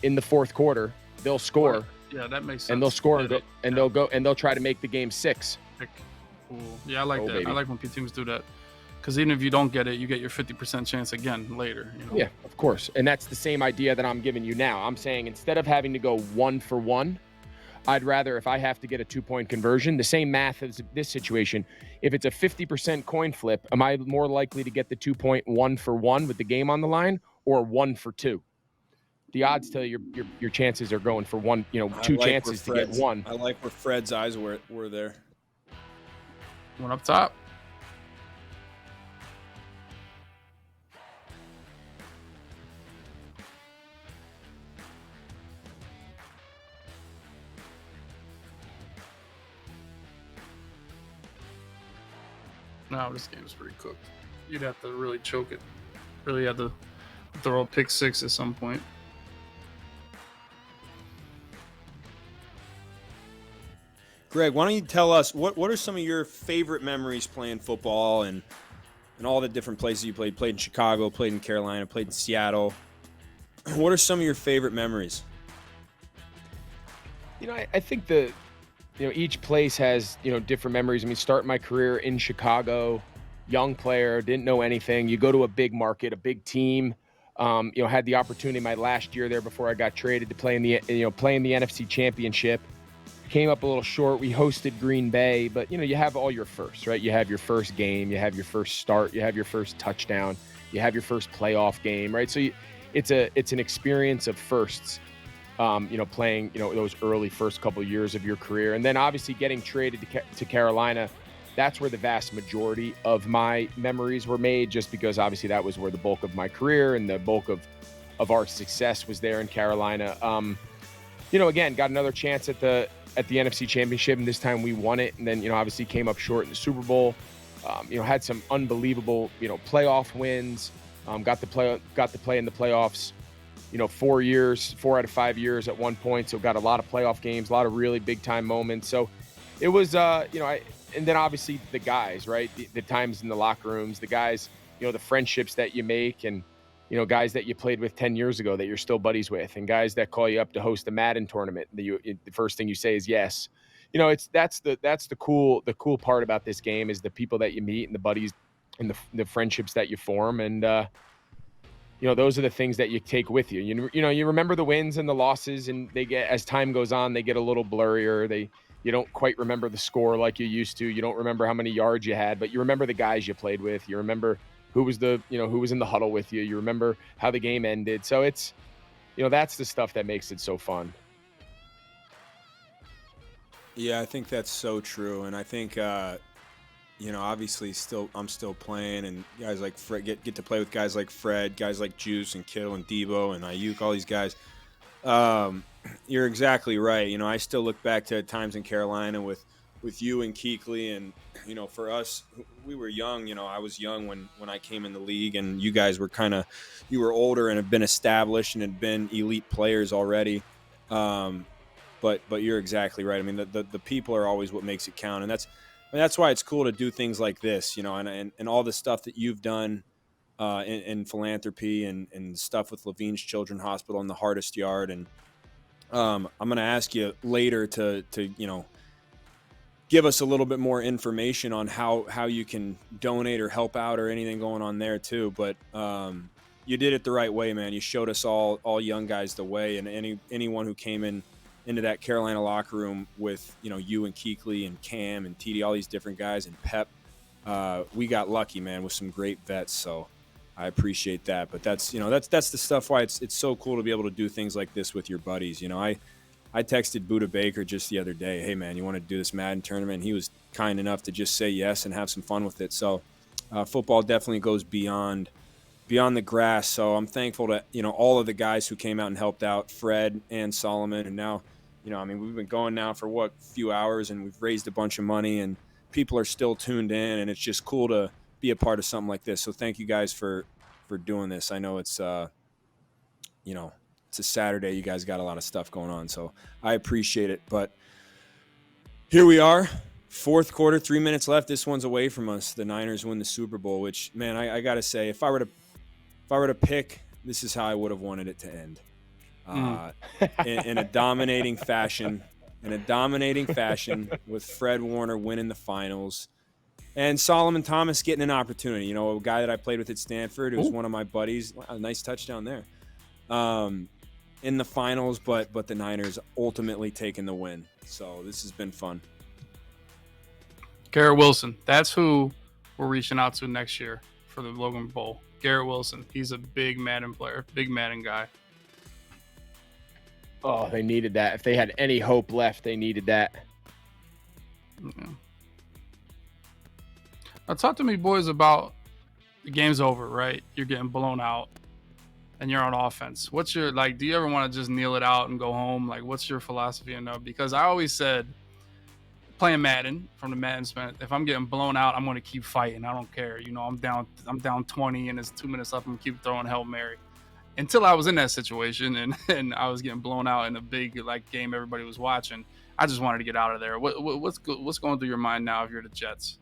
in the fourth quarter. They'll score. Yeah, that makes sense. And they'll score, they'll go, and they'll try to make the game 6. Cool. Yeah, I like that. Baby. I like when teams do that, because even if you don't get it, you get your 50% chance again later. Yeah, of course. And that's the same idea that I'm giving you now. I'm saying instead of having to go 1 for 1, I'd rather, if I have to get a 2-point conversion, the same math as this situation. If it's a 50% coin flip, am I more likely to get the 2-point 1 for 1 with the game on the line, or 1 for 2? The odds tell you your chances are going for 1, 2 chances to get 1. I like where Fred's eyes were there. One up top. No, this game is pretty cooked. You'd have to really choke it. Really have to throw a pick 6 at some point. Greg, why don't you tell us what are some of your favorite memories playing football and all the different places you played? Played in Chicago, played in Carolina, played in Seattle. What are some of your favorite memories? I think each place has, different memories. I mean, starting my career in Chicago, young player, didn't know anything. You go to a big market, a big team. Had the opportunity my last year there before I got traded to play in the NFC Championship. Came up a little short. We hosted Green Bay, but you have all your firsts, right? You have your first game, you have your first start, you have your first touchdown, you have your first playoff game, right? So it's an experience of firsts, playing, those early first couple of years of your career. And then obviously getting traded to Carolina, that's where the vast majority of my memories were made, just because obviously that was where the bulk of my career and the bulk of our success was there in Carolina. Again, got another chance at the NFC Championship, and this time we won it. And then, obviously came up short in the Super Bowl. Had some unbelievable, playoff wins. Got to play in the playoffs, 4 out of 5 years at one point. So got a lot of playoff games, a lot of really big time moments. So it was, and then obviously the guys, right? The times in the locker rooms, the guys, the friendships that you make, and, guys that you played with 10 years ago that you're still buddies with, and guys that call you up to host a Madden tournament. The first thing you say is yes. That's the cool part about this game, is the people that you meet and the buddies and the friendships that you form. And, those are the things that you take with you. You remember the wins and the losses, and they get, as time goes on, they get a little blurrier. You don't quite remember the score like you used to. You don't remember how many yards you had, but you remember the guys you played with. You remember who was in the huddle with you. You remember how the game ended. So it's, that's the stuff that makes it so fun. Yeah, I think that's so true. And I think, obviously I'm still playing, and guys like Fred get to play with guys like Fred, guys like Juice and Kittle and Debo and Ayuk, all these guys. You're exactly right. I still look back to times in Carolina with you and Kuechly, and for us, we were young. I was young when I came in the league, and you guys were you were older and had been established and had been elite players already. But you're exactly right. I mean, the people are always what makes it count, and that's why it's cool to do things like this, and all the stuff that you've done in philanthropy and stuff with Levine's Children's Hospital and the Hardest Yard. And I'm going to ask you later to give us a little bit more information on how you can donate or help out or anything going on there too. But you did it the right way, man. You showed us all young guys the way, and anyone who came into that Carolina locker room with, you and Kuechly and Cam and TD, all these different guys, and Pep, we got lucky, man, with some great vets. So I appreciate that. But that's the stuff why it's so cool to be able to do things like this with your buddies. I texted Buda Baker just the other day, hey man, you want to do this Madden tournament? And he was kind enough to just say yes and have some fun with it. So football definitely goes beyond the grass. So I'm thankful to, all of the guys who came out and helped out, Fred and Solomon. And now, we've been going now for a few hours, and we've raised a bunch of money, and people are still tuned in, and it's just cool to be a part of something like this. So thank you guys for doing this. I know it's, it's a Saturday. You guys got a lot of stuff going on, so I appreciate it. But here we are, fourth quarter, 3 minutes left. This one's away from us. The Niners win the Super Bowl, which, man, I got to say, if I were to pick, this is how I would have wanted it to end. In a dominating fashion, with Fred Warner winning the finals and Solomon Thomas getting an opportunity. A guy that I played with at Stanford, who was one of my buddies. Wow, a nice touchdown there. In the finals, but the Niners ultimately taking the win. So this has been fun. Garrett Wilson, that's who we're reaching out to next year for the Logan Bowl. Garrett Wilson, he's a big Madden player, big Madden guy. Oh, they needed that. If they had any hope left, they needed that. Yeah. Now, talk to me, boys, about the game's over, right? You're getting blown out, and you're on offense. What's your, do you ever want to just kneel it out and go home? What's your philosophy in that? Because I always said, playing Madden, from the Madden spent, if I'm getting blown out, I'm going to keep fighting. I don't care. I'm down 20, and it's 2 minutes left. I'm going to keep throwing Hail Mary. Until I was in that situation and I was getting blown out in a big game everybody was watching, I just wanted to get out of there. What's going through your mind now if you're the Jets?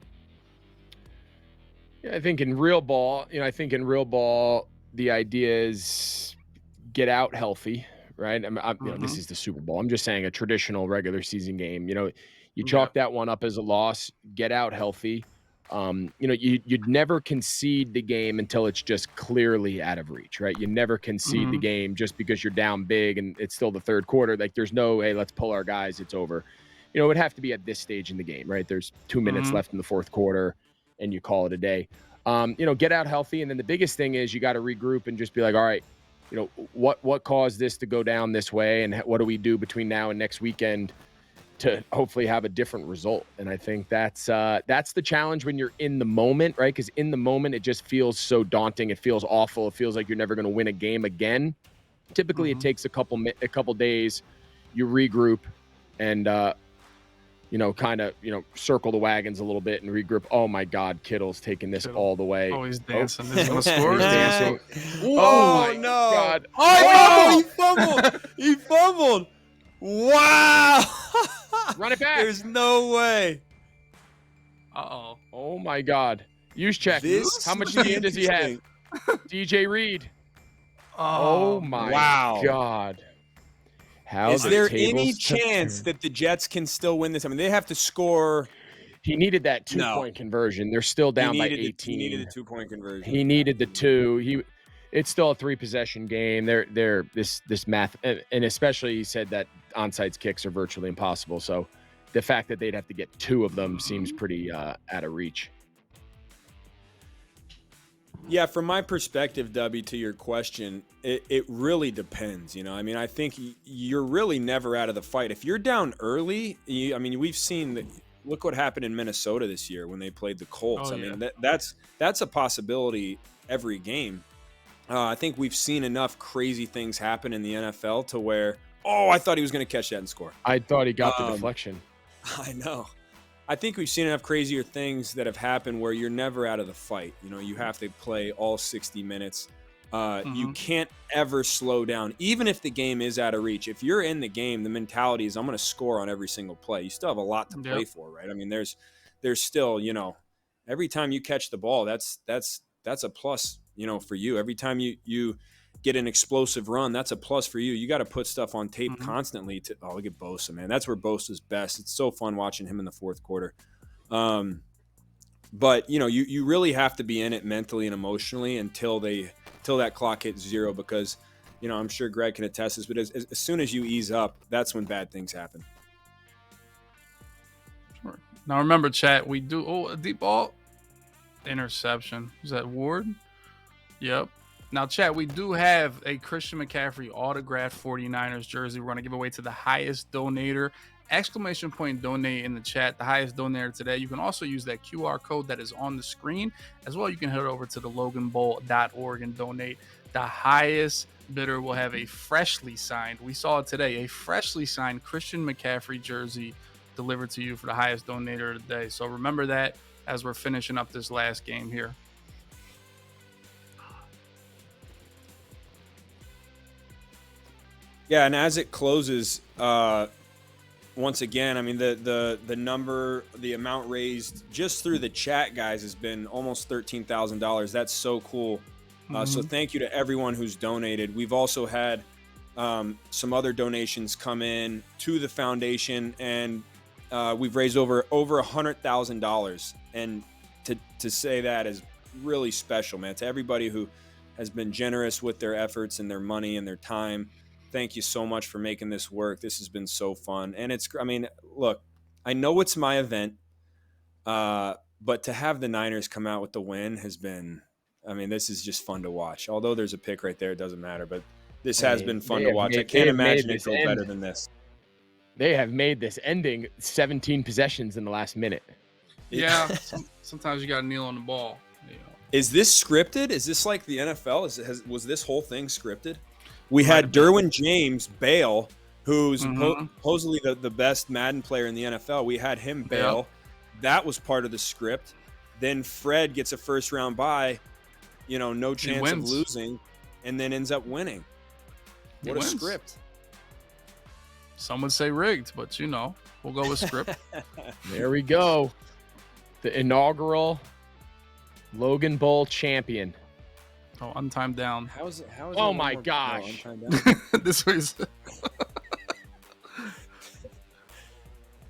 Yeah, I think in real ball, the idea is get out healthy, right? This is the Super Bowl. I'm just saying a traditional regular season game. You chalk that one up as a loss, get out healthy, You'd never concede the game until it's just clearly out of reach, right? You never concede the game just because you're down big and it's still the third quarter. Like there's no, hey, let's pull our guys, it's over. It would have to be at this stage in the game, right? There's 2 minutes left in the fourth quarter and you call it a day. Get out healthy. And then the biggest thing is you got to regroup and just be like, all right, what caused this to go down this way? And what do we do between now and next weekend to hopefully have a different result? And I think that's the challenge when you're in the moment, right? Because in the moment, it just feels so daunting. It feels awful. It feels like you're never going to win a game again. Typically, it takes a couple days. You regroup and, circle the wagons a little bit and regroup. Oh my God, Kittle's taking this all the way. Oh, he's dancing. This is going to score. He's dancing. Oh, my no. God. Oh, he fumbled. He fumbled. Wow. Run it back. There's no way. Uh-oh. Oh my God. Use check. How much game does he have? DJ Reed. Oh my God. Is there any chance that the Jets can still win this? I mean, they have to score. He needed that 2-point conversion. They're still down by 18. He needed a 2-point conversion. He needed the 2. It's still a 3-possession game. This math, and especially he said that onside kicks are virtually impossible. So the fact that they'd have to get 2 of them seems pretty out of reach. Yeah, from my perspective, Dubby, to your question, it really depends. I mean, I think you're really never out of the fight. If you're down early, we've seen look what happened in Minnesota this year when they played the Colts. Oh, I mean, that's a possibility every game. I think we've seen enough crazy things happen in the NFL to where, I thought he was going to catch that and score. I thought he got the deflection. I know. I think we've seen enough crazier things that have happened where you're never out of the fight. You have to play all 60 minutes. You can't ever slow down, even if the game is out of reach. If you're in the game, the mentality is I'm going to score on every single play. You still have a lot to play for, right? I mean, there's still, every time you catch the ball, that's a plus, for you. Every time you get an explosive run, that's a plus for you. You got to put stuff on tape constantly. Look at Bosa, man. That's where Bosa's best. It's so fun watching him in the fourth quarter. But you really have to be in it mentally and emotionally until that clock hits 0, because I'm sure Greg can attest this, but as soon as you ease up, that's when bad things happen. Sure. Now remember, chat, we do a deep ball interception. Is that Ward? Yep. Now, chat, we do have a Christian McCaffrey autographed 49ers jersey we're going to give away to the highest donator. ! Donate in the chat, the highest donator today. You can also use that QR code that is on the screen. As well, you can head over to the loganbowl.org and donate. The highest bidder will have a freshly signed, we saw it today, a freshly signed Christian McCaffrey jersey delivered to you for the highest donator today. So remember that as we're finishing up this last game here. Yeah, and as it closes, once again, I mean, the number, the amount raised just through the chat, guys, has been almost $13,000. That's so cool. So thank you to everyone who's donated. We've also had some other donations come in to the foundation, and we've raised over $100,000. And to say that is really special, man. To everybody who has been generous with their efforts and their money and their time, thank you so much for making this work. This has been so fun. And look, I know it's my event, but to have the Niners come out with the win has been, this is just fun to watch. Although there's a pick right there, it doesn't matter, but this has been fun to watch. I can't imagine it go better than this. They have made this ending 17 possessions in the last minute. Yeah, sometimes you got to kneel on the ball. Is this scripted? Is this like the NFL? Was this whole thing scripted? We had Derwin James bail, who's supposedly the best Madden player in the NFL. We had him bail. Yep. That was part of the script. Then Fred gets a first-round bye, no chance of losing, and then ends up winning. What a script. Some would say rigged, but, we'll go with script. There we go. The inaugural Logan Bowl champion. Oh, untimed down. How is oh my gosh. This was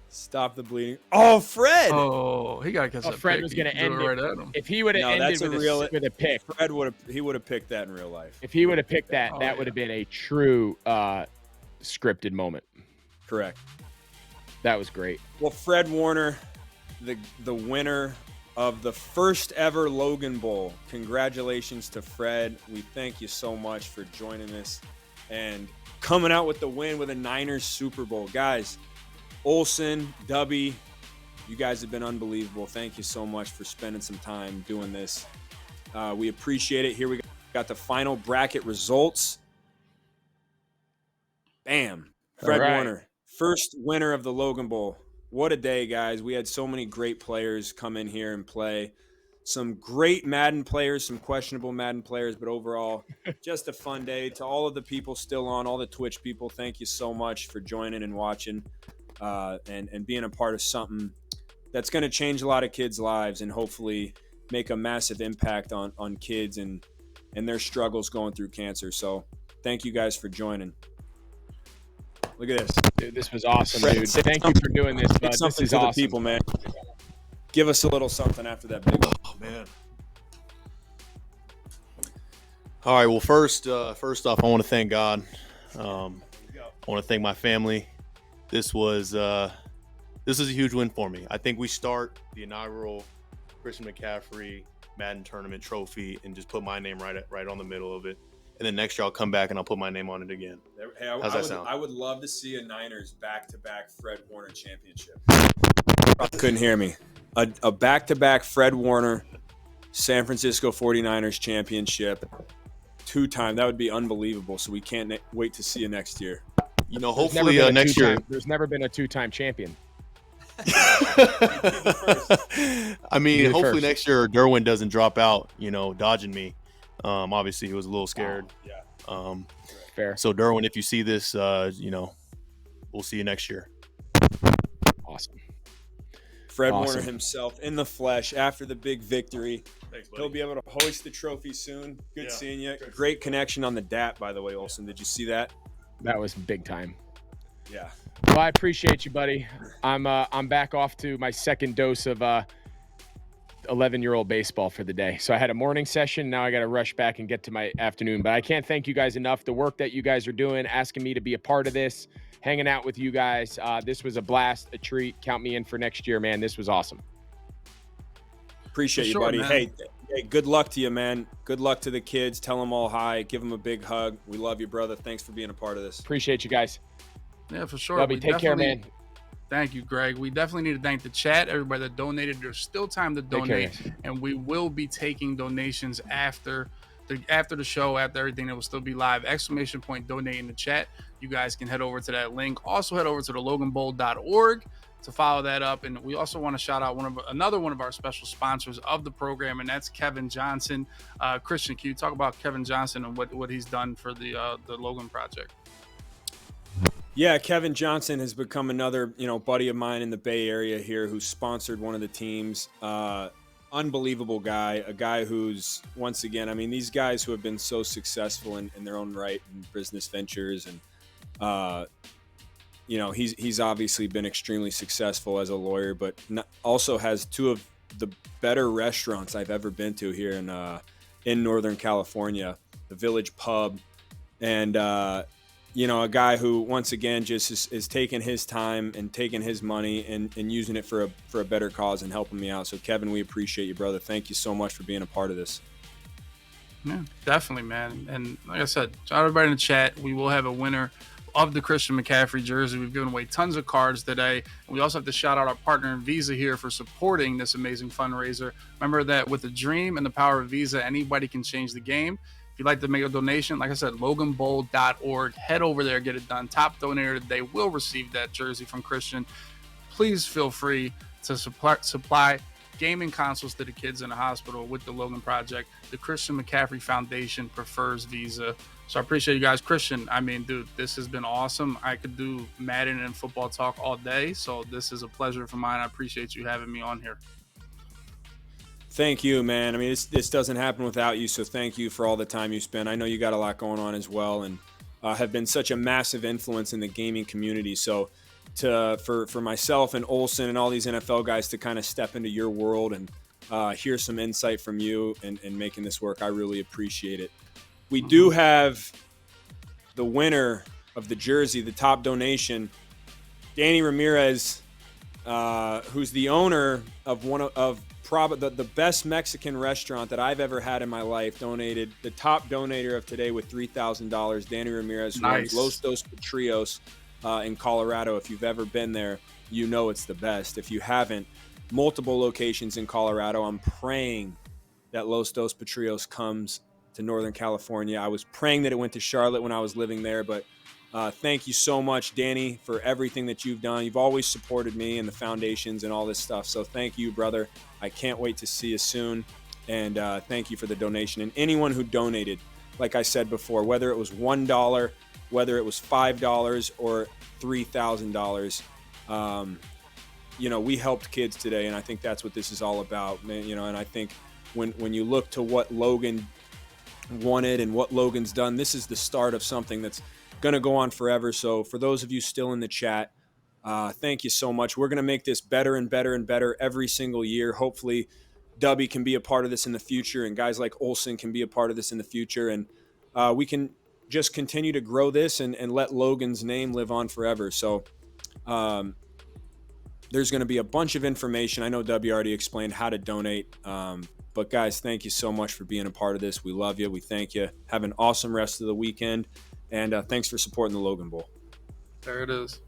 Stop. Stop the bleeding. Oh, Fred. Oh, he got to catch that Fred pick. was He going to threw end right it. at him. If he would have No, ended that's a real- with a pick. Fred would have picked that in real life. If he would have picked that, Oh, that would have been a true scripted moment. Correct. That was great. Well, Fred Warner, the winner of the first ever Logan Bowl. Congratulations to Fred. We thank you so much for joining us and coming out with the win with a Niners Super Bowl. Guys, Olsen, Dubby, you guys have been unbelievable. Thank you so much for spending some time doing this. We appreciate it. Here we got the final bracket results. Bam. Fred Warner, first winner of the Logan Bowl. What a day, guys. We had so many great players come in here and play. Some great Madden players, some questionable Madden players, but overall, just a fun day. To all of the people still on, all the Twitch people, thank you so much for joining and watching and being a part of something that's going to change a lot of kids' lives and hopefully make a massive impact on kids and their struggles going through cancer. So thank you guys for joining. Look at this. Dude, this was awesome, dude. Thank you for doing this, bud. This is awesome. The people, man. Give us a little something after that big one. Oh, man. All right. Well, first off, I want to thank God. I want to thank my family. This was a huge win for me. I think we start the inaugural Christian McCaffrey Madden Tournament trophy and just put my name right on the middle of it. And then next year I'll come back and I'll put my name on it again. Hey, How's that sound? I would love to see a Niners back-to-back Fred Warner championship. Couldn't hear me. A back-to-back Fred Warner San Francisco 49ers championship. 2-time. That would be unbelievable. So we can't wait to see you next year. You know, hopefully next year. There's never been a 2-time champion. I mean, hopefully next year Derwin doesn't drop out, dodging me. Obviously, he was a little scared. Fair. So, Derwin, if you see this, we'll see you next year. Awesome. Fred Warner himself in the flesh after the big victory. Thanks, buddy. He'll be able to hoist the trophy soon. Good seeing you. Great connection on the DAP, by the way, Olsen. Did you see that? That was big time. Yeah. Well, I appreciate you, buddy. I'm back off to my second dose of 11-year-old baseball for the day. So I had a morning session. Now I got to rush back and get to my afternoon. But I can't thank you guys enough. The work that you guys are doing, asking me to be a part of this, hanging out with you guys. This was a blast, a treat. Count me in for next year, man. This was awesome. Appreciate you, buddy. Hey, good luck to you, man. Good luck to the kids. Tell them all hi. Give them a big hug. We love you, brother. Thanks for being a part of this. Appreciate you guys. Yeah, for sure. Dubby, take care, man. Thank you, Greg. We definitely need to thank the chat, everybody that donated. There's still time to donate, and we will be taking donations after the show, after everything. It will still be live. ! Donate in the chat. You guys can head over to that link. Also head over to the loganbowl.org to follow that up. And we also want to shout out another one of our special sponsors of the program, and that's Kevin Johnson. Christian, can you talk about Kevin Johnson and what he's done for the Logan Project? Yeah, Kevin Johnson has become another, buddy of mine in the Bay Area here who sponsored one of the teams. Unbelievable guy, a guy who's, once again, I mean, these guys who have been so successful in their own right in business ventures and, he's obviously been extremely successful as a lawyer, but also has two of the better restaurants I've ever been to here in Northern California, the Village Pub, and a guy who, once again, just is taking his time and taking his money and using it for a better cause and helping me out. So, Kevin, we appreciate you, brother. Thank you so much for being a part of this. Yeah, definitely, man. And like I said, shout out everybody in the chat. We will have a winner of the Christian McCaffrey jersey. We've given away tons of cards today. And we also have to shout out our partner in Visa here for supporting this amazing fundraiser. Remember that with the dream and the power of Visa, anybody can change the game. If you'd like to make a donation, like I said, loganbowl.org. Head over there, get it done. Top donator today will receive that jersey from Christian. Please feel free to supply gaming consoles to the kids in the hospital with the Logan Project. The Christian McCaffrey Foundation prefers Visa. So I appreciate you guys. Christian, I mean, dude, this has been awesome. I could do Madden and football talk all day. So this is a pleasure for mine. I appreciate you having me on here. Thank you, man. I mean, this doesn't happen without you, so thank you for all the time you spend. I know you got a lot going on as well and have been such a massive influence in the gaming community. So for myself and Olsen and all these NFL guys to kind of step into your world and hear some insight from you and making this work. I really appreciate it. We do have the winner of the jersey, the top donation, Danny Ramirez, who's the owner of the best Mexican restaurant that I've ever had in my life, donated the top donator of today with $3,000. Danny Ramirez, Nice. runs Los Dos Patrios in Colorado. If you've ever been there, you know it's the best. If you haven't, multiple locations in Colorado. I'm praying that Los Dos Patrios comes to Northern California. I was praying that it went to Charlotte when I was living there, but thank you so much, Danny, for everything that you've done. You've always supported me and the foundations and all this stuff. So thank you, brother. I can't wait to see you soon. And thank you for the donation. And anyone who donated, like I said before, whether it was $1, whether it was $5 or $3,000, we helped kids today. And I think that's what this is all about, man. And I think when you look to what Logan wanted and what Logan's done, this is the start of something that's going to go on forever. So for those of you still in the chat, thank you so much. We're going to make this better and better and better every single year. Hopefully Dubby can be a part of this in the future, and guys like Olsen can be a part of this in the future. And we can just continue to grow this and let Logan's name live on forever. So there's going to be a bunch of information. I know Dubby already explained how to donate. But guys, thank you so much for being a part of this. We love you. We thank you. Have an awesome rest of the weekend. And thanks for supporting the Logan Bowl. There it is.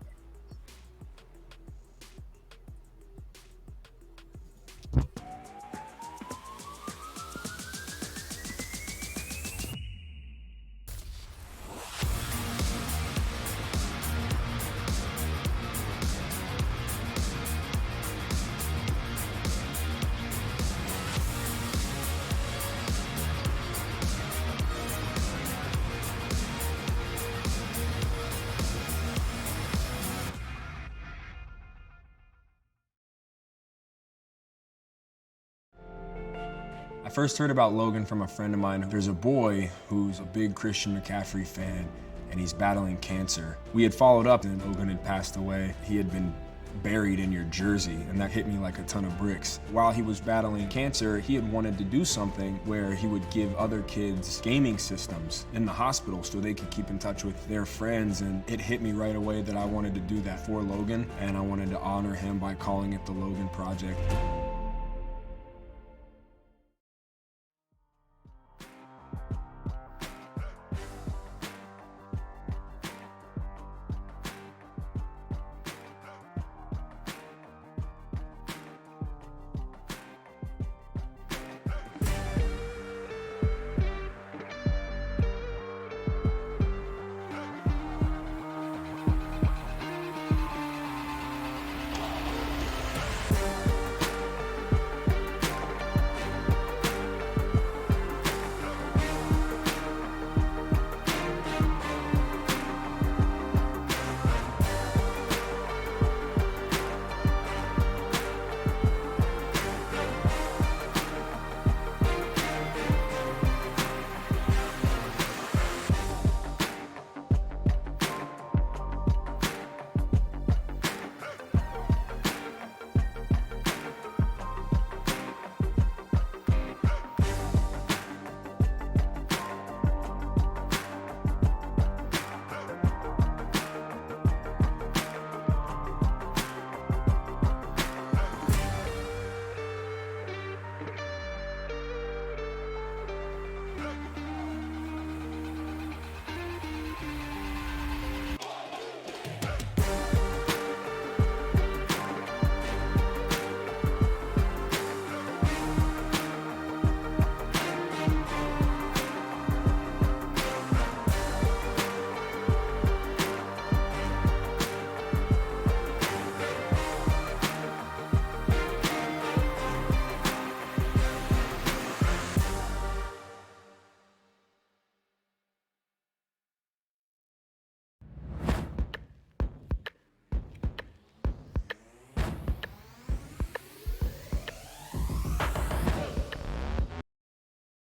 I first heard about Logan from a friend of mine. There's a boy who's a big Christian McCaffrey fan, and he's battling cancer. We had followed up, and Logan had passed away. He had been buried in your jersey, and that hit me like a ton of bricks. While he was battling cancer, he had wanted to do something where he would give other kids gaming systems in the hospital so they could keep in touch with their friends, and it hit me right away that I wanted to do that for Logan, and I wanted to honor him by calling it the Logan Project.